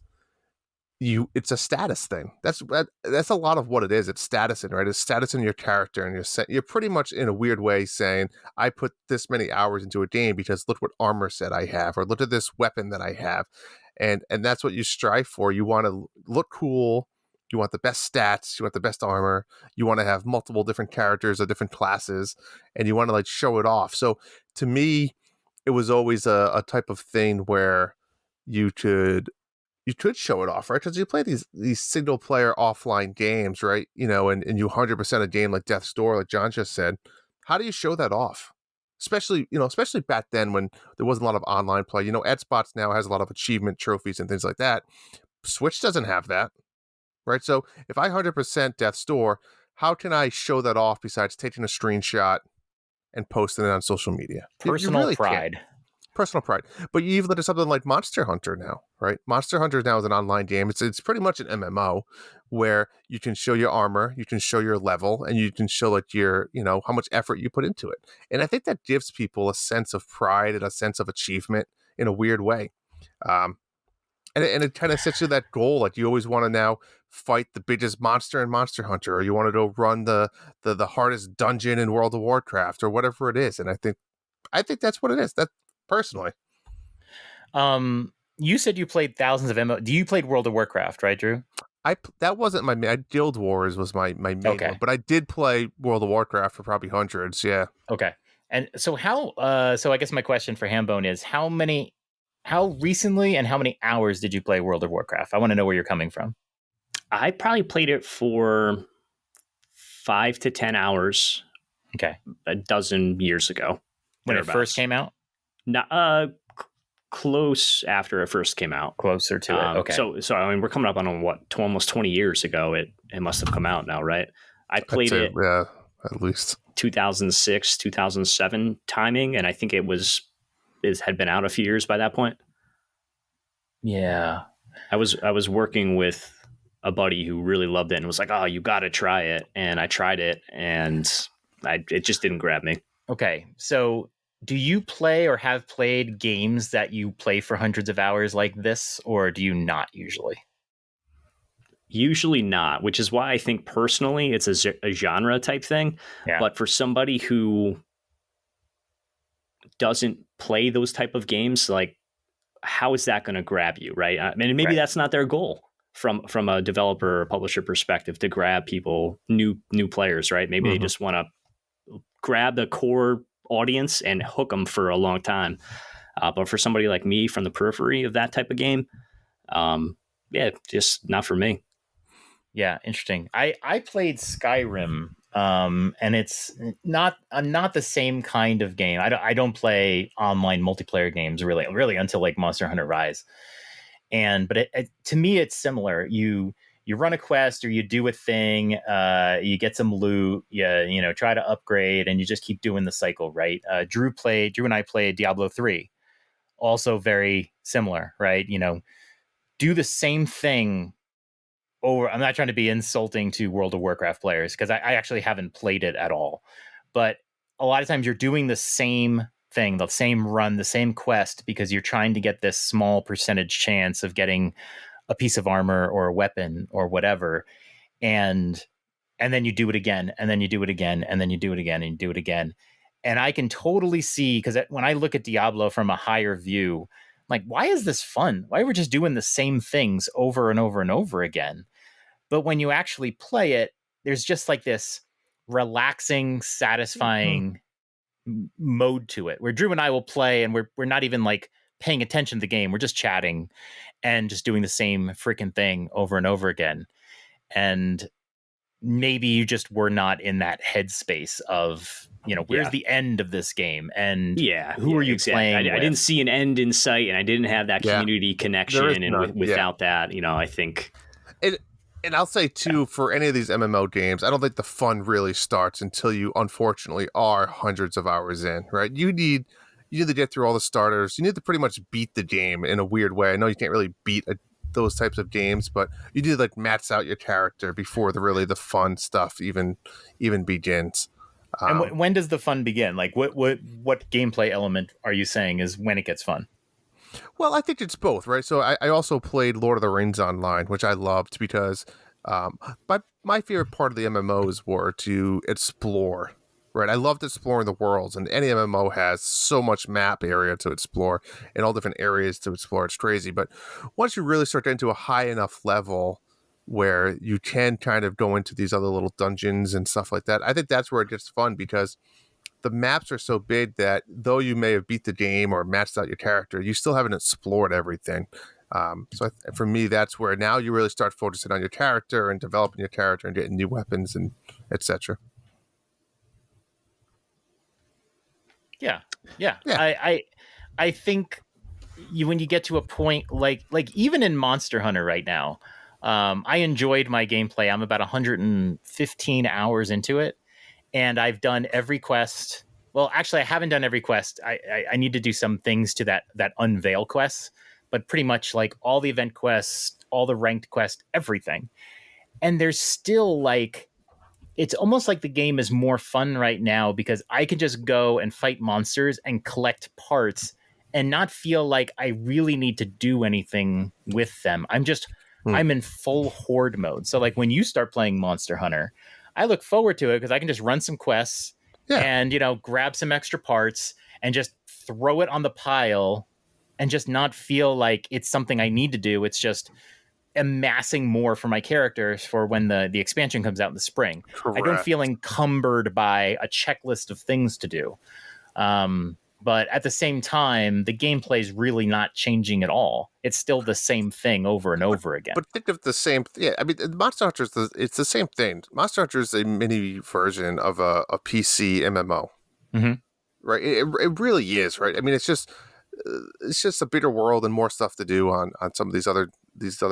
a status thing. That's a lot of what it is. It's statusing, right? It's statusing your character, and you're pretty much in a weird way saying, I put this many hours into a game because look what armor set I have, or look at this weapon that I have. And that's what you strive for. You want to look cool. You want the best stats. You want the best armor. You want to have multiple different characters or different classes, and you want to show it off. So to me, it was always a type of thing where you could show it off, right? Because you play these single player offline games, right? And you 100% a game like Death's Door, like John just said. How do you show that off? Especially back then when there wasn't a lot of online play. Xbox now has a lot of achievement trophies and things like that. Switch doesn't have that, right? So if I 100% Death's Door, how can I show that off besides taking a screenshot and posting it on social media? Personal really pride. Can't. Personal pride. But you even look at something like Monster Hunter now, right? Monster Hunter now is an online game. It's pretty much an MMO where you can show your armor, you can show your level, and you can show your, how much effort you put into it. And I think that gives people a sense of pride and a sense of achievement in a weird way. And it kind of sets you that goal. Like you always want to now fight the biggest monster in Monster Hunter, or you want to go run the hardest dungeon in World of Warcraft or whatever it is. And I think that's what it is. That personally. You said you played thousands of MMO. You played World of Warcraft, right, Drew? That wasn't my main. Guild Wars was my main one, but I did play World of Warcraft for probably hundreds. Yeah. Okay. And so so I guess my question for Hambone is how recently and how many hours did you play World of Warcraft? I want to know where you're coming from. I probably played it for 5 to 10 hours. Okay. A dozen years ago. When it first came out? Close after it first came out. Closer to it. Okay. So I mean, we're coming up on almost 20 years ago. It must have come out now, right? I played it. Yeah, at least 2006, 2007 timing, and I think it had been out a few years by that point. Yeah, I was working with a buddy who really loved it and was like, "Oh, you got to try it," and I tried it, and it just didn't grab me. Okay, so. Do you play or have played games that you play for hundreds of hours like this, or do you not usually? Usually not, which is why I think personally it's a genre type thing. Yeah. But for somebody who doesn't play those type of games, like how is that going to grab you, right? I mean, maybe that's not their goal from a developer or publisher perspective to grab people, new players, right? Maybe they just want to grab the core audience and hook them for a long time. But for somebody like me from the periphery of that type of game, just not for me. Yeah, interesting. I played Skyrim, and it's not the same kind of game. I don't play online multiplayer games really until like Monster Hunter Rise. But to me, it's similar. You run a quest or you do a thing, you get some loot, you try to upgrade, and you just keep doing the cycle, right? Drew and I played Diablo 3, also very similar, right? Do the same thing over. I'm not trying to be insulting to World of Warcraft players because I actually haven't played it at all. But a lot of times you're doing the same thing, the same run, the same quest because you're trying to get this small percentage chance of getting a piece of armor or a weapon or whatever. And then you do it again, and then you do it again, and then you do it again, and you do it again. And I can totally see, because when I look at Diablo from a higher view, I'm like, why is this fun? Why are we just doing the same things over and over and over again? But when you actually play it, there's just like this relaxing, satisfying mode to it, where Drew and I will play, and we're not even like paying attention to the game. We're just chatting and just doing the same freaking thing over and over again. And maybe you just were not in that headspace of, where's the end of this game, and who are you playing I didn't see an end in sight, and I didn't have that community connection, and without that, I think and I'll say too, for any of these MMO games, I don't think the fun really starts until you unfortunately are hundreds of hours in, right? You need to get through all the starters. You need to pretty much beat the game in a weird way. I know you can't really beat those types of games, but you do like max out your character before the fun stuff even begins. And when does the fun begin? Like what gameplay element are you saying is when it gets fun? Well, I think it's both, right? So I also played Lord of the Rings online, which I loved because my favorite part of the MMOs were to explore, right? I loved exploring the worlds, and any MMO has so much map area to explore and all different areas to explore. It's crazy. But once you really start getting to a high enough level where you can kind of go into these other little dungeons and stuff like that, I think that's where it gets fun, because the maps are so big that though you may have beat the game or matched out your character, you still haven't explored everything. For me, that's where now you really start focusing on your character and developing your character and getting new weapons and etc. Yeah. I think when you get to a point like even in Monster Hunter right now, I enjoyed my gameplay. I'm about 115 hours into it, and I've done every quest. Well, actually, I haven't done every quest. I need to do some things to that unveil quest, but pretty much like all the event quests, all the ranked quests, everything. And there's still it's almost like the game is more fun right now because I can just go and fight monsters and collect parts and not feel like I really need to do anything with them. I'm in full horde mode. So like when you start playing Monster Hunter, I look forward to it because I can just run some quests and, grab some extra parts and just throw it on the pile and just not feel like it's something I need to do. It's just amassing more for my characters for when the expansion comes out in the spring. Correct. I don't feel encumbered by a checklist of things to do. But at the same time, the gameplay is really not changing at all. It's still the same thing over and over again. But think of the same. Yeah, I mean, Monster Hunter it's the same thing. Monster Hunter is a mini version of a PC MMO, right? It really is, right? I mean, it's just a bigger world and more stuff to do on some of these other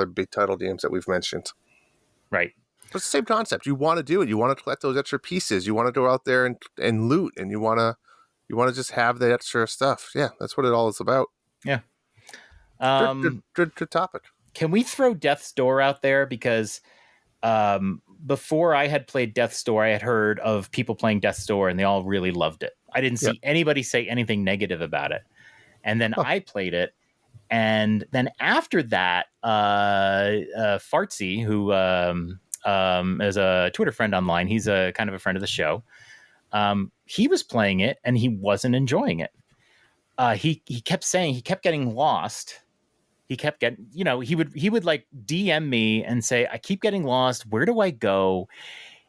big title games that we've mentioned. Right. But it's the same concept. You want to do it. You want to collect those extra pieces. You want to go out there and loot, and you want to just have the extra stuff. Yeah, that's what it all is about. Yeah. Good topic. Can we throw Death's Door out there? Because before I had played Death's Door, I had heard of people playing Death's Door, and they all really loved it. I didn't see anybody say anything negative about it. And then I played it. And then after that, Fartsy, who is a Twitter friend online, he's a kind of a friend of the show. He was playing it and he wasn't enjoying it. He kept saying he kept getting lost. He kept getting, he would like DM me and say, I keep getting lost. Where do I go?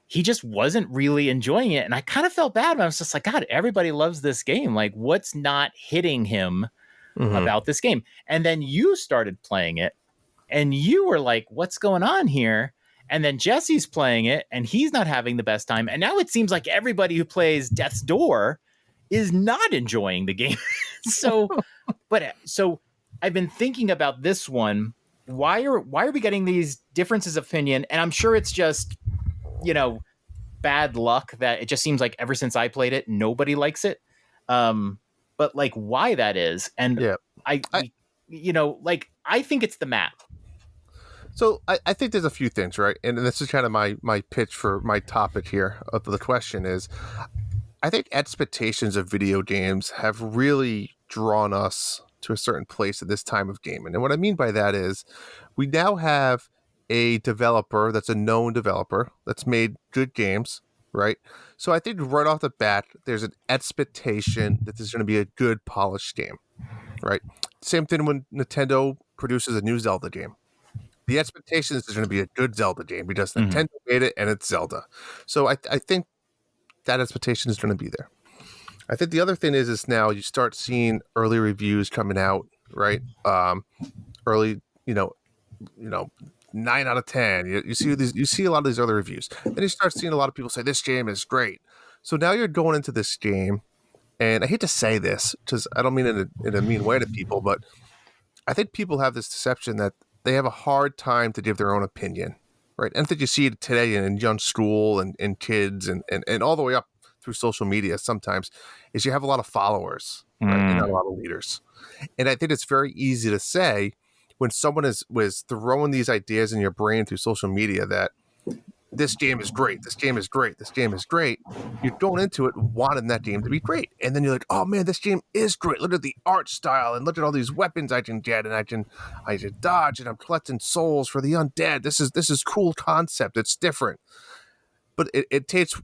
He just wasn't really enjoying it. And I kind of felt bad. I was just like, God, everybody loves this game. Like, what's not hitting him about this game? And then you started playing it and you were like, what's going on here? And then Jesse's playing it and he's not having the best time. And now it seems like everybody who plays Death's Door is not enjoying the game. So I've been thinking about this one. Why are we getting these differences of opinion? And I'm sure it's just, bad luck that it just seems like ever since I played it, nobody likes it. But like why that is. And I think it's the map. So I think there's a few things, right? And this is kind of my pitch for my topic here of the question is, I think expectations of video games have really drawn us to a certain place at this time of gaming. And what I mean by that is we now have a developer that's a known developer that's made good games, right? So I think right off the bat, there's an expectation that there's going to be a good polished game, right? Same thing when Nintendo produces a new Zelda game. The expectation is there's going to be a good Zelda game because Nintendo made it and it's Zelda. So I think that expectation is going to be there. I think the other thing is now you start seeing early reviews coming out, right? Early, 9 out of 10. You see a lot of these other reviews. Then you start seeing a lot of people say this game is great. So now you're going into this game, and I hate to say this because I don't mean it in a mean way to people, but I think people have this deception that they have a hard time to give their own opinion, right? And I think you see it today in young school and kids and all the way up through social media sometimes, is you have a lot of followers, right? And not a lot of leaders. And I think it's very easy to say when someone was throwing these ideas in your brain through social media that this game is great, this game is great, this game is great, you're going into it wanting that game to be great. And then you're like, oh man, this game is great. Look at the art style and look at all these weapons I can get and I can dodge and I'm collecting souls for the undead. This is cool concept. It's different. But it takes,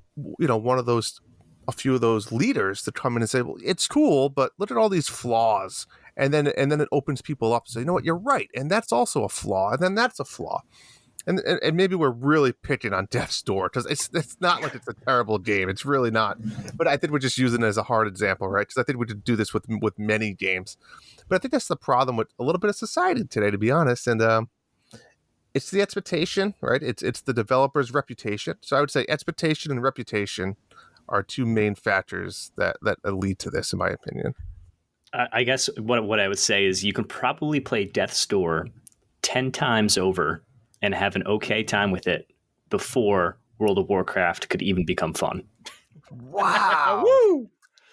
a few of those leaders to come in and say, well, it's cool, but look at all these flaws. And then it opens people up to say, you know what, you're right. And that's also a flaw. And then that's a flaw. And maybe we're really picking on Death's Door because it's not like it's a terrible game. It's really not. But I think we're just using it as a hard example, right? Because I think we could do this with many games. But I think that's the problem with a little bit of society today, to be honest. And it's the expectation, right? It's the developer's reputation. So I would say expectation and reputation are two main factors that lead to this, in my opinion. I guess what I would say is you can probably play Death's Door 10 times over and have an okay time with it before World of Warcraft could even become fun. Wow. Woo!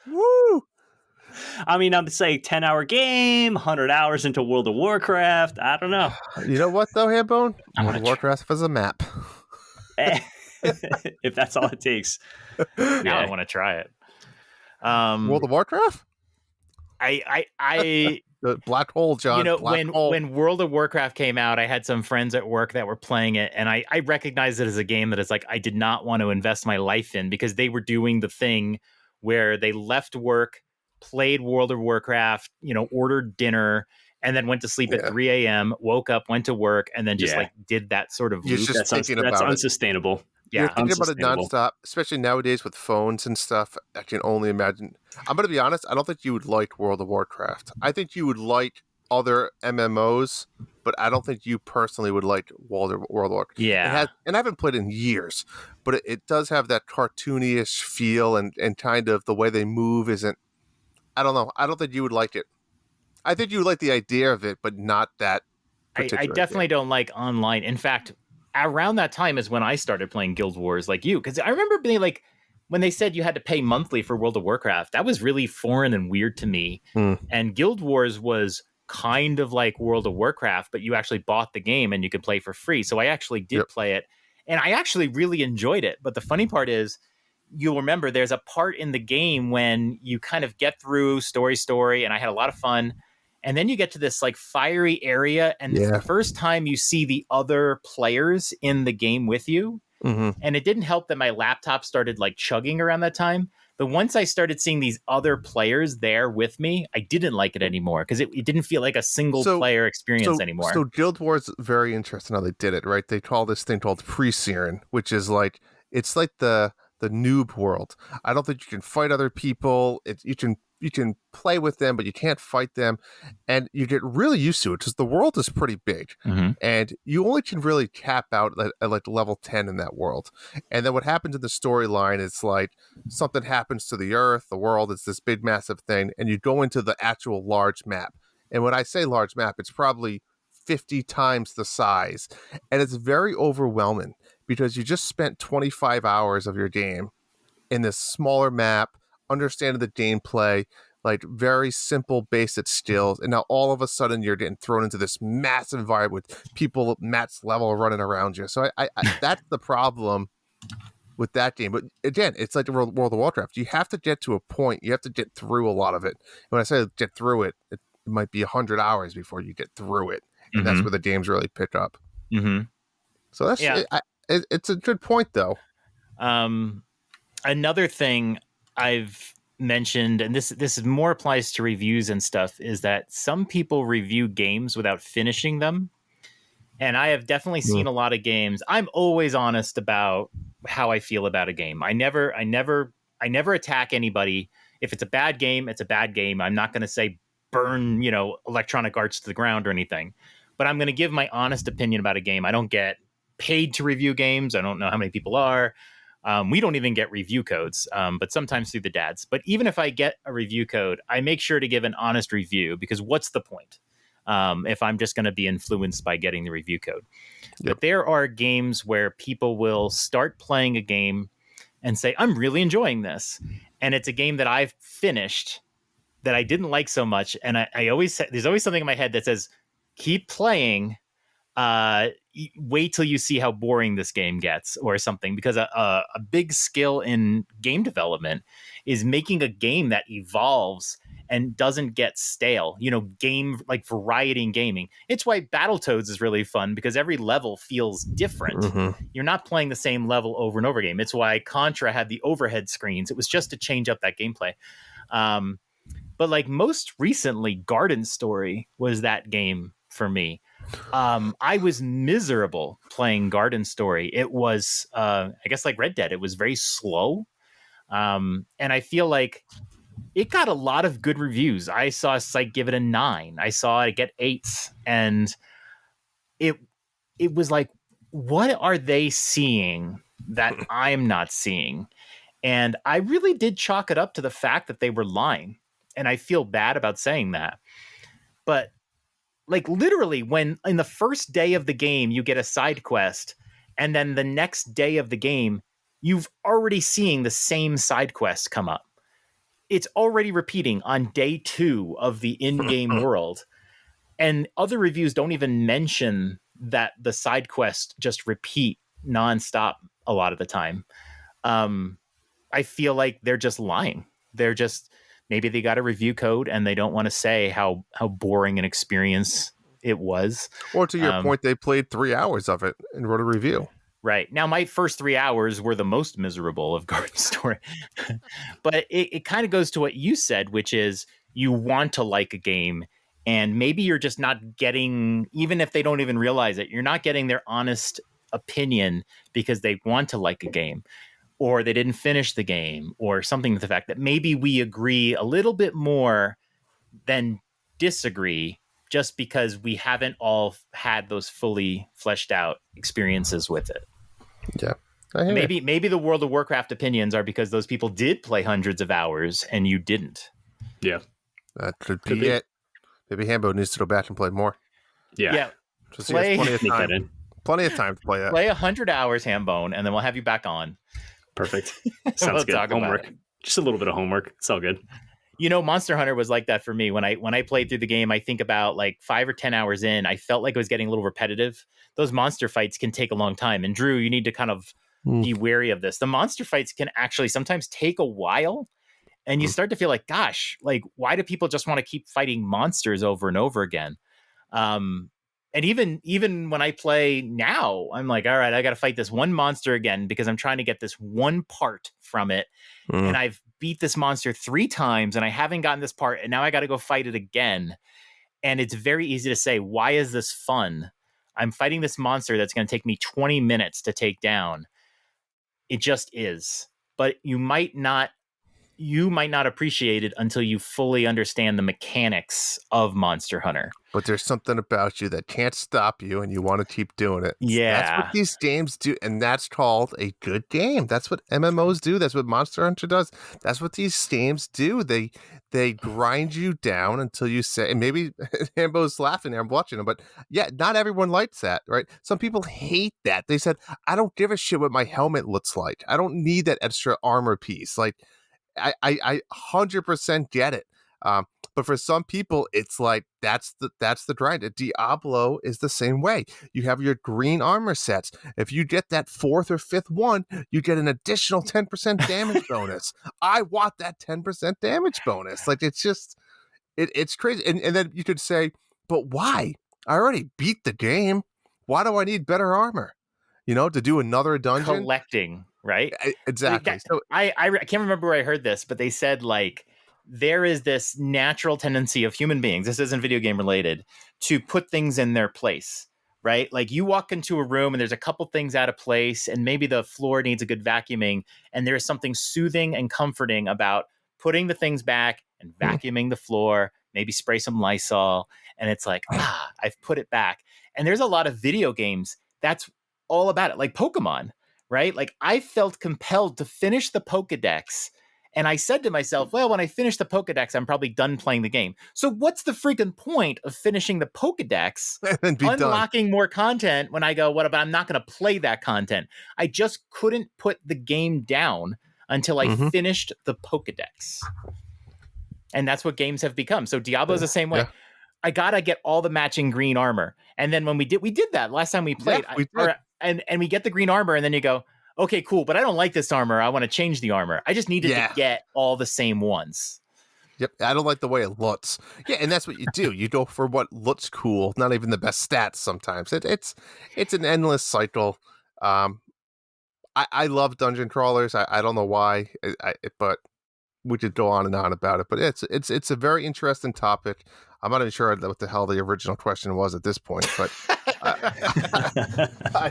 Woo! I mean, I'm saying 10-hour game, 100 hours into World of Warcraft. I don't know. You know what, though, Hambone? World of Warcraft is a map. If that's all it takes. Now I want to try it. World of Warcraft? I The black hole, John. When World of Warcraft came out, I had some friends at work that were playing it, and I recognized it as a game that is like I did not want to invest my life in because they were doing the thing where they left work, played World of Warcraft, ordered dinner, and then went to sleep at 3 a.m., woke up, went to work, and then just did that sort of loop. That's unsustainable. You're thinking about it nonstop, especially nowadays with phones and stuff. I can only imagine. I'm going to be honest. I don't think you would like World of Warcraft. I think you would like other MMOs, but I don't think you personally would like World of Warcraft. Yeah. And I haven't played in years, but it does have that cartoony-ish feel and kind of the way they move isn't. I don't know. I don't think you would like it. I think you would like the idea of it, but not that particular I definitely don't like online. In fact, around that time is when I started playing Guild Wars like you. Because I remember being like, when they said you had to pay monthly for World of Warcraft, that was really foreign and weird to me. And Guild Wars was kind of like World of Warcraft, but you actually bought the game and you could play for free. So I actually did play it. And I actually really enjoyed it. But the funny part is, you'll remember there's a part in the game when you kind of get through story, and I had a lot of fun. And then you get to this like fiery area, and it's the first time you see the other players in the game with you. And it didn't help that my laptop started like chugging around that time. But once I started seeing these other players there with me, I didn't like it anymore because it didn't feel like a single player experience anymore. So Guild Wars, very interesting how they did it, right? They call this thing called pre-Siren, which is like, it's like the noob world. I don't think you can fight other people. You can play with them, but you can't fight them. And you get really used to it because the world is pretty big. And you only can really cap out at like level 10 in that world. And then what happens in the storyline is like something happens to the earth, the world, it's this big, massive thing. And you go into the actual large map. And when I say large map, it's probably 50 times the size. And it's very overwhelming because you just spent 25 hours of your game in this smaller map, understanding the gameplay, like very simple basic skills, and now all of a sudden you're getting thrown into this massive environment with people at max level running around you. So I that's the problem with that game. But again, it's like the World of Warcraft. You have to get to a point. You have to get through a lot of it. When I say get through it, it might be 100 hours before you get through it, and that's where the games really pick up. So that's it's a good point, though. Another thing I've mentioned, and this more applies to reviews and stuff, is that some people review games without finishing them. And I have definitely seen a lot of games. I'm always honest about how I feel about a game. I never attack anybody. If it's a bad game, it's a bad game. I'm not going to say burn, Electronic Arts to the ground or anything. but I'm going to give my honest opinion about a game. I don't get paid to review games. I don't know how many people are. We don't even get review codes, but sometimes through the dads. But even if I get a review code, I make sure to give an honest review, because what's the point if I'm just going to be influenced by getting the review code? Yep. But there are games where people will start playing a game and say, I'm really enjoying this. And it's a game that I've finished that I didn't like so much. And I always say, there's always something in my head that says, keep playing. Wait till you see how boring this game gets or something, because a big skill in game development is making a game that evolves and doesn't get stale. Game like variety in gaming. It's why Battletoads is really fun, because every level feels different. Mm-hmm. You're not playing the same level over and over again. It's why Contra had the overhead screens. It was just to change up that gameplay. But like most recently, Garden Story was that game for me. I was miserable playing Garden Story. It was, I guess, like Red Dead. It was very slow. And I feel like it got a lot of good reviews. I saw a site give it a 9. I saw it get 8s. And it was like, what are they seeing that I'm not seeing? And I really did chalk it up to the fact that they were lying. And I feel bad about saying that. But like literally, when in the first day of the game, you get a side quest, and then the next day of the game, you've already seen the same side quest come up. It's already repeating on day 2 of the in-game world. And other reviews don't even mention that the side quests just repeat nonstop a lot of the time. I feel like they're just lying. They're just, maybe they got a review code and they don't want to say how boring an experience it was. Or to your point, they played 3 hours of it and wrote a review. Right. Now, my first 3 hours were the most miserable of Garden Story. But it kind of goes to what you said, which is you want to like a game, and maybe you're just not getting, even if they don't even realize it, you're not getting their honest opinion because they want to like a game, or they didn't finish the game, or something to the fact that maybe we agree a little bit more than disagree, just because we haven't all had those fully fleshed out experiences with it. Yeah. Maybe the World of Warcraft opinions are because those people did play hundreds of hours and you didn't. Yeah. That could be it. Maybe Hambone needs to go back and play more. Yeah. Just plenty of time. Plenty of time to play that. Play 100 hours, Hambone, and then we'll have you back on. Perfect. Sounds good. Homework. Just a little bit of homework. It's all good. Monster Hunter was like that for me. When I played through the game, I think about like 5 or 10 hours in, I felt like it was getting a little repetitive. Those monster fights can take a long time. And Drew, you need to kind of be wary of this. The monster fights can actually sometimes take a while. And you start to feel like, gosh, like, why do people just want to keep fighting monsters over and over again? And even when I play now, I'm like, all right, I got to fight this one monster again because I'm trying to get this one part from it. And I've beat this monster 3 times and I haven't gotten this part. And now I got to go fight it again. And it's very easy to say, why is this fun? I'm fighting this monster that's going to take me 20 minutes to take down. It just is. But you might not appreciate it until you fully understand the mechanics of Monster Hunter. But there's something about you that can't stop you, and you want to keep doing it. Yeah. That's what these games do, and that's called a good game. That's what MMOs do. That's what Monster Hunter does. That's what these games do. They grind you down until you say, and maybe Hambo's laughing there, I'm watching him, but yeah, not everyone likes that, right? Some people hate that. They said, I don't give a shit what my helmet looks like. I don't need that extra armor piece. Like, I 100% get it. But for some people, it's like that's the grind. Diablo is the same way. You have your green armor sets. If you get that 4th or 5th one, you get an additional 10% damage bonus. I want that 10% damage bonus. Like, it's just it's crazy. And then you could say, but why? I already beat the game. Why do I need better armor? To do another dungeon? Collecting, right? Exactly. Like so I can't remember where I heard this, but they said like there is this natural tendency of human beings, this isn't video game related, to put things in their place, right? Like you walk into a room and there's a couple things out of place and maybe the floor needs a good vacuuming, and there's something soothing and comforting about putting the things back and vacuuming the floor, maybe spray some Lysol, and it's like, I've put it back. And there's a lot of video games that's all about it, like Pokemon, right? Like I felt compelled to finish the Pokedex. And I said to myself, well, when I finish the Pokedex, I'm probably done playing the game. So what's the freaking point of finishing the Pokedex, and be unlocking more content when I go, what about, I'm not going to play that content. I just couldn't put the game down until I finished the Pokedex. And that's what games have become. So Diablo's the same way. Yeah. I got to get all the matching green armor. And then when we did that last time we played. Yeah, and we get the green armor and then you go, okay, cool, but I don't like this armor. I want to change the armor. I just needed to get all the same ones. Yep, I don't like the way it looks. Yeah, and that's what you do. You go for what looks cool, not even the best stats sometimes. It's an endless cycle. I love dungeon crawlers. I don't know why, but we could go on and on about it. But it's a very interesting topic. I'm not even sure what the hell the original question was at this point, but I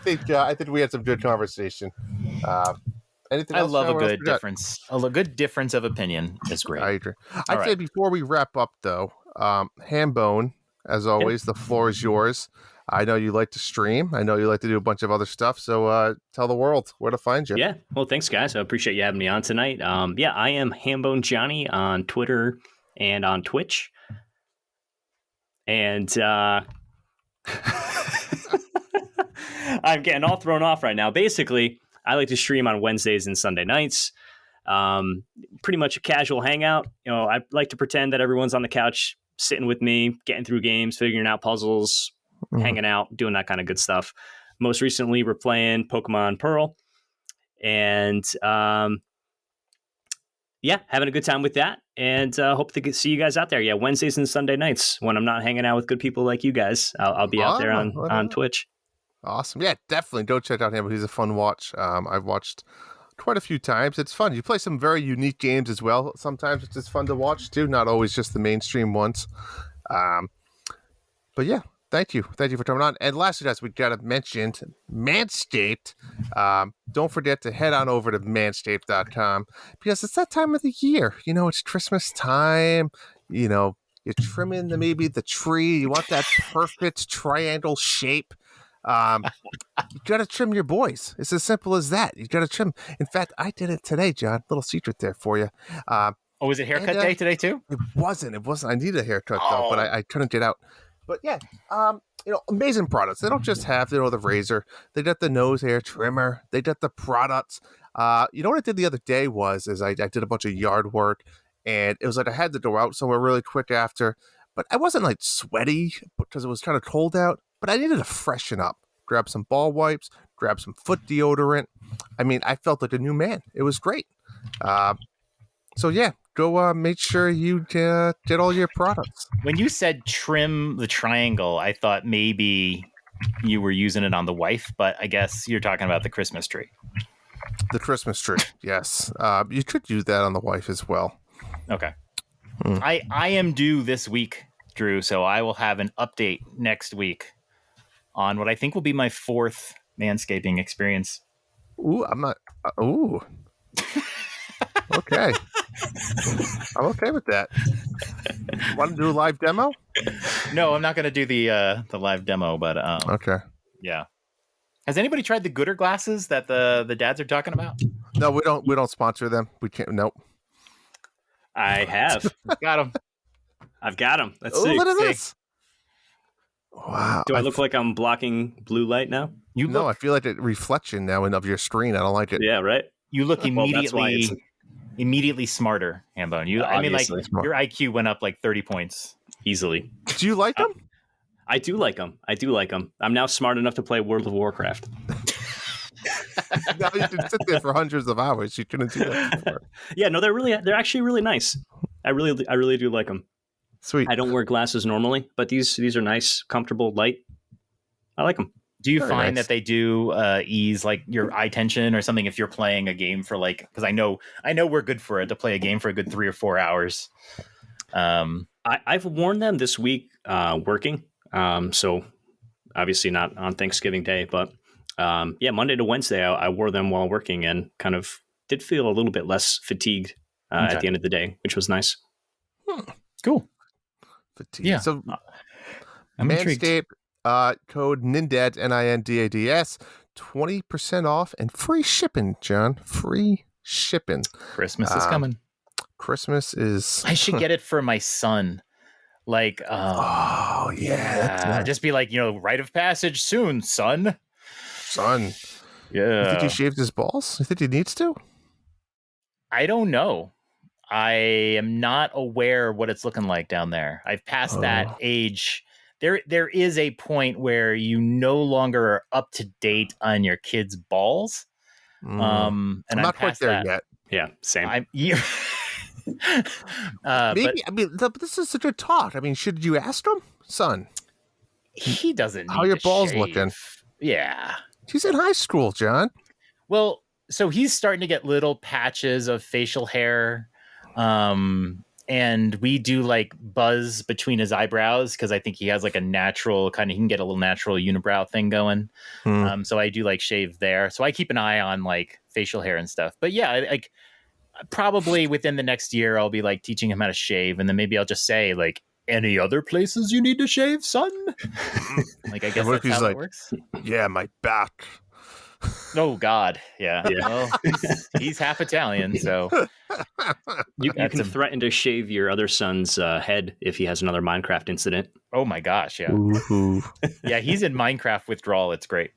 think we had some good conversation. Anything else? I love a good difference. A good difference of opinion is great. I agree. I'd say before we wrap up, though, Hambone, as always, the floor is yours. I know you like to stream. I know you like to do a bunch of other stuff. So tell the world where to find you. Yeah. Well, thanks, guys. I appreciate you having me on tonight. I am Hambone Jonny on Twitter and on Twitch. And I'm getting all thrown off right now. Basically, I like to stream on Wednesdays and Sunday nights. Pretty much a casual hangout. I like to pretend that everyone's on the couch sitting with me, getting through games, figuring out puzzles, hanging out, doing that kind of good stuff. Most recently, we're playing Pokemon Pearl. And having a good time with that. And hope to see you guys out there. Yeah, Wednesdays and Sunday nights when I'm not hanging out with good people like you guys. I'll be out there on Twitch. Awesome. Yeah, definitely. Go check out him. He's a fun watch. I've watched quite a few times. It's fun. You play some very unique games as well. Sometimes it's just fun to watch too. Not always just the mainstream ones. But yeah, thank you. Thank you for coming on. And lastly, guys, we got to mention Manscaped. Don't forget to head on over to manscaped.com because it's that time of the year. It's Christmas time. You're trimming maybe the tree. You want that perfect triangle shape. You got to trim your boys. It's as simple as that. You got to trim. In fact, I did it today, John. Little secret there for you. Was it haircut day today too? It wasn't. I needed a haircut though, but I couldn't get out. But yeah, amazing products. They don't just have, the razor. They got the nose hair trimmer. They got the products. What I did the other day is I did a bunch of yard work, and it was like I had to go out somewhere really quick after, but I wasn't like sweaty because it was kind of cold out, but I needed to freshen up. Grab some ball wipes, grab some foot deodorant. I mean, I felt like a new man. It was great. So yeah, go make sure you get all your products. When you said trim the triangle, I thought maybe you were using it on the wife, but I guess you're talking about the Christmas tree. The Christmas tree, yes. You could use that on the wife as well. Okay. I am due this week, Drew, so I will have an update next week on what I think will be my 4th manscaping experience. Ooh, I'm not. Ooh. Okay. I'm okay with that. Want to do a live demo? No, I'm not going to do the live demo, but okay. Yeah. Has anybody tried the Gooder glasses that the dads are talking about? No, we don't sponsor them. We can't. Nope. I have. Got them. I've got them. Let's see. Look at this. Wow. Do I look like I'm blocking blue light now? I feel like a reflection now of your screen. I don't like it. Yeah, right. You look immediately smarter, Hambone. Your IQ went up like 30 points. Easily. Do you like them? I do like them. I'm now smart enough to play World of Warcraft. Now you can sit there for hundreds of hours. You couldn't do that before. Yeah, no, they're actually really nice. I really do like them. Sweet. I don't wear glasses normally, but these are nice, comfortable, light. I like them. Do you find that they do ease like your eye tension or something if you're playing a game for because I know we're good for it to play a game for a good 3 or 4 hours. I've worn them this week working. So obviously not on Thanksgiving Day, but Monday to Wednesday I wore them while working and kind of did feel a little bit less fatigued at the end of the day, which was nice. Cool. fatigue. Yeah. So I'm intrigued. Manscaped, code NINDADS, NINDADS, 20% off and free shipping, John. Free shipping. Christmas is coming. Christmas is... I should get it for my son. Like, oh, yeah. just be like, rite of passage soon, son. Son. Yeah. You think he shaved his balls? You think he needs to? I don't know. I am not aware what it's looking like down there. I've passed that age. There is a point where you no longer are up to date on your kids' balls. And I'm not quite there yet. Yeah, same. Maybe. This is such a talk. Should you ask him, son? He doesn't. How your balls looking? Yeah, he's in high school, John. Well, so he's starting to get little patches of facial hair, and we do like buzz between his eyebrows because I think he has like a natural kind of. He can get a little natural unibrow thing going. So I do like shave there. So I keep an eye on like facial hair and stuff. But yeah, like. Probably within the next year, I'll be like teaching him how to shave, and then maybe I'll just say like, "Any other places you need to shave, son?" Like I guess that's how it works. Yeah, my back. Oh God, yeah. Well, he's half Italian, so you can threaten to shave your other son's head if he has another Minecraft incident. Oh my gosh, yeah, yeah. He's in Minecraft withdrawal. It's great.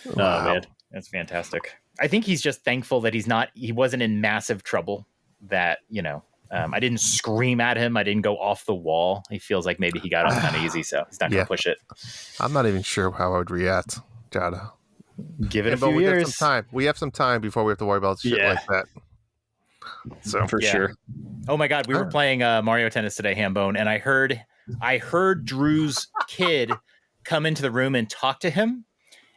Wow. Oh man, that's fantastic. I think he's just thankful that he wasn't in massive trouble, that, I didn't scream at him. I didn't go off the wall. He feels like maybe he got off kind of easy, so he's not going to push it. I'm not even sure how I would react. Gotta give it a few years. Have some time. We have some time before we have to worry about shit like that. So for sure. Oh my God. We were playing Mario Tennis today, Hambone, and I heard Drew's kid come into the room and talk to him.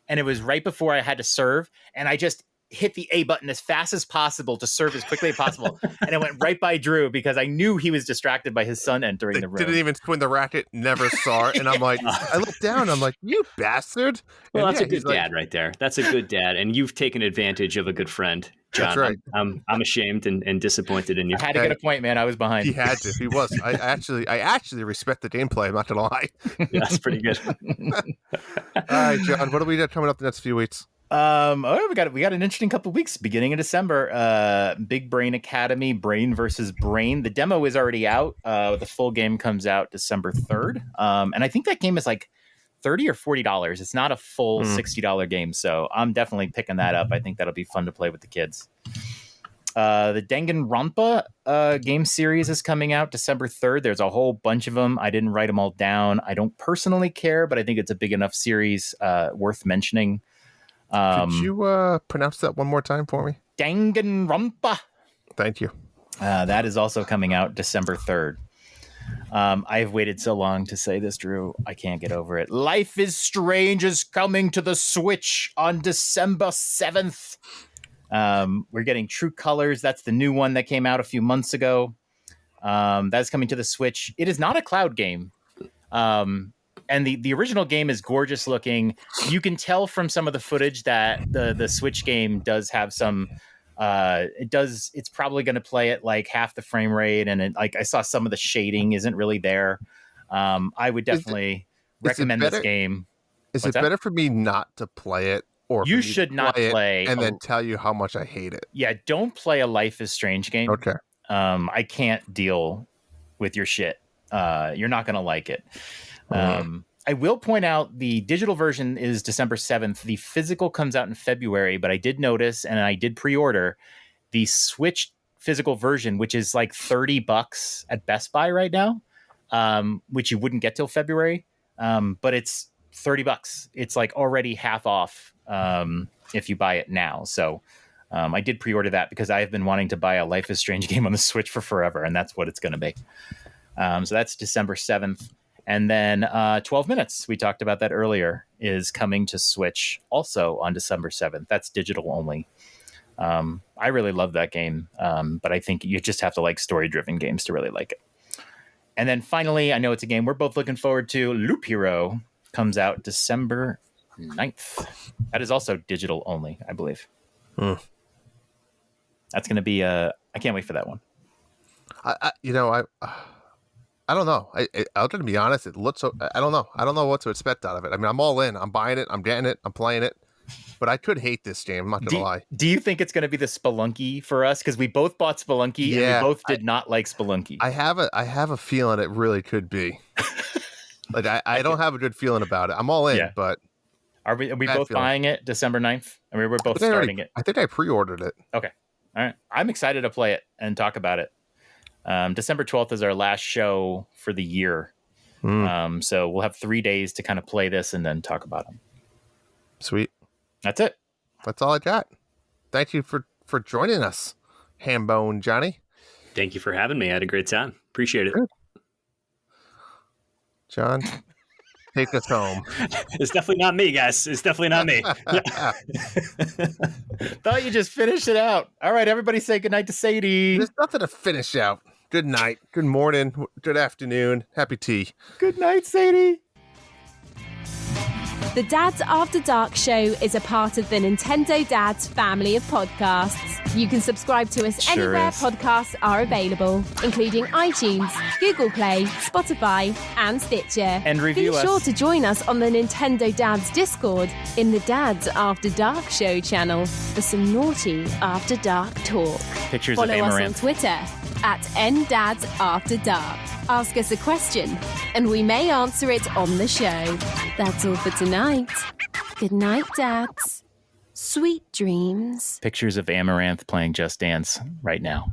And it was right before I had to serve. And I just hit the A button as fast as possible to serve as quickly as possible. And it went right by Drew because I knew he was distracted by his son entering the room. Didn't even swing the racket, never saw it. And I'm like, I looked down, I'm like, you bastard. Well, that's a good dad right there. That's a good dad. And you've taken advantage of a good friend, John. That's right. I'm ashamed and disappointed in you. I had to get a point, man. I was behind. He had to. He was. I actually respect the gameplay. I'm not going to lie. Yeah, that's pretty good. All right, John, what do we got coming up the next few weeks? We got an interesting couple of weeks beginning in December. Big Brain Academy, Brain versus Brain. The demo is already out. The full game comes out December 3rd. And I think that game is like $30 or $40. It's not a full $60 game, so I'm definitely picking that up. I think that'll be fun to play with the kids. The Danganronpa game series is coming out December 3rd. There's a whole bunch of them. I didn't write them all down. I don't personally care, but I think it's a big enough series worth mentioning. Could you pronounce that one more time for me? Danganronpa. Thank you. That is also coming out December 3rd. I've waited so long to say this, Drew. I can't get over it. Life is Strange is coming to the Switch on December 7th. We're getting True Colors. That's the new one that came out a few months ago. That's coming to the Switch. It is not a cloud game. And the original game is gorgeous looking. You can tell from some of the footage that the Switch game does have some. It's probably going to play at like half the frame rate, and I saw some of the shading isn't really there. I would definitely recommend this game. Is it better for me not to play it, or you should not play and then tell you how much I hate it? Yeah, don't play a Life is Strange game. Okay. I can't deal with your shit. You're not going to like it. I will point out the digital version is December 7th. The physical comes out in February, but I did notice, and I did pre-order the Switch physical version, which is like $30 at Best Buy right now, which you wouldn't get till February. But it's $30. It's like already half off if you buy it now. So I did pre-order that because I have been wanting to buy a Life is Strange game on the Switch for forever, and that's what it's going to be. So that's December 7th. And then 12 Minutes, we talked about that earlier, is coming to Switch also on December 7th. That's digital only. I really love that game, but I think you just have to like story-driven games to really like it. And then finally, I know it's a game we're both looking forward to, Loop Hero comes out December 9th. That is also digital only, I believe. That's going to be I can't wait for that one. I don't know. I'm going to be honest. It looks. I don't know. I don't know what to expect out of it. I mean, I'm all in. I'm buying it. I'm getting it. I'm playing it. But I could hate this game. I'm not going to lie. Do you think it's going to be the Spelunky for us? Because we both bought Spelunky and we both did not like Spelunky. I have a feeling it really could be. Like I don't have a good feeling about it. I'm all in, but are we both buying it December 9th? I mean, we're both starting it. I think I pre-ordered it. Okay. All right. I'm excited to play it and talk about it. December 12th is our last show for the year. So we'll have 3 days to kind of play this and then talk about them. Sweet. That's it. That's all I got. Thank you for joining us, Hambone Jonny. Thank you for having me. I had a great time. Appreciate it. Good. John, take us home. It's definitely not me, guys. It's definitely not me. Thought you just finished it out. All right, everybody say goodnight to Sadie. There's nothing to finish out. Good night, good morning, good afternoon, happy tea. Good night, Sadie. The Dads After Dark show is a part of the Nintendo Dads family of podcasts. You can subscribe to us anywhere podcasts are available, including iTunes, Google Play, Spotify, and Stitcher. And review us. Be sure to join us on the Nintendo Dads Discord in the Dads After Dark show channel for some naughty After Dark talk. Pictures Follow of us Amaranth. on Twitter at @NDadsAfterDark. Ask us a question, and we may answer it on the show. That's all for tonight. Good night, Dads. Sweet dreams. Pictures of Amaranth playing Just Dance right now.